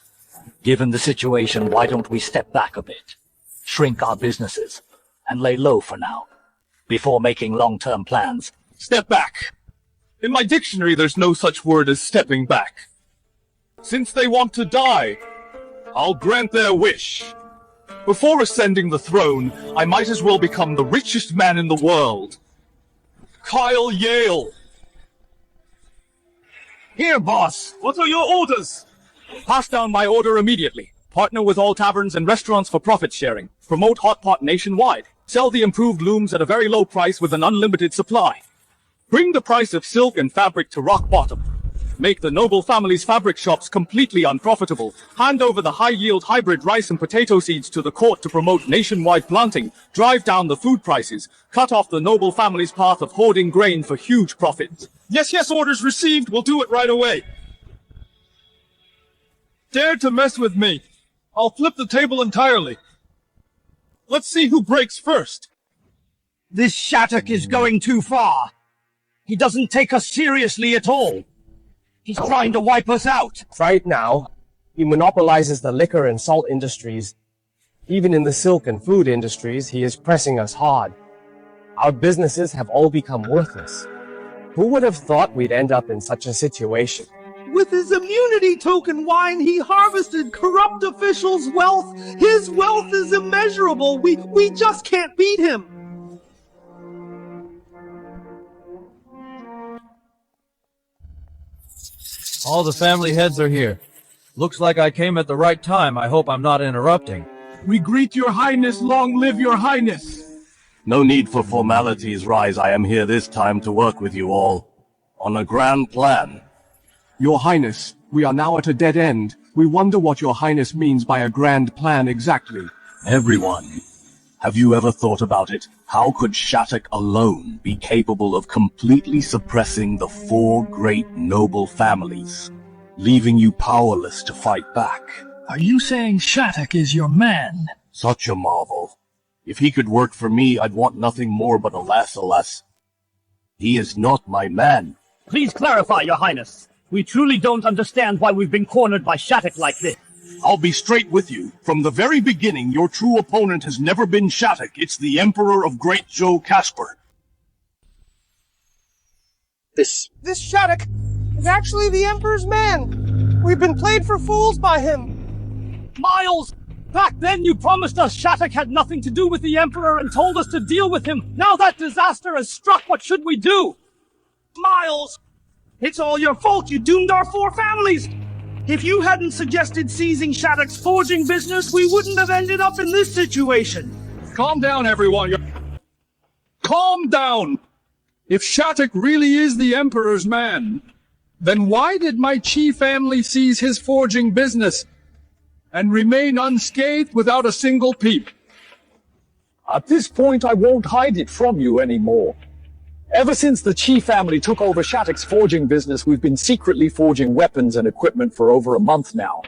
given the situation, why don't we step back a bit? Shrink our businesses and lay low for now, before making long-term plans. Step back. In my dictionary, there's no such word as stepping back. Since they want to die, I'll grant their wish. Before ascending the throne, I might as well become the richest man in the world. Kyle Yale. Here, boss. What are your orders? Pass down my order immediately. Partner with all taverns and restaurants for profit sharing. Promote hot pot nationwide. Sell the improved looms at a very low price with an unlimited supply. Bring the price of silk and fabric to rock bottom. Make the noble family's fabric shops completely unprofitable. Hand over the high-yield hybrid rice and potato seeds to the court to promote nationwide planting. Drive down the food prices. Cut off the noble family's path of hoarding grain for huge profits. Yes, orders received. We'll do it right away. Dare to mess with me. I'll flip the table entirely. Let's see who breaks first. This Shattuck is going too far. He doesn't take us seriously at all. He's trying to wipe us out. Right now, he monopolizes the liquor and salt industries. Even in the silk and food industries, he is pressing us hard. Our businesses have all become worthless. Who would have thought we'd end up in such a situation? With his immunity token wine, he harvested corrupt officials' wealth. His wealth is immeasurable. We just can't beat him. All the family heads are here. Looks like I came at the right time. I hope I'm not interrupting. We greet your highness, long live your highness. No need for formalities, Rise. I am here this time to work with you all on a grand plan. Your highness, we are now at a dead end. We wonder what your highness means by a grand plan exactly. Everyone, have you ever thought about it? How could Shattuck alone be capable of completely suppressing the 4 great noble families, leaving you powerless to fight back? Are you saying Shattuck is your man? Such a marvel. If he could work for me, I'd want nothing more, but alas, he is not my man. Please clarify, Your Highness. We truly don't understand why we've been cornered by Shattuck like this. I'll be straight with you. From the very beginning, your true opponent has never been Shattuck. It's the Emperor of Great Zhou Casper. This Shattuck is actually the Emperor's man. We've been played for fools by him. Miles! Back then you promised us Shattuck had nothing to do with the Emperor and told us to deal with him. Now that disaster has struck, what should we do? Miles! It's all your fault. You doomed our 4 families. If you hadn't suggested seizing Shattuck's forging business, we wouldn't have ended up in this situation. Calm down, everyone. Calm down. If Shattuck really is the Emperor's man, then why did my Qi family seize his forging business and remain unscathed without a single peep? At this point, I won't hide it from you anymore. Ever since the Qi family took over Shattuck's forging business, we've been secretly forging weapons and equipment for over a month now.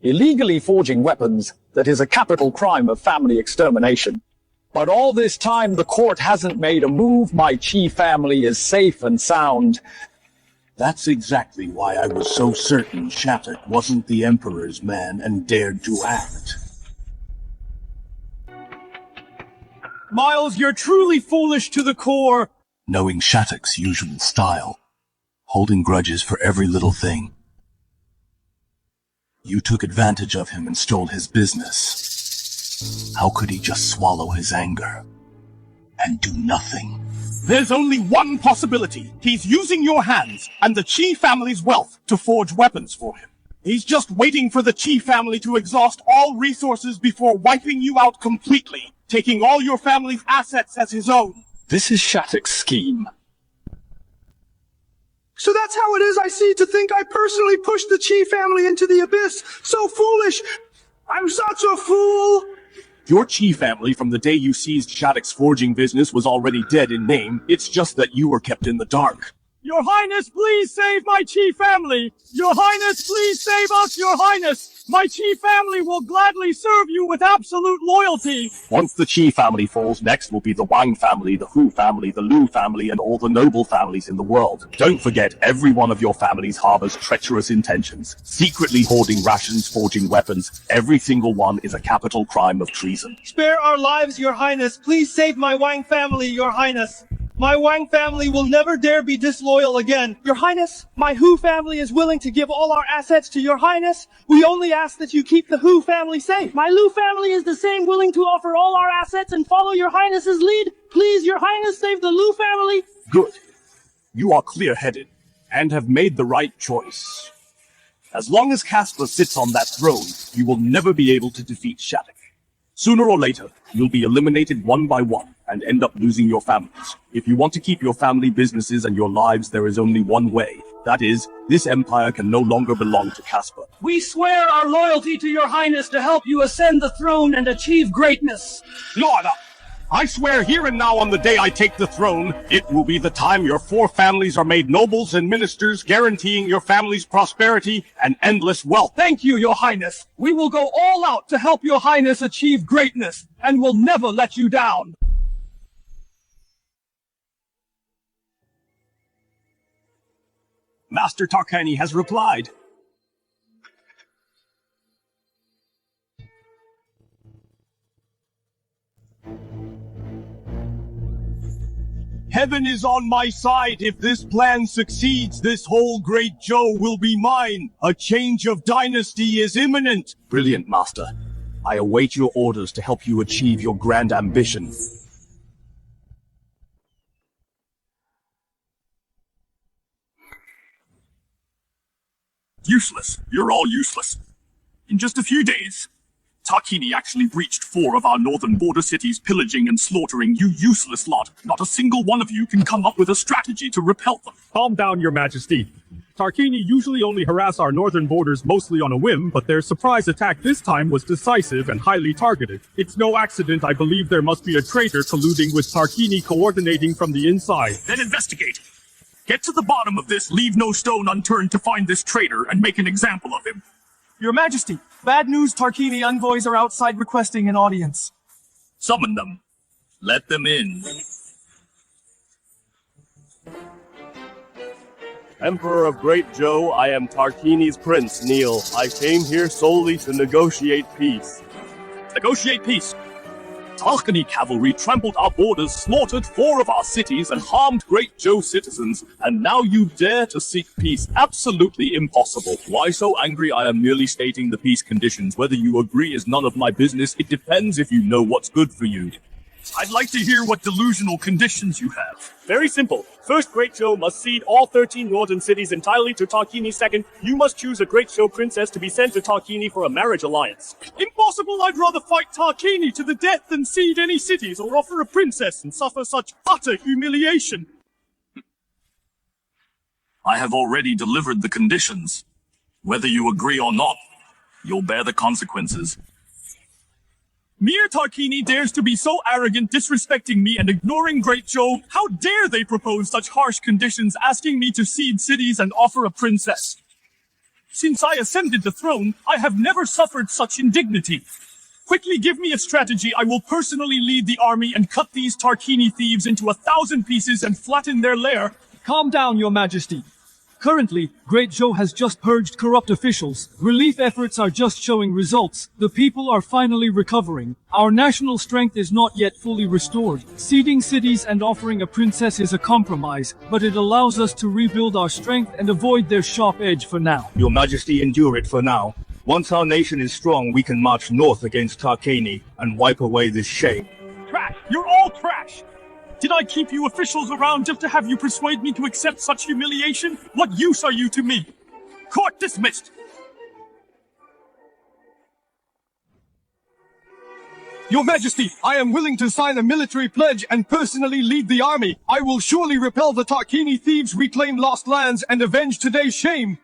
Illegally forging weapons, that is a capital crime of family extermination. But all this time, the court hasn't made a move. My Qi family is safe and sound. That's exactly why I was so certain Shattuck wasn't the Emperor's man and dared to act. Miles, you're truly foolish to the core. Knowing Shattuck's usual style, holding grudges for every little thing. You took advantage of him and stole his business. How could he just swallow his anger and do nothing? There's only one possibility. He's using your hands and the Qi family's wealth to forge weapons for him. He's just waiting for the Qi family to exhaust all resources before wiping you out completely, taking all your family's assets as his own. This is Shattuck's scheme. So that's how it is, I see, to think I personally pushed the Qi family into the abyss. So foolish. I'm such a fool. Your Chi family from the day you seized Shattuck's forging business was already dead in name. It's just that you were kept in the dark. Your Highness, please save my Chi family! Your Highness, please save us, Your Highness! My Chi family will gladly serve you with absolute loyalty! Once the Chi family falls, next will be the Wang family, the Hu family, the Lu family, and all the noble families in the world. Don't forget, every one of your families harbors treacherous intentions, secretly hoarding rations, forging weapons. Every single one is a capital crime of treason. Spare our lives, Your Highness! Please save my Wang family, Your Highness! My Wang family will never dare be disloyal again. Your Highness, my Hu family is willing to give all our assets to Your Highness. We only ask that you keep the Hu family safe. My Lu family is the same, willing to offer all our assets and follow Your Highness's lead. Please, Your Highness, save the Lu family. Good. You are clear-headed, and have made the right choice. As long as Casper sits on that throne, you will never be able to defeat Shattuck. Sooner or later, you'll be eliminated one by one, and end up losing your families. If you want to keep your family businesses and your lives, there is only one way. That is, this empire can no longer belong to Casper. We swear our loyalty to Your Highness to help you ascend the throne and achieve greatness. Lord, I swear here and now on the day I take the throne, it will be the time your 4 families are made nobles and ministers, guaranteeing your family's prosperity and endless wealth. Thank you, Your Highness. We will go all out to help Your Highness achieve greatness, and will never let you down. Master Tarkani has replied. Heaven is on my side. If this plan succeeds, this whole Great Zhou will be mine. A change of dynasty is imminent. Brilliant, Master. I await your orders to help you achieve your grand ambition. Useless. You're all useless. In just a few days, Tarkini actually breached 4 of our northern border cities, pillaging and slaughtering you useless lot. Not a single one of you can come up with a strategy to repel them. Calm down, Your Majesty. Tarkini usually only harass our northern borders mostly on a whim, but their surprise attack this time was decisive and highly targeted. It's no accident I believe there must be a traitor colluding with Tarkini coordinating from the inside. Then investigate. Get to the bottom of this, leave no stone unturned to find this traitor, and make an example of him. Your Majesty, bad news, Tarkini envoys are outside requesting an audience. Summon them. Let them in. Emperor of Great Zhou, I am Tarkini's prince, Neil. I came here solely to negotiate peace. Negotiate peace. Tarkini cavalry trampled our borders, slaughtered 4 of our cities, and harmed Great Zhou citizens. And now you dare to seek peace? Absolutely impossible. Why so angry? I am merely stating the peace conditions. Whether you agree is none of my business. It depends if you know what's good for you. I'd like to hear what delusional conditions you have. Very simple. First, Great Zhou must cede all 13 northern cities entirely to Tarkini. Second, you must choose a Great Zhou princess to be sent to Tarkini for a marriage alliance. Impossible! I'd rather fight Tarkini to the death than cede any cities or offer a princess and suffer such utter humiliation. I have already delivered the conditions. Whether you agree or not, you'll bear the consequences. Mere Tarkini dares to be so arrogant, disrespecting me and ignoring Great Zhou. How dare they propose such harsh conditions, asking me to cede cities and offer a princess? Since I ascended the throne, I have never suffered such indignity. Quickly give me a strategy. I will personally lead the army and cut these Tarkini thieves into 1,000 pieces and flatten their lair. Calm down, Your Majesty. Currently, Great Zhou has just purged corrupt officials. Relief efforts are just showing results. The people are finally recovering. Our national strength is not yet fully restored. Ceding cities and offering a princess is a compromise, but it allows us to rebuild our strength and avoid their sharp edge for now. Your Majesty, endure it for now. Once our nation is strong, we can march north against Tarkini and wipe away this shame. Trash! You're all trash! Did I keep you officials around just to have you persuade me to accept such humiliation? What use are you to me? Court dismissed! Your Majesty, I am willing to sign a military pledge and personally lead the army. I will surely repel the Tarkini thieves, reclaim lost lands, and avenge today's shame.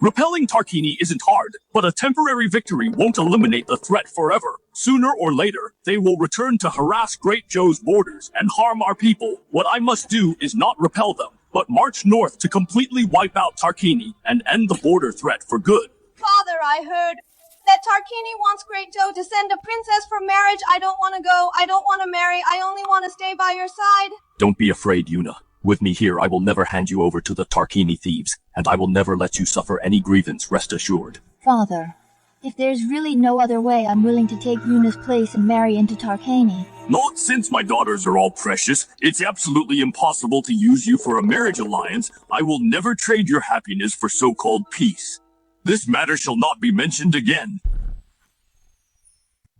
Repelling Tarquini isn't hard, but a temporary victory won't eliminate the threat forever. Sooner or later, they will return to harass Great Joe's borders and harm our people. What I must do is not repel them, but march north to completely wipe out Tarquini and end the border threat for good. Father, I heard that Tarquini wants Great Joe to send a princess for marriage. I don't want to go. I don't want to marry. I only want to stay by your side. Don't be afraid, Yuna. With me here, I will never hand you over to the Tarquini thieves, and I will never let you suffer any grievance, rest assured. Father, if there's really no other way, I'm willing to take Yuna's place and marry into Tarquini. Not since my daughters are all precious. It's absolutely impossible to use you for a marriage alliance. I will never trade your happiness for so-called peace. This matter shall not be mentioned again.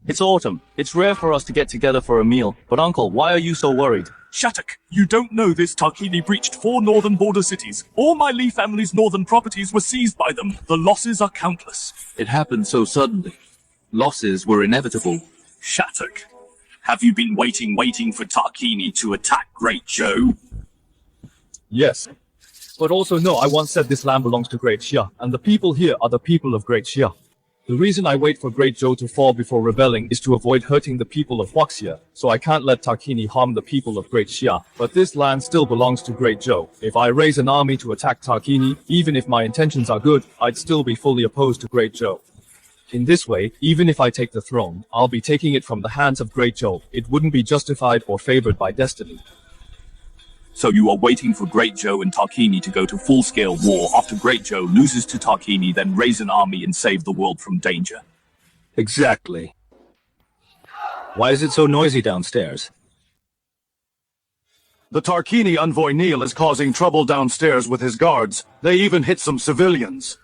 It's autumn. It's rare for us to get together for a meal, but Uncle, why are you so worried? Shattuck, you don't know this. Tarquini breached 4 northern border cities. All my Lee family's northern properties were seized by them. The losses are countless. It happened so suddenly. Losses were inevitable. Shattuck, have you been waiting for Tarquini to attack Great Joe? Yes. But also no, I once said this land belongs to Great Xia, and the people here are the people of Great Xia. The reason I wait for Great Joe to fall before rebelling is to avoid hurting the people of Huaxia, so I can't let Tarquini harm the people of Great Xia. But this land still belongs to Great Joe. If I raise an army to attack Tarquini, even if my intentions are good, I'd still be fully opposed to Great Joe. In this way, even if I take the throne, I'll be taking it from the hands of Great Joe. It wouldn't be justified or favored by destiny. So you are waiting for Great Joe and Tarquini to go to full-scale war after Great Joe loses to Tarquini, then raise an army and save the world from danger. Exactly. Why is it so noisy downstairs? The Tarquini envoy Neil is causing trouble downstairs with his guards. They even hit some civilians.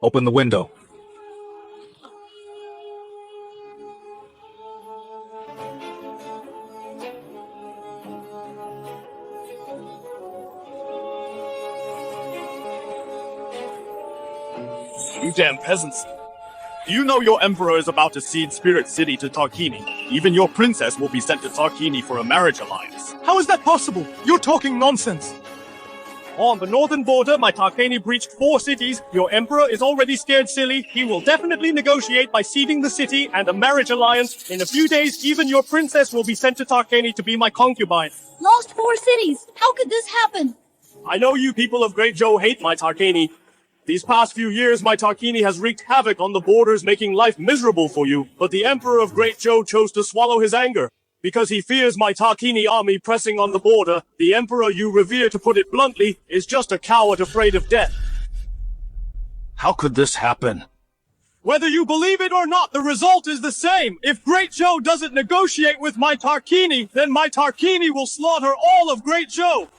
Open the window. You damn peasants. Do you know your emperor is about to cede Spirit City to Tarquini? Even your princess will be sent to Tarquini for a marriage alliance. How is that possible? You're talking nonsense. On the northern border, my Tarquini breached 4 cities. Your emperor is already scared silly. He will definitely negotiate by ceding the city and a marriage alliance. In a few days, even your princess will be sent to Tarquini to be my concubine. Lost 4 cities. How could this happen? I know you people of Great Joe hate my Tarquini. These past few years, my Tarquini has wreaked havoc on the borders, making life miserable for you. But the Emperor of Great Joe chose to swallow his anger. Because he fears my Tarquini army pressing on the border, the Emperor you revere, to put it bluntly, is just a coward afraid of death. How could this happen? Whether you believe it or not, the result is the same. If Great Joe doesn't negotiate with my Tarquini, then my Tarquini will slaughter all of Great Joe.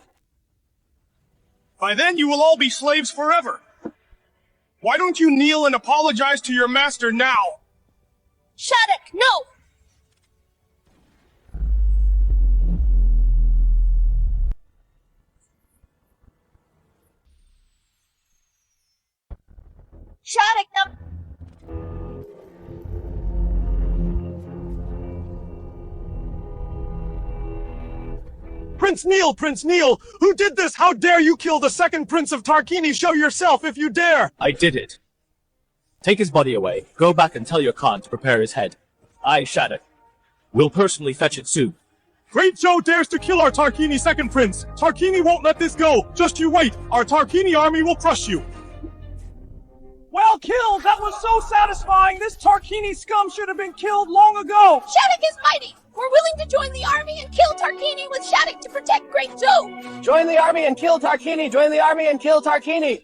By then you will all be slaves forever. Why don't you kneel and apologize to your master now? Shattuck, no! Shattuck, no! Prince Neil! Who did this? How dare you kill the second Prince of Tarquini? Show yourself if you dare! I did it. Take his body away. Go back and tell your Khan to prepare his head. I, Shattuck, will personally fetch it soon. Great Joe dares to kill our Tarquini second prince! Tarquini won't let this go! Just you wait! Our Tarquini army will crush you! Well killed! That was so satisfying! This Tarquini scum should have been killed long ago! Shattuck is mighty! We're willing to join the army and kill Tarquini with Shattuck to protect Great Joe! Join the army and kill Tarquini! Join the army and kill Tarquini!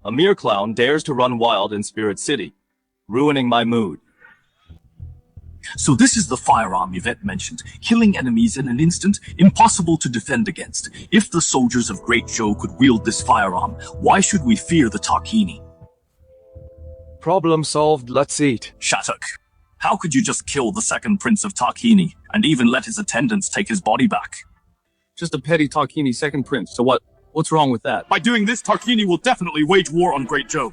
A mere clown dares to run wild in Spirit City, ruining my mood. So this is the firearm Yvette mentioned. Killing enemies in an instant, impossible to defend against. If the soldiers of Great Joe could wield this firearm, why should we fear the Tarquini? Problem solved, let's eat. Shattuck, how could you just kill the second Prince of Tarquini, and even let his attendants take his body back? Just a petty Tarquini second prince, so what's wrong with that? By doing this, Tarquini will definitely wage war on Great Joe.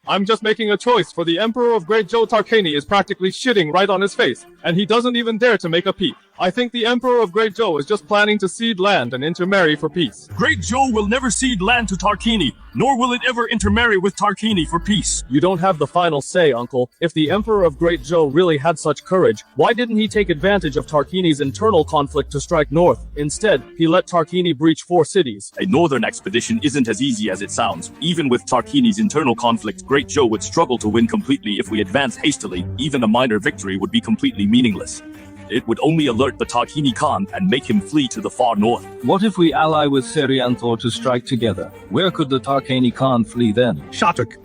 I'm just making a choice, for the Emperor of Great Joe Tarquini is practically shitting right on his face, and he doesn't even dare to make a peep. I think the Emperor of Great Zhou is just planning to cede land and intermarry for peace. Great Zhou will never cede land to Tarquini, nor will it ever intermarry with Tarquini for peace. You don't have the final say, Uncle. If the Emperor of Great Zhou really had such courage, why didn't he take advantage of Tarquini's internal conflict to strike north? Instead, he let Tarquini breach 4 cities. A northern expedition isn't as easy as it sounds. Even with Tarquini's internal conflict, Great Zhou would struggle to win completely if we advance hastily. Even a minor victory would be completely meaningless. It would only alert the Tarquini Khan and make him flee to the far north. What if we ally with Serianthor to strike together? Where could the Tarquini Khan flee then? Shattuck,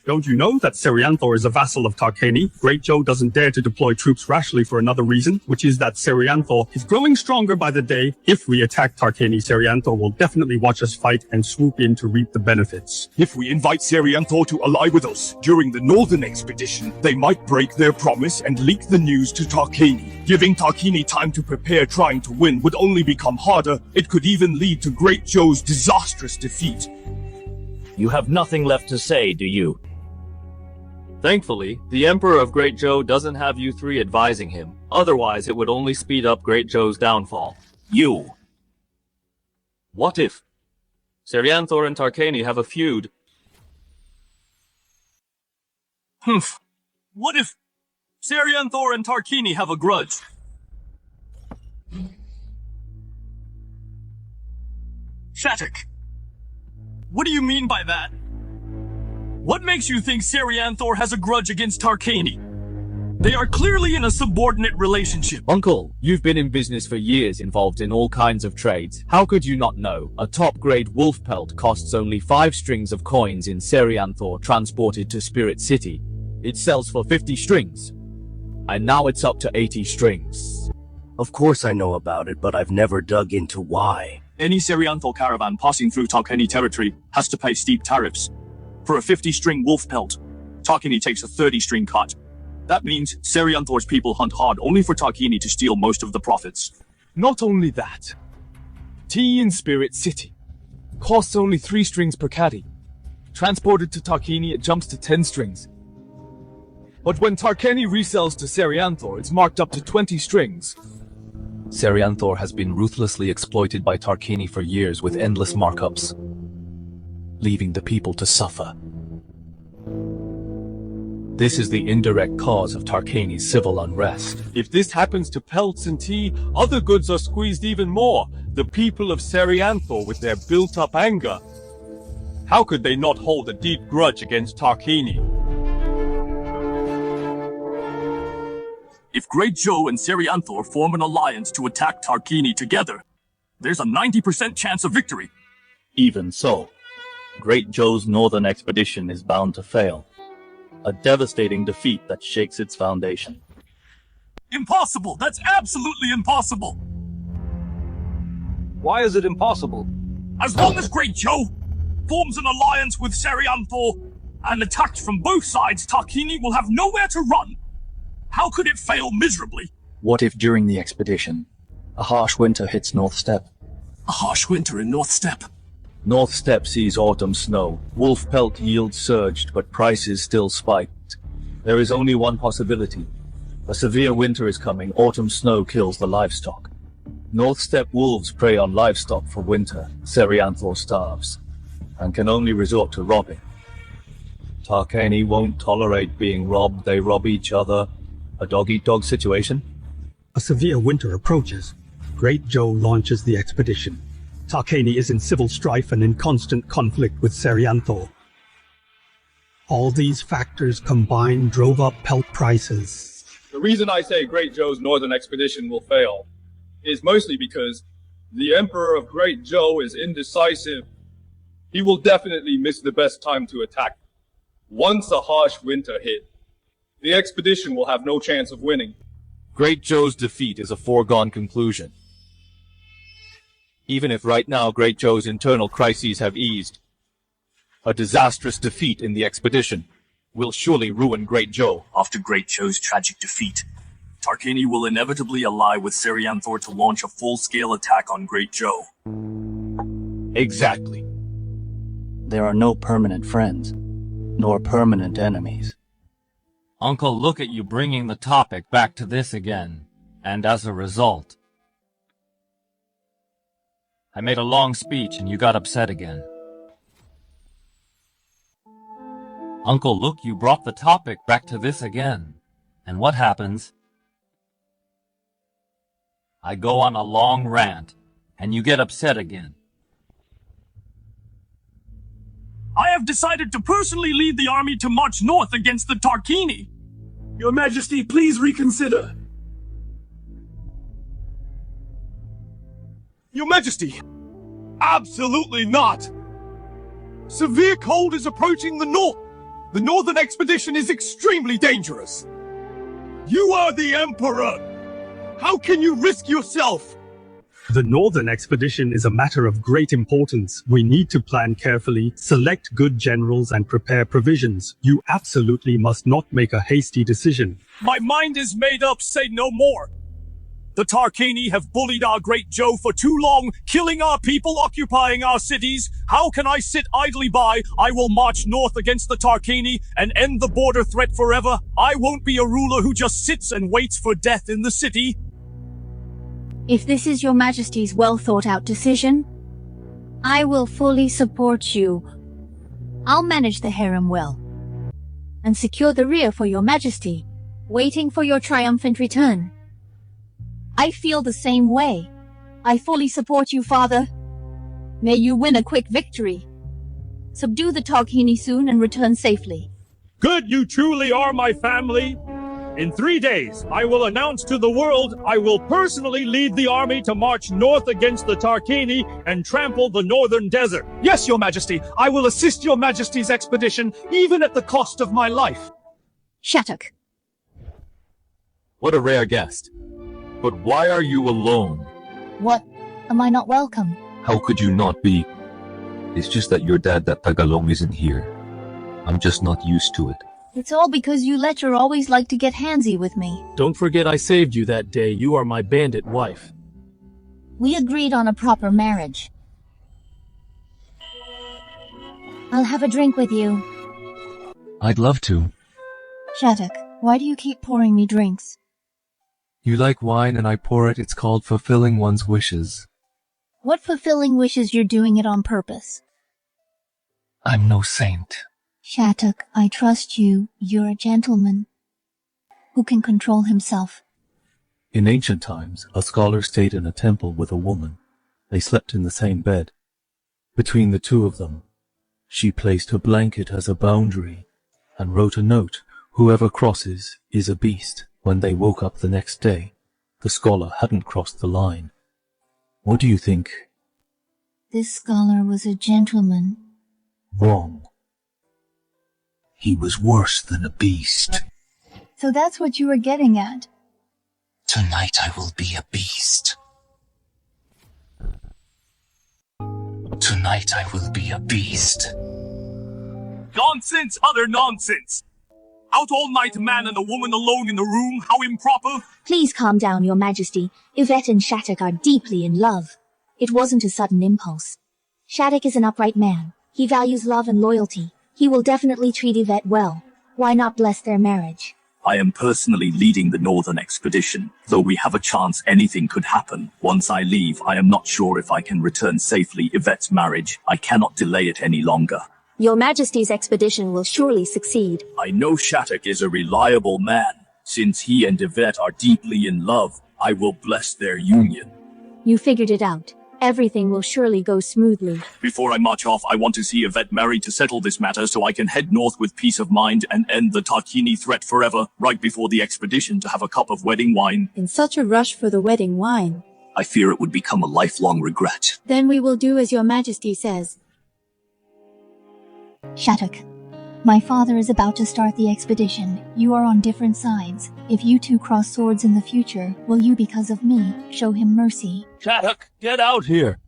don't you know that Serianthor is a vassal of Tarquini? Great Zhou doesn't dare to deploy troops rashly for another reason, which is that Serianthor is growing stronger by the day. If we attack Tarquini, Serianthor will definitely watch us fight and swoop in to reap the benefits. If we invite Serianthor to ally with us during the northern expedition, they might break their promise and leak the news to Tarquini. Giving Tarquini time to prepare trying to win would only become harder. It could even lead to Great Zhou's disastrous defeat. You have nothing left to say, do you? Thankfully, the Emperor of Great Zhou doesn't have you 3 advising him. Otherwise, it would only speed up Great Zhou's downfall. You. What if Serianthor and Tarquini have a feud? Humph. What if Serianthor and Tarquini have a grudge? Shattuck, what do you mean by that? What makes you think Serianthor has a grudge against Tarquini? They are clearly in a subordinate relationship. Uncle, you've been in business for years, involved in all kinds of trades. How could you not know? A top-grade wolf pelt costs only 5 strings of coins in Serianthor transported to Spirit City. It sells for 50 strings. And now it's up to 80 strings. Of course I know about it, but I've never dug into why. Any Serianthor caravan passing through Tarquini territory has to pay steep tariffs. For a 50-string wolf pelt, Tarquini takes a 30-string cut. That means Serianthor's people hunt hard only for Tarquini to steal most of the profits. Not only that, tea in Spirit City costs only 3 strings per caddy. Transported to Tarquini, it jumps to 10 strings. But when Tarquini resells to Serianthor, it's marked up to 20 strings. Serianthor has been ruthlessly exploited by Tarquini for years with endless markups, leaving the people to suffer. This is the indirect cause of Tarquini's civil unrest. If this happens to pelts and tea, other goods are squeezed even more. The people of Serianthor, with their built-up anger, how could they not hold a deep grudge against Tarquini? If Great Zhou and Serianthor form an alliance to attack Tarquini together, there's a 90% chance of victory. Even so, Great Zhou's northern expedition is bound to fail. A devastating defeat that shakes its foundation. Impossible! That's absolutely impossible! Why is it impossible? As long as Great Zhou forms an alliance with Serianthor and attacked from both sides, Tarquini will have nowhere to run. How could it fail miserably? What if during the expedition, a harsh winter hits North Steppe? A harsh winter in North Steppe. North Steppe sees autumn snow. Wolf pelt yields surged, but prices still spiked. There is only one possibility. A severe winter is coming. Autumn snow kills the livestock. North Steppe wolves prey on livestock for winter. Serianthor starves, and can only resort to robbing. Tarquini won't tolerate being robbed. They rob each other. A dog-eat-dog situation? A severe winter approaches. Great Zhou launches the expedition. Tarquini is in civil strife and in constant conflict with Serianthor. All these factors combined drove up pelt prices. The reason I say Great Zhou's northern expedition will fail is mostly because the Emperor of Great Zhou is indecisive. He will definitely miss the best time to attack. Once a harsh winter hit, the expedition will have no chance of winning. Great Zhou's defeat is a foregone conclusion. Even if right now Great Zhou's internal crises have eased, a disastrous defeat in the expedition will surely ruin Great Zhou. After Great Zhou's tragic defeat, Tarquini will inevitably ally with Serianthor to launch a full-scale attack on Great Zhou. Exactly. There are no permanent friends, nor permanent enemies. Uncle, look at you bringing the topic back to this again. And as a result, I made a long speech and you got upset again. Uncle, look, you brought the topic back to this again. And what happens? I go on a long rant, and you get upset again. I have decided to personally lead the army to march north against the Tarquini. Your Majesty, please reconsider. Your Majesty, absolutely not. Severe cold is approaching the north. The northern expedition is extremely dangerous. You are the Emperor. How can you risk yourself? The northern expedition is a matter of great importance. We need to plan carefully, select good generals, and prepare provisions. You absolutely must not make a hasty decision. My mind is made up, say no more. The Tarquini have bullied our great Joe for too long, killing our people, occupying our cities. How can I sit idly by? I will march north against the Tarquini and end the border threat forever. I won't be a ruler who just sits and waits for death in the city. If this is your Majesty's well-thought-out decision, I will fully support you. I'll manage the harem well and secure the rear for your Majesty, waiting for your triumphant return. I feel the same way. I fully support you, Father. May you win a quick victory. Subdue the Tarquini soon and return safely. Good, you truly are my family. In 3 days, I will announce to the world I will personally lead the army to march north against the Tarquini and trample the northern desert. Yes, Your Majesty, I will assist Your Majesty's expedition, even at the cost of my life. Shattuck. What a rare guest. But why are you alone? What? Am I not welcome? How could you not be? It's just that your dad, that Tagalong, isn't here. I'm just not used to it. It's all because you Letcher always like to get handsy with me. Don't forget I saved you that day. You are my bandit wife. We agreed on a proper marriage. I'll have a drink with you. I'd love to. Shattuck, why do you keep pouring me drinks? You like wine and I pour it. It's called fulfilling one's wishes. What fulfilling wishes? You're doing it on purpose. I'm no saint. Shattuck, I trust you. You're a gentleman who can control himself. In ancient times, a scholar stayed in a temple with a woman. They slept in the same bed. Between the two of them, she placed her blanket as a boundary and wrote a note, "Whoever crosses is a beast." When they woke up the next day, the scholar hadn't crossed the line. What do you think? This scholar was a gentleman. Wrong. He was worse than a beast. So that's what you were getting at. Tonight I will be a beast. Tonight I will be a beast. Nonsense, utter nonsense. Out all night, a man and a woman alone in the room, how improper. Please calm down, Your Majesty. Yvette and Shattuck are deeply in love. It wasn't a sudden impulse. Shattuck is an upright man. He values love and loyalty. He will definitely treat Yvette well. Why not bless their marriage? I am personally leading the northern expedition. Though we have a chance anything could happen. Once I leave, I am not sure if I can return safely. Yvette's marriage, I cannot delay it any longer. Your Majesty's expedition will surely succeed. I know Shattuck is a reliable man. Since he and Yvette are deeply in love, I will bless their union. You figured it out. Everything will surely go smoothly. Before I march off, I want to see Yvette married to settle this matter so I can head north with peace of mind and end the Tarquini threat forever, right before the expedition to have a cup of wedding wine. In such a rush for the wedding wine. I fear it would become a lifelong regret. Then we will do as Your Majesty says. Shattuck, my father is about to start the expedition. You are on different sides. If you two cross swords in the future, will you, because of me, show him mercy? Shattuck, get out here!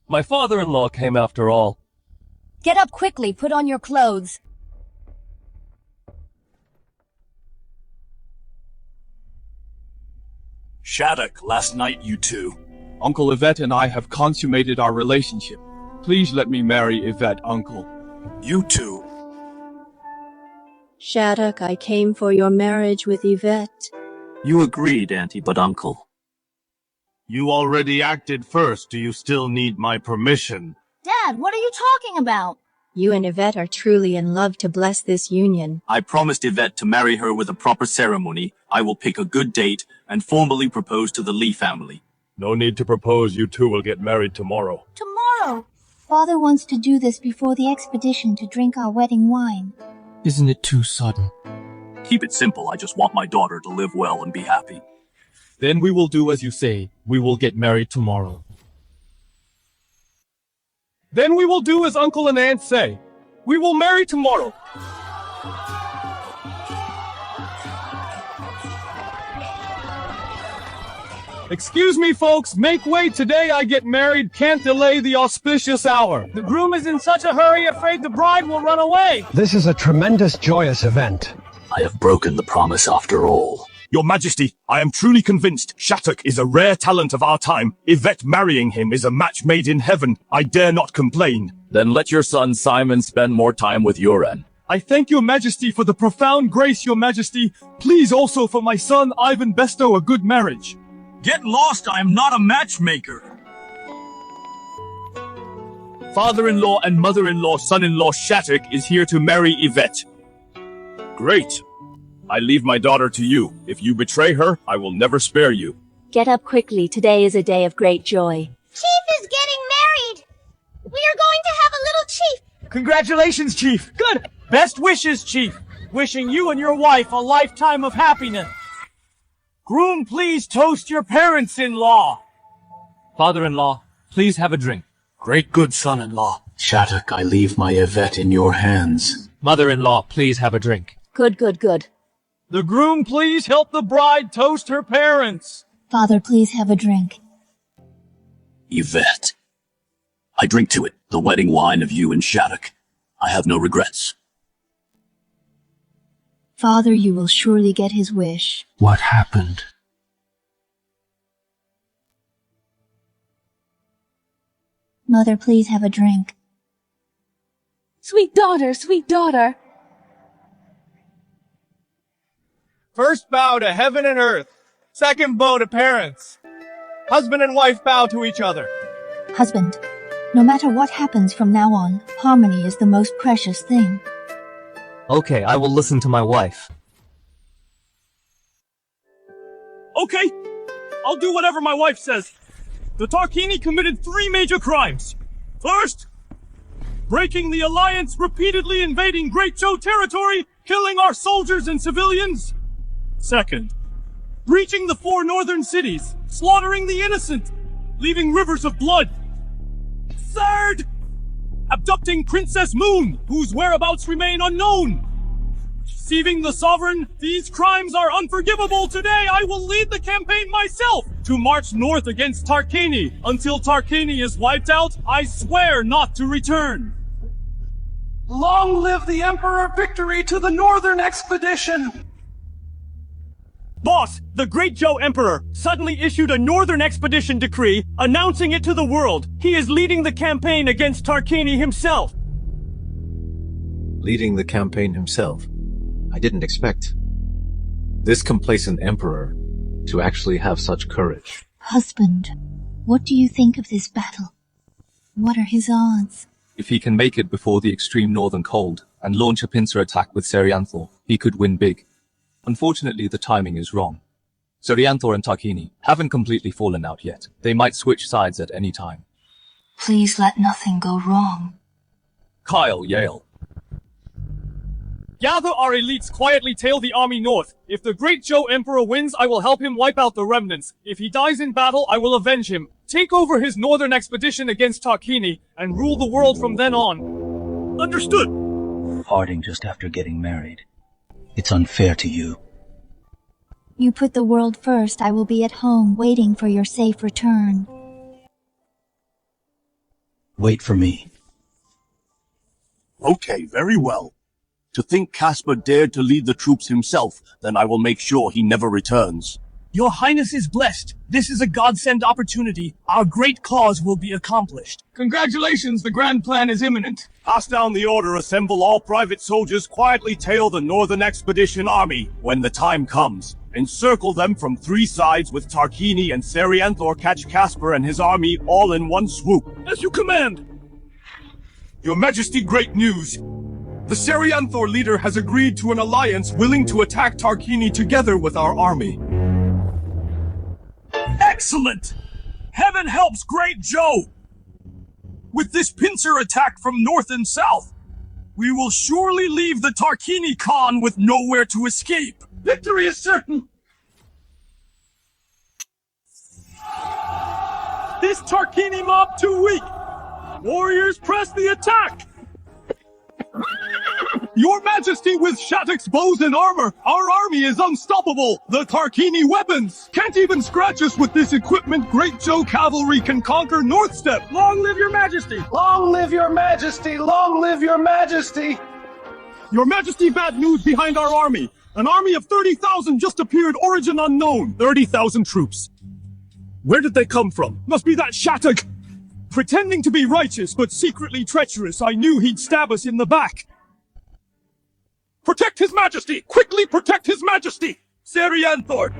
My father-in-law came after all. Get up quickly, put on your clothes. Shattuck, last night you two. Uncle Yvette and I have consummated our relationship. Please let me marry Yvette, Uncle. You two. Shattuck, I came for your marriage with Yvette. You agreed, Auntie, but Uncle. You already acted first. Do you still need my permission? Dad, what are you talking about? You and Yvette are truly in love to bless this union. I promised Yvette to marry her with a proper ceremony. I will pick a good date and formally propose to the Lee family. No need to propose. You two will get married tomorrow. Tomorrow! Father wants to do this before the expedition to drink our wedding wine. Isn't it too sudden? Keep it simple. I just want my daughter to live well and be happy. Then we will do as you say. We will get married tomorrow. Then we will do as Uncle and Aunt say. We will marry tomorrow. Excuse me, folks. Make way. Today I get married. Can't delay the auspicious hour. The groom is in such a hurry, afraid the bride will run away. This is a tremendous, joyous event. I have broken the promise after all. Your Majesty, I am truly convinced Shattuck is a rare talent of our time. Yvette marrying him is a match made in heaven. I dare not complain. Then let your son Simon spend more time with Uran. I thank your Majesty for the profound grace, your Majesty. Please also for my son Ivan bestow a good marriage. Get lost, I am not a matchmaker. Father-in-law and mother-in-law son-in-law Shattuck is here to marry Yvette. Great. I leave my daughter to you. If you betray her, I will never spare you. Get up quickly. Today is a day of great joy. Chief is getting married! We are going to have a little chief! Congratulations, Chief. Good. Best wishes, Chief. Wishing you and your wife a lifetime of happiness. Groom, please toast your parents-in-law. Father-in-law, please have a drink. Great good son-in-law. Shattuck, I leave my Yvette in your hands. Mother-in-law, please have a drink. Good, good, good. The groom, please help the bride toast her parents. Father, please have a drink. Yvette. I drink to it, the wedding wine of you and Shattuck. I have no regrets. Father, you will surely get his wish. What happened? Mother, please have a drink. Sweet daughter, sweet daughter. First bow to heaven and earth. Second bow to parents. Husband and wife bow to each other. Husband, no matter what happens from now on, harmony is the most precious thing. Okay, I will listen to my wife. Okay, I'll do whatever my wife says. The Tarquini committed 3 major crimes. First, breaking the alliance, repeatedly invading Great Joe territory, killing our soldiers and civilians. Second, breaching the 4 northern cities, slaughtering the innocent, leaving rivers of blood. Third, abducting Princess Moon, whose whereabouts remain unknown. Deceiving the sovereign, these crimes are unforgivable. Today I will lead the campaign myself to march north against Tarquini. Until Tarquini is wiped out, I swear not to return. Long live the Emperor! Victory to the Northern Expedition! Boss, the Great Joe Emperor suddenly issued a Northern Expedition decree announcing it to the world. He is leading the campaign against Tarquini himself. Leading the campaign himself? I didn't expect this complacent emperor to actually have such courage. Husband, what do you think of this battle? What are his odds? If he can make it before the extreme northern cold and launch a pincer attack with Serianthor, he could win big. Unfortunately, the timing is wrong. Serianthor and Tarquini haven't completely fallen out yet. They might switch sides at any time. Please let nothing go wrong. Kyle Yale. Gather our elites, quietly tail the army north. If the Great Joe Emperor wins, I will help him wipe out the remnants. If he dies in battle, I will avenge him. Take over his northern expedition against Tarquini, and rule the world from then on. Understood! Parting just after getting married. It's unfair to you. You put the world first. I will be at home, waiting for your safe return. Wait for me. Okay, very well. To think Caspar dared to lead the troops himself, then I will make sure he never returns. Your Highness is blessed. This is a godsend opportunity. Our great cause will be accomplished. Congratulations, the grand plan is imminent. Pass down the order, assemble all private soldiers, quietly tail the Northern Expedition Army. When the time comes, encircle them from 3 sides with Tarquini and Serianthor catch Caspar and his army all in one swoop. As you command. Your Majesty, great news. The Serianthor leader has agreed to an alliance willing to attack Tarquini together with our army. Excellent! Heaven helps Great Joe! With this pincer attack from north and south, we will surely leave the Tarquini Khan with nowhere to escape. Victory is certain! This Tarquini mob too weak! Warriors, press the attack! Your Majesty, with Shattuck's bows and armor, our army is unstoppable! The Tarquini weapons can't even scratch us with this equipment. Great Joe cavalry can conquer North Step! Long live your Majesty! Long live your Majesty! Long live your Majesty! Your Majesty, bad news behind our army! An army of 30,000 just appeared, origin unknown! 30,000 troops. Where did they come from? Must be that Shattuck! Pretending to be righteous, but secretly treacherous, I knew he'd stab us in the back. Protect His Majesty! Quickly protect His Majesty! Serianthor,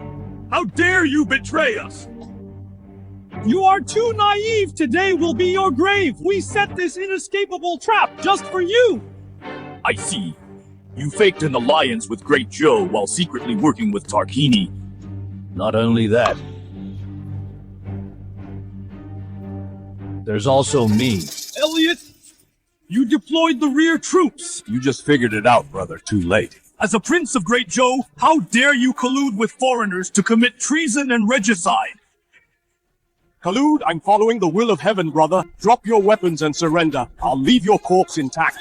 how dare you betray us? You are too naive. Today will be your grave. We set this inescapable trap just for you. I see. You faked an alliance with Great Joe while secretly working with Tarquini. Not only that, there's also me. Elliot, you deployed the rear troops. You just figured it out, brother. Too late. As a prince of Great Joe, how dare you collude with foreigners to commit treason and regicide? Collude, I'm following the will of heaven, brother. Drop your weapons and surrender. I'll leave your corpse intact.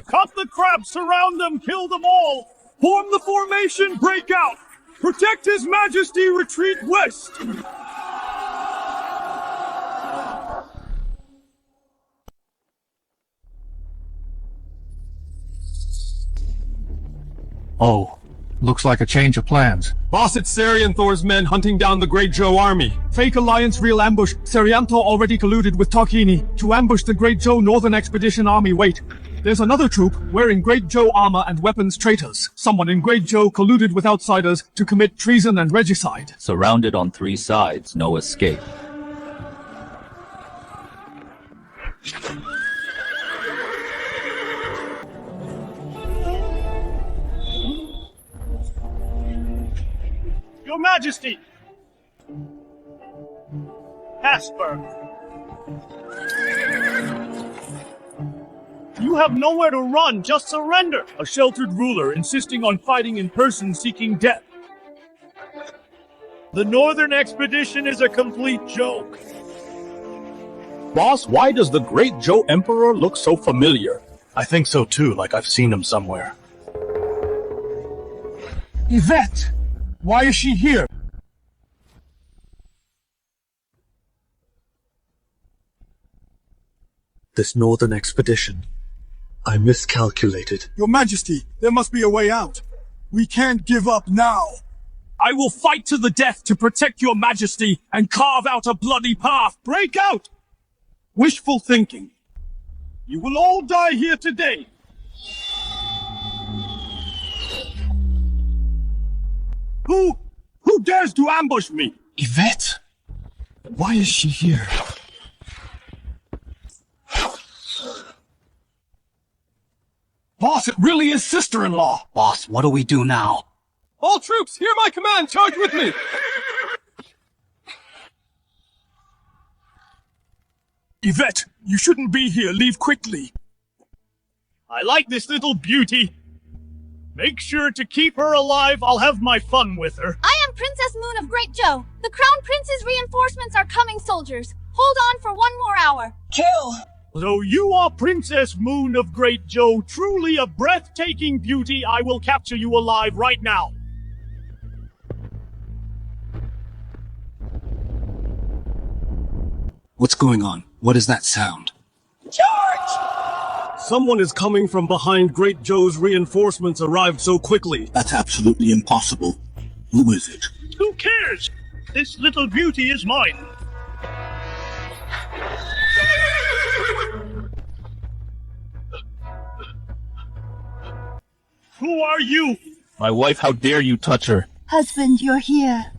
Cut the crap, surround them, kill them all! Form the formation, break out! Protect His Majesty, retreat west! Oh, looks like a change of plans. Boss, it's Serianthor's men hunting down the Great Joe army. Fake alliance, real ambush. Serianthor already colluded with Tarquini to ambush the Great Joe Northern Expedition army. Wait, there's another troop wearing Great Joe armor and weapons, traitors. Someone in Great Joe colluded with outsiders to commit treason and regicide. Surrounded on 3 sides, no escape. Your Majesty! Caspar! You have nowhere to run, just surrender! A sheltered ruler insisting on fighting in person, seeking death. The Northern Expedition is a complete joke. Boss, why does the Great Joe Emperor look so familiar? I think so too, like I've seen him somewhere. Yvette! Why is she here? This Northern Expedition. I miscalculated. Your Majesty, there must be a way out. We can't give up now. I will fight to the death to protect your Majesty and carve out a bloody path. Break out! Wishful thinking. You will all die here today. Who dares to ambush me? Yvette? Why is she here? Boss, it really is sister-in-law. Boss, what do we do now? All troops, hear my command, charge with me! Yvette, you shouldn't be here, leave quickly. I like this little beauty. Make sure to keep her alive, I'll have my fun with her. I am Princess Moon of Great Joe. The Crown Prince's reinforcements are coming, soldiers. Hold on for 1 more hour. Kill! So you are Princess Moon of Great Joe, truly a breathtaking beauty. I will capture you alive right now. What's going on? What is that sound? George! Someone is coming from behind. Great Joe's reinforcements arrived so quickly. That's absolutely impossible. Who is it? Who cares? This little beauty is mine. Who are you? My wife, how dare you touch her? Husband, you're here.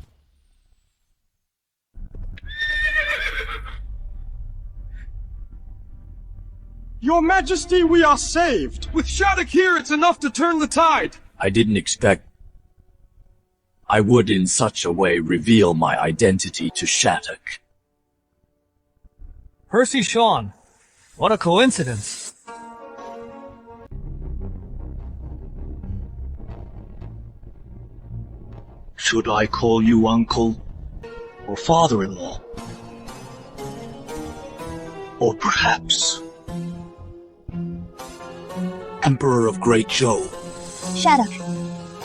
Your Majesty, we are saved. With Shattuck here, it's enough to turn the tide. I didn't expect I would in such a way reveal my identity to Shattuck. Percy Sean. What a coincidence. Should I call you uncle or father-in-law? Or perhaps Emperor of Great Joe? Shattuck.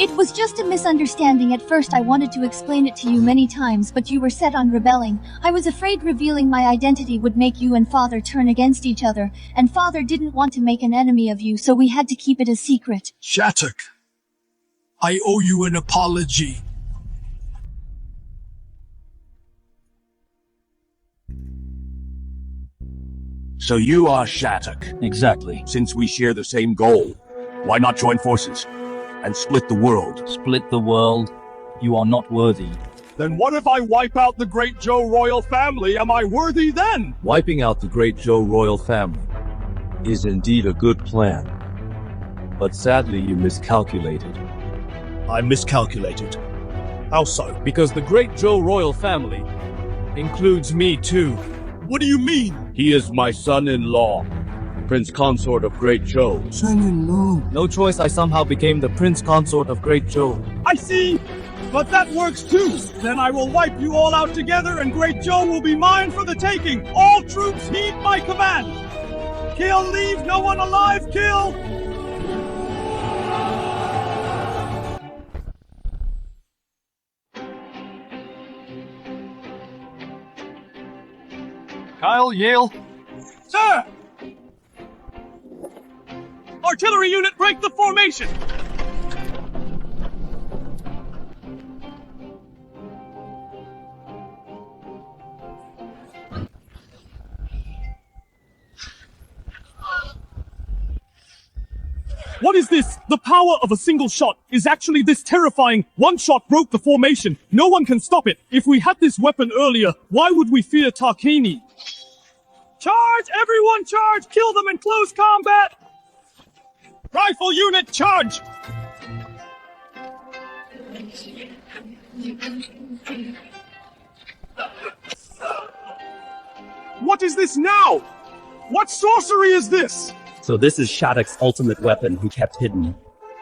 It was just a misunderstanding. At first I wanted to explain it to you many times, but you were set on rebelling. I was afraid revealing my identity would make you and Father turn against each other, and Father didn't want to make an enemy of you, so we had to keep it a secret. Shattuck, I owe you an apology. So you are Shattuck. Exactly. Since we share the same goal, why not join forces and split the world? Split the world? You are not worthy. Then what if I wipe out the Great Joe royal family? Am I worthy then? Wiping out the Great Joe royal family is indeed a good plan. But sadly you miscalculated. I miscalculated. How so? Because the Great Joe royal family includes me too. What do you mean? He is my son-in-law, Prince Consort of Great Joe. Son-in-law. No choice, I somehow became the Prince Consort of Great Joe. I see, but that works too. Then I will wipe you all out together and Great Joe will be mine for the taking. All troops heed my command. Kill, leave no one alive, kill! Kyle, Yale. Sir! Artillery unit, break the formation! What is this? The power of a single shot is actually this terrifying. One shot broke the formation. No one can stop it. If we had this weapon earlier, why would we fear Tarquini? Charge! Everyone charge! Kill them in close combat! Rifle unit, charge! What is this now? What sorcery is this? So this is Shattuck's ultimate weapon he kept hidden.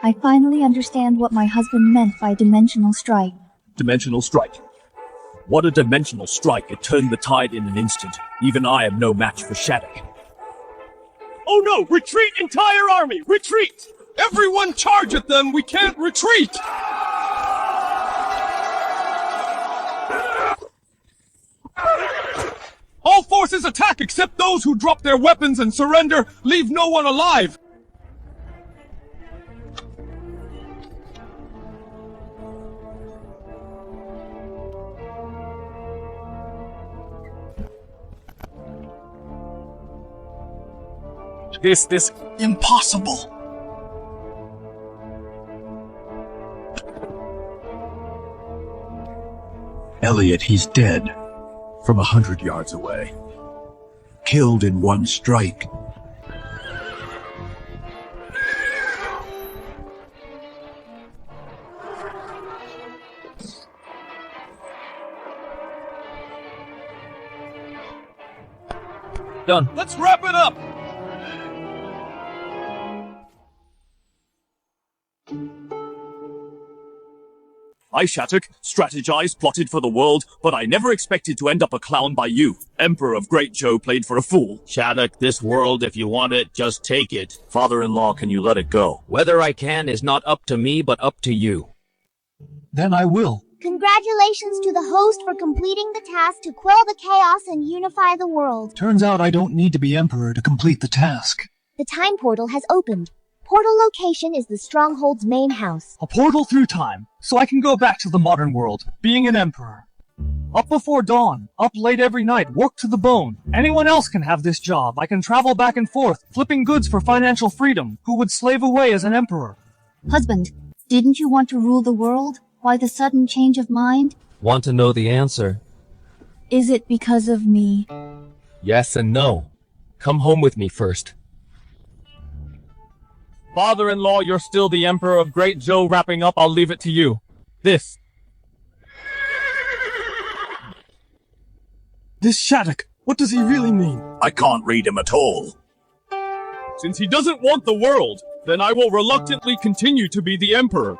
I finally understand what my husband meant by dimensional strike. Dimensional strike. What a dimensional strike. It turned the tide in an instant. Even I am no match for Shattuck. Oh no! Retreat, entire army! Retreat! Everyone charge at them! We can't retreat! All forces attack except those who drop their weapons and surrender. Leave no one alive! This impossible. Elliot, he's dead. From 100 yards away. Killed in one strike. Done. Let's wrap it up! I, Shattuck, strategized, plotted for the world, but I never expected to end up a clown by you. Emperor of Great Joe played for a fool. Shattuck, this world, if you want it, just take it. Father-in-law, can you let it go? Whether I can is not up to me, but up to you. Then I will. Congratulations to the host for completing the task to quell the chaos and unify the world. Turns out I don't need to be emperor to complete the task. The time portal has opened. portal location is the stronghold's main house. A portal through time, so I can go back to the modern world, being an emperor. Up before dawn, up late every night, work to the bone. Anyone else can have this job. I can travel back and forth, flipping goods for financial freedom. Who would slave away as an emperor? Husband, didn't you want to rule the world? Why the sudden change of mind? Want to know the answer? Is it because of me? Yes and no. Come home with me first. Father-in-law, you're still the Emperor of Great Joe. Wrapping up, I'll leave it to you. This Shattuck, what does he really mean? I can't read him at all. Since he doesn't want the world, then I will reluctantly continue to be the Emperor.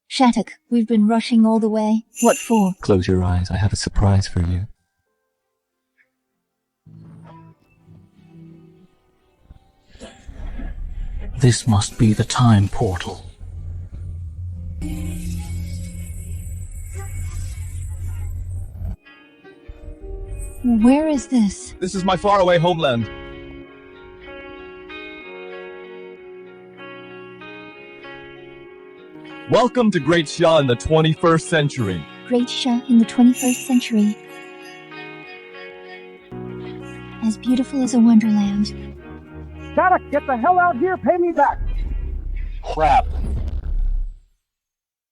Shattuck, we've been rushing all the way. What for? Close your eyes, I have a surprise for you. This must be the time portal. Where is this? This is my faraway homeland. Welcome to Great Shah in the 21st century. Great Shah in the 21st century. As beautiful as a wonderland. Shattuck, get the hell out here, pay me back! Crap.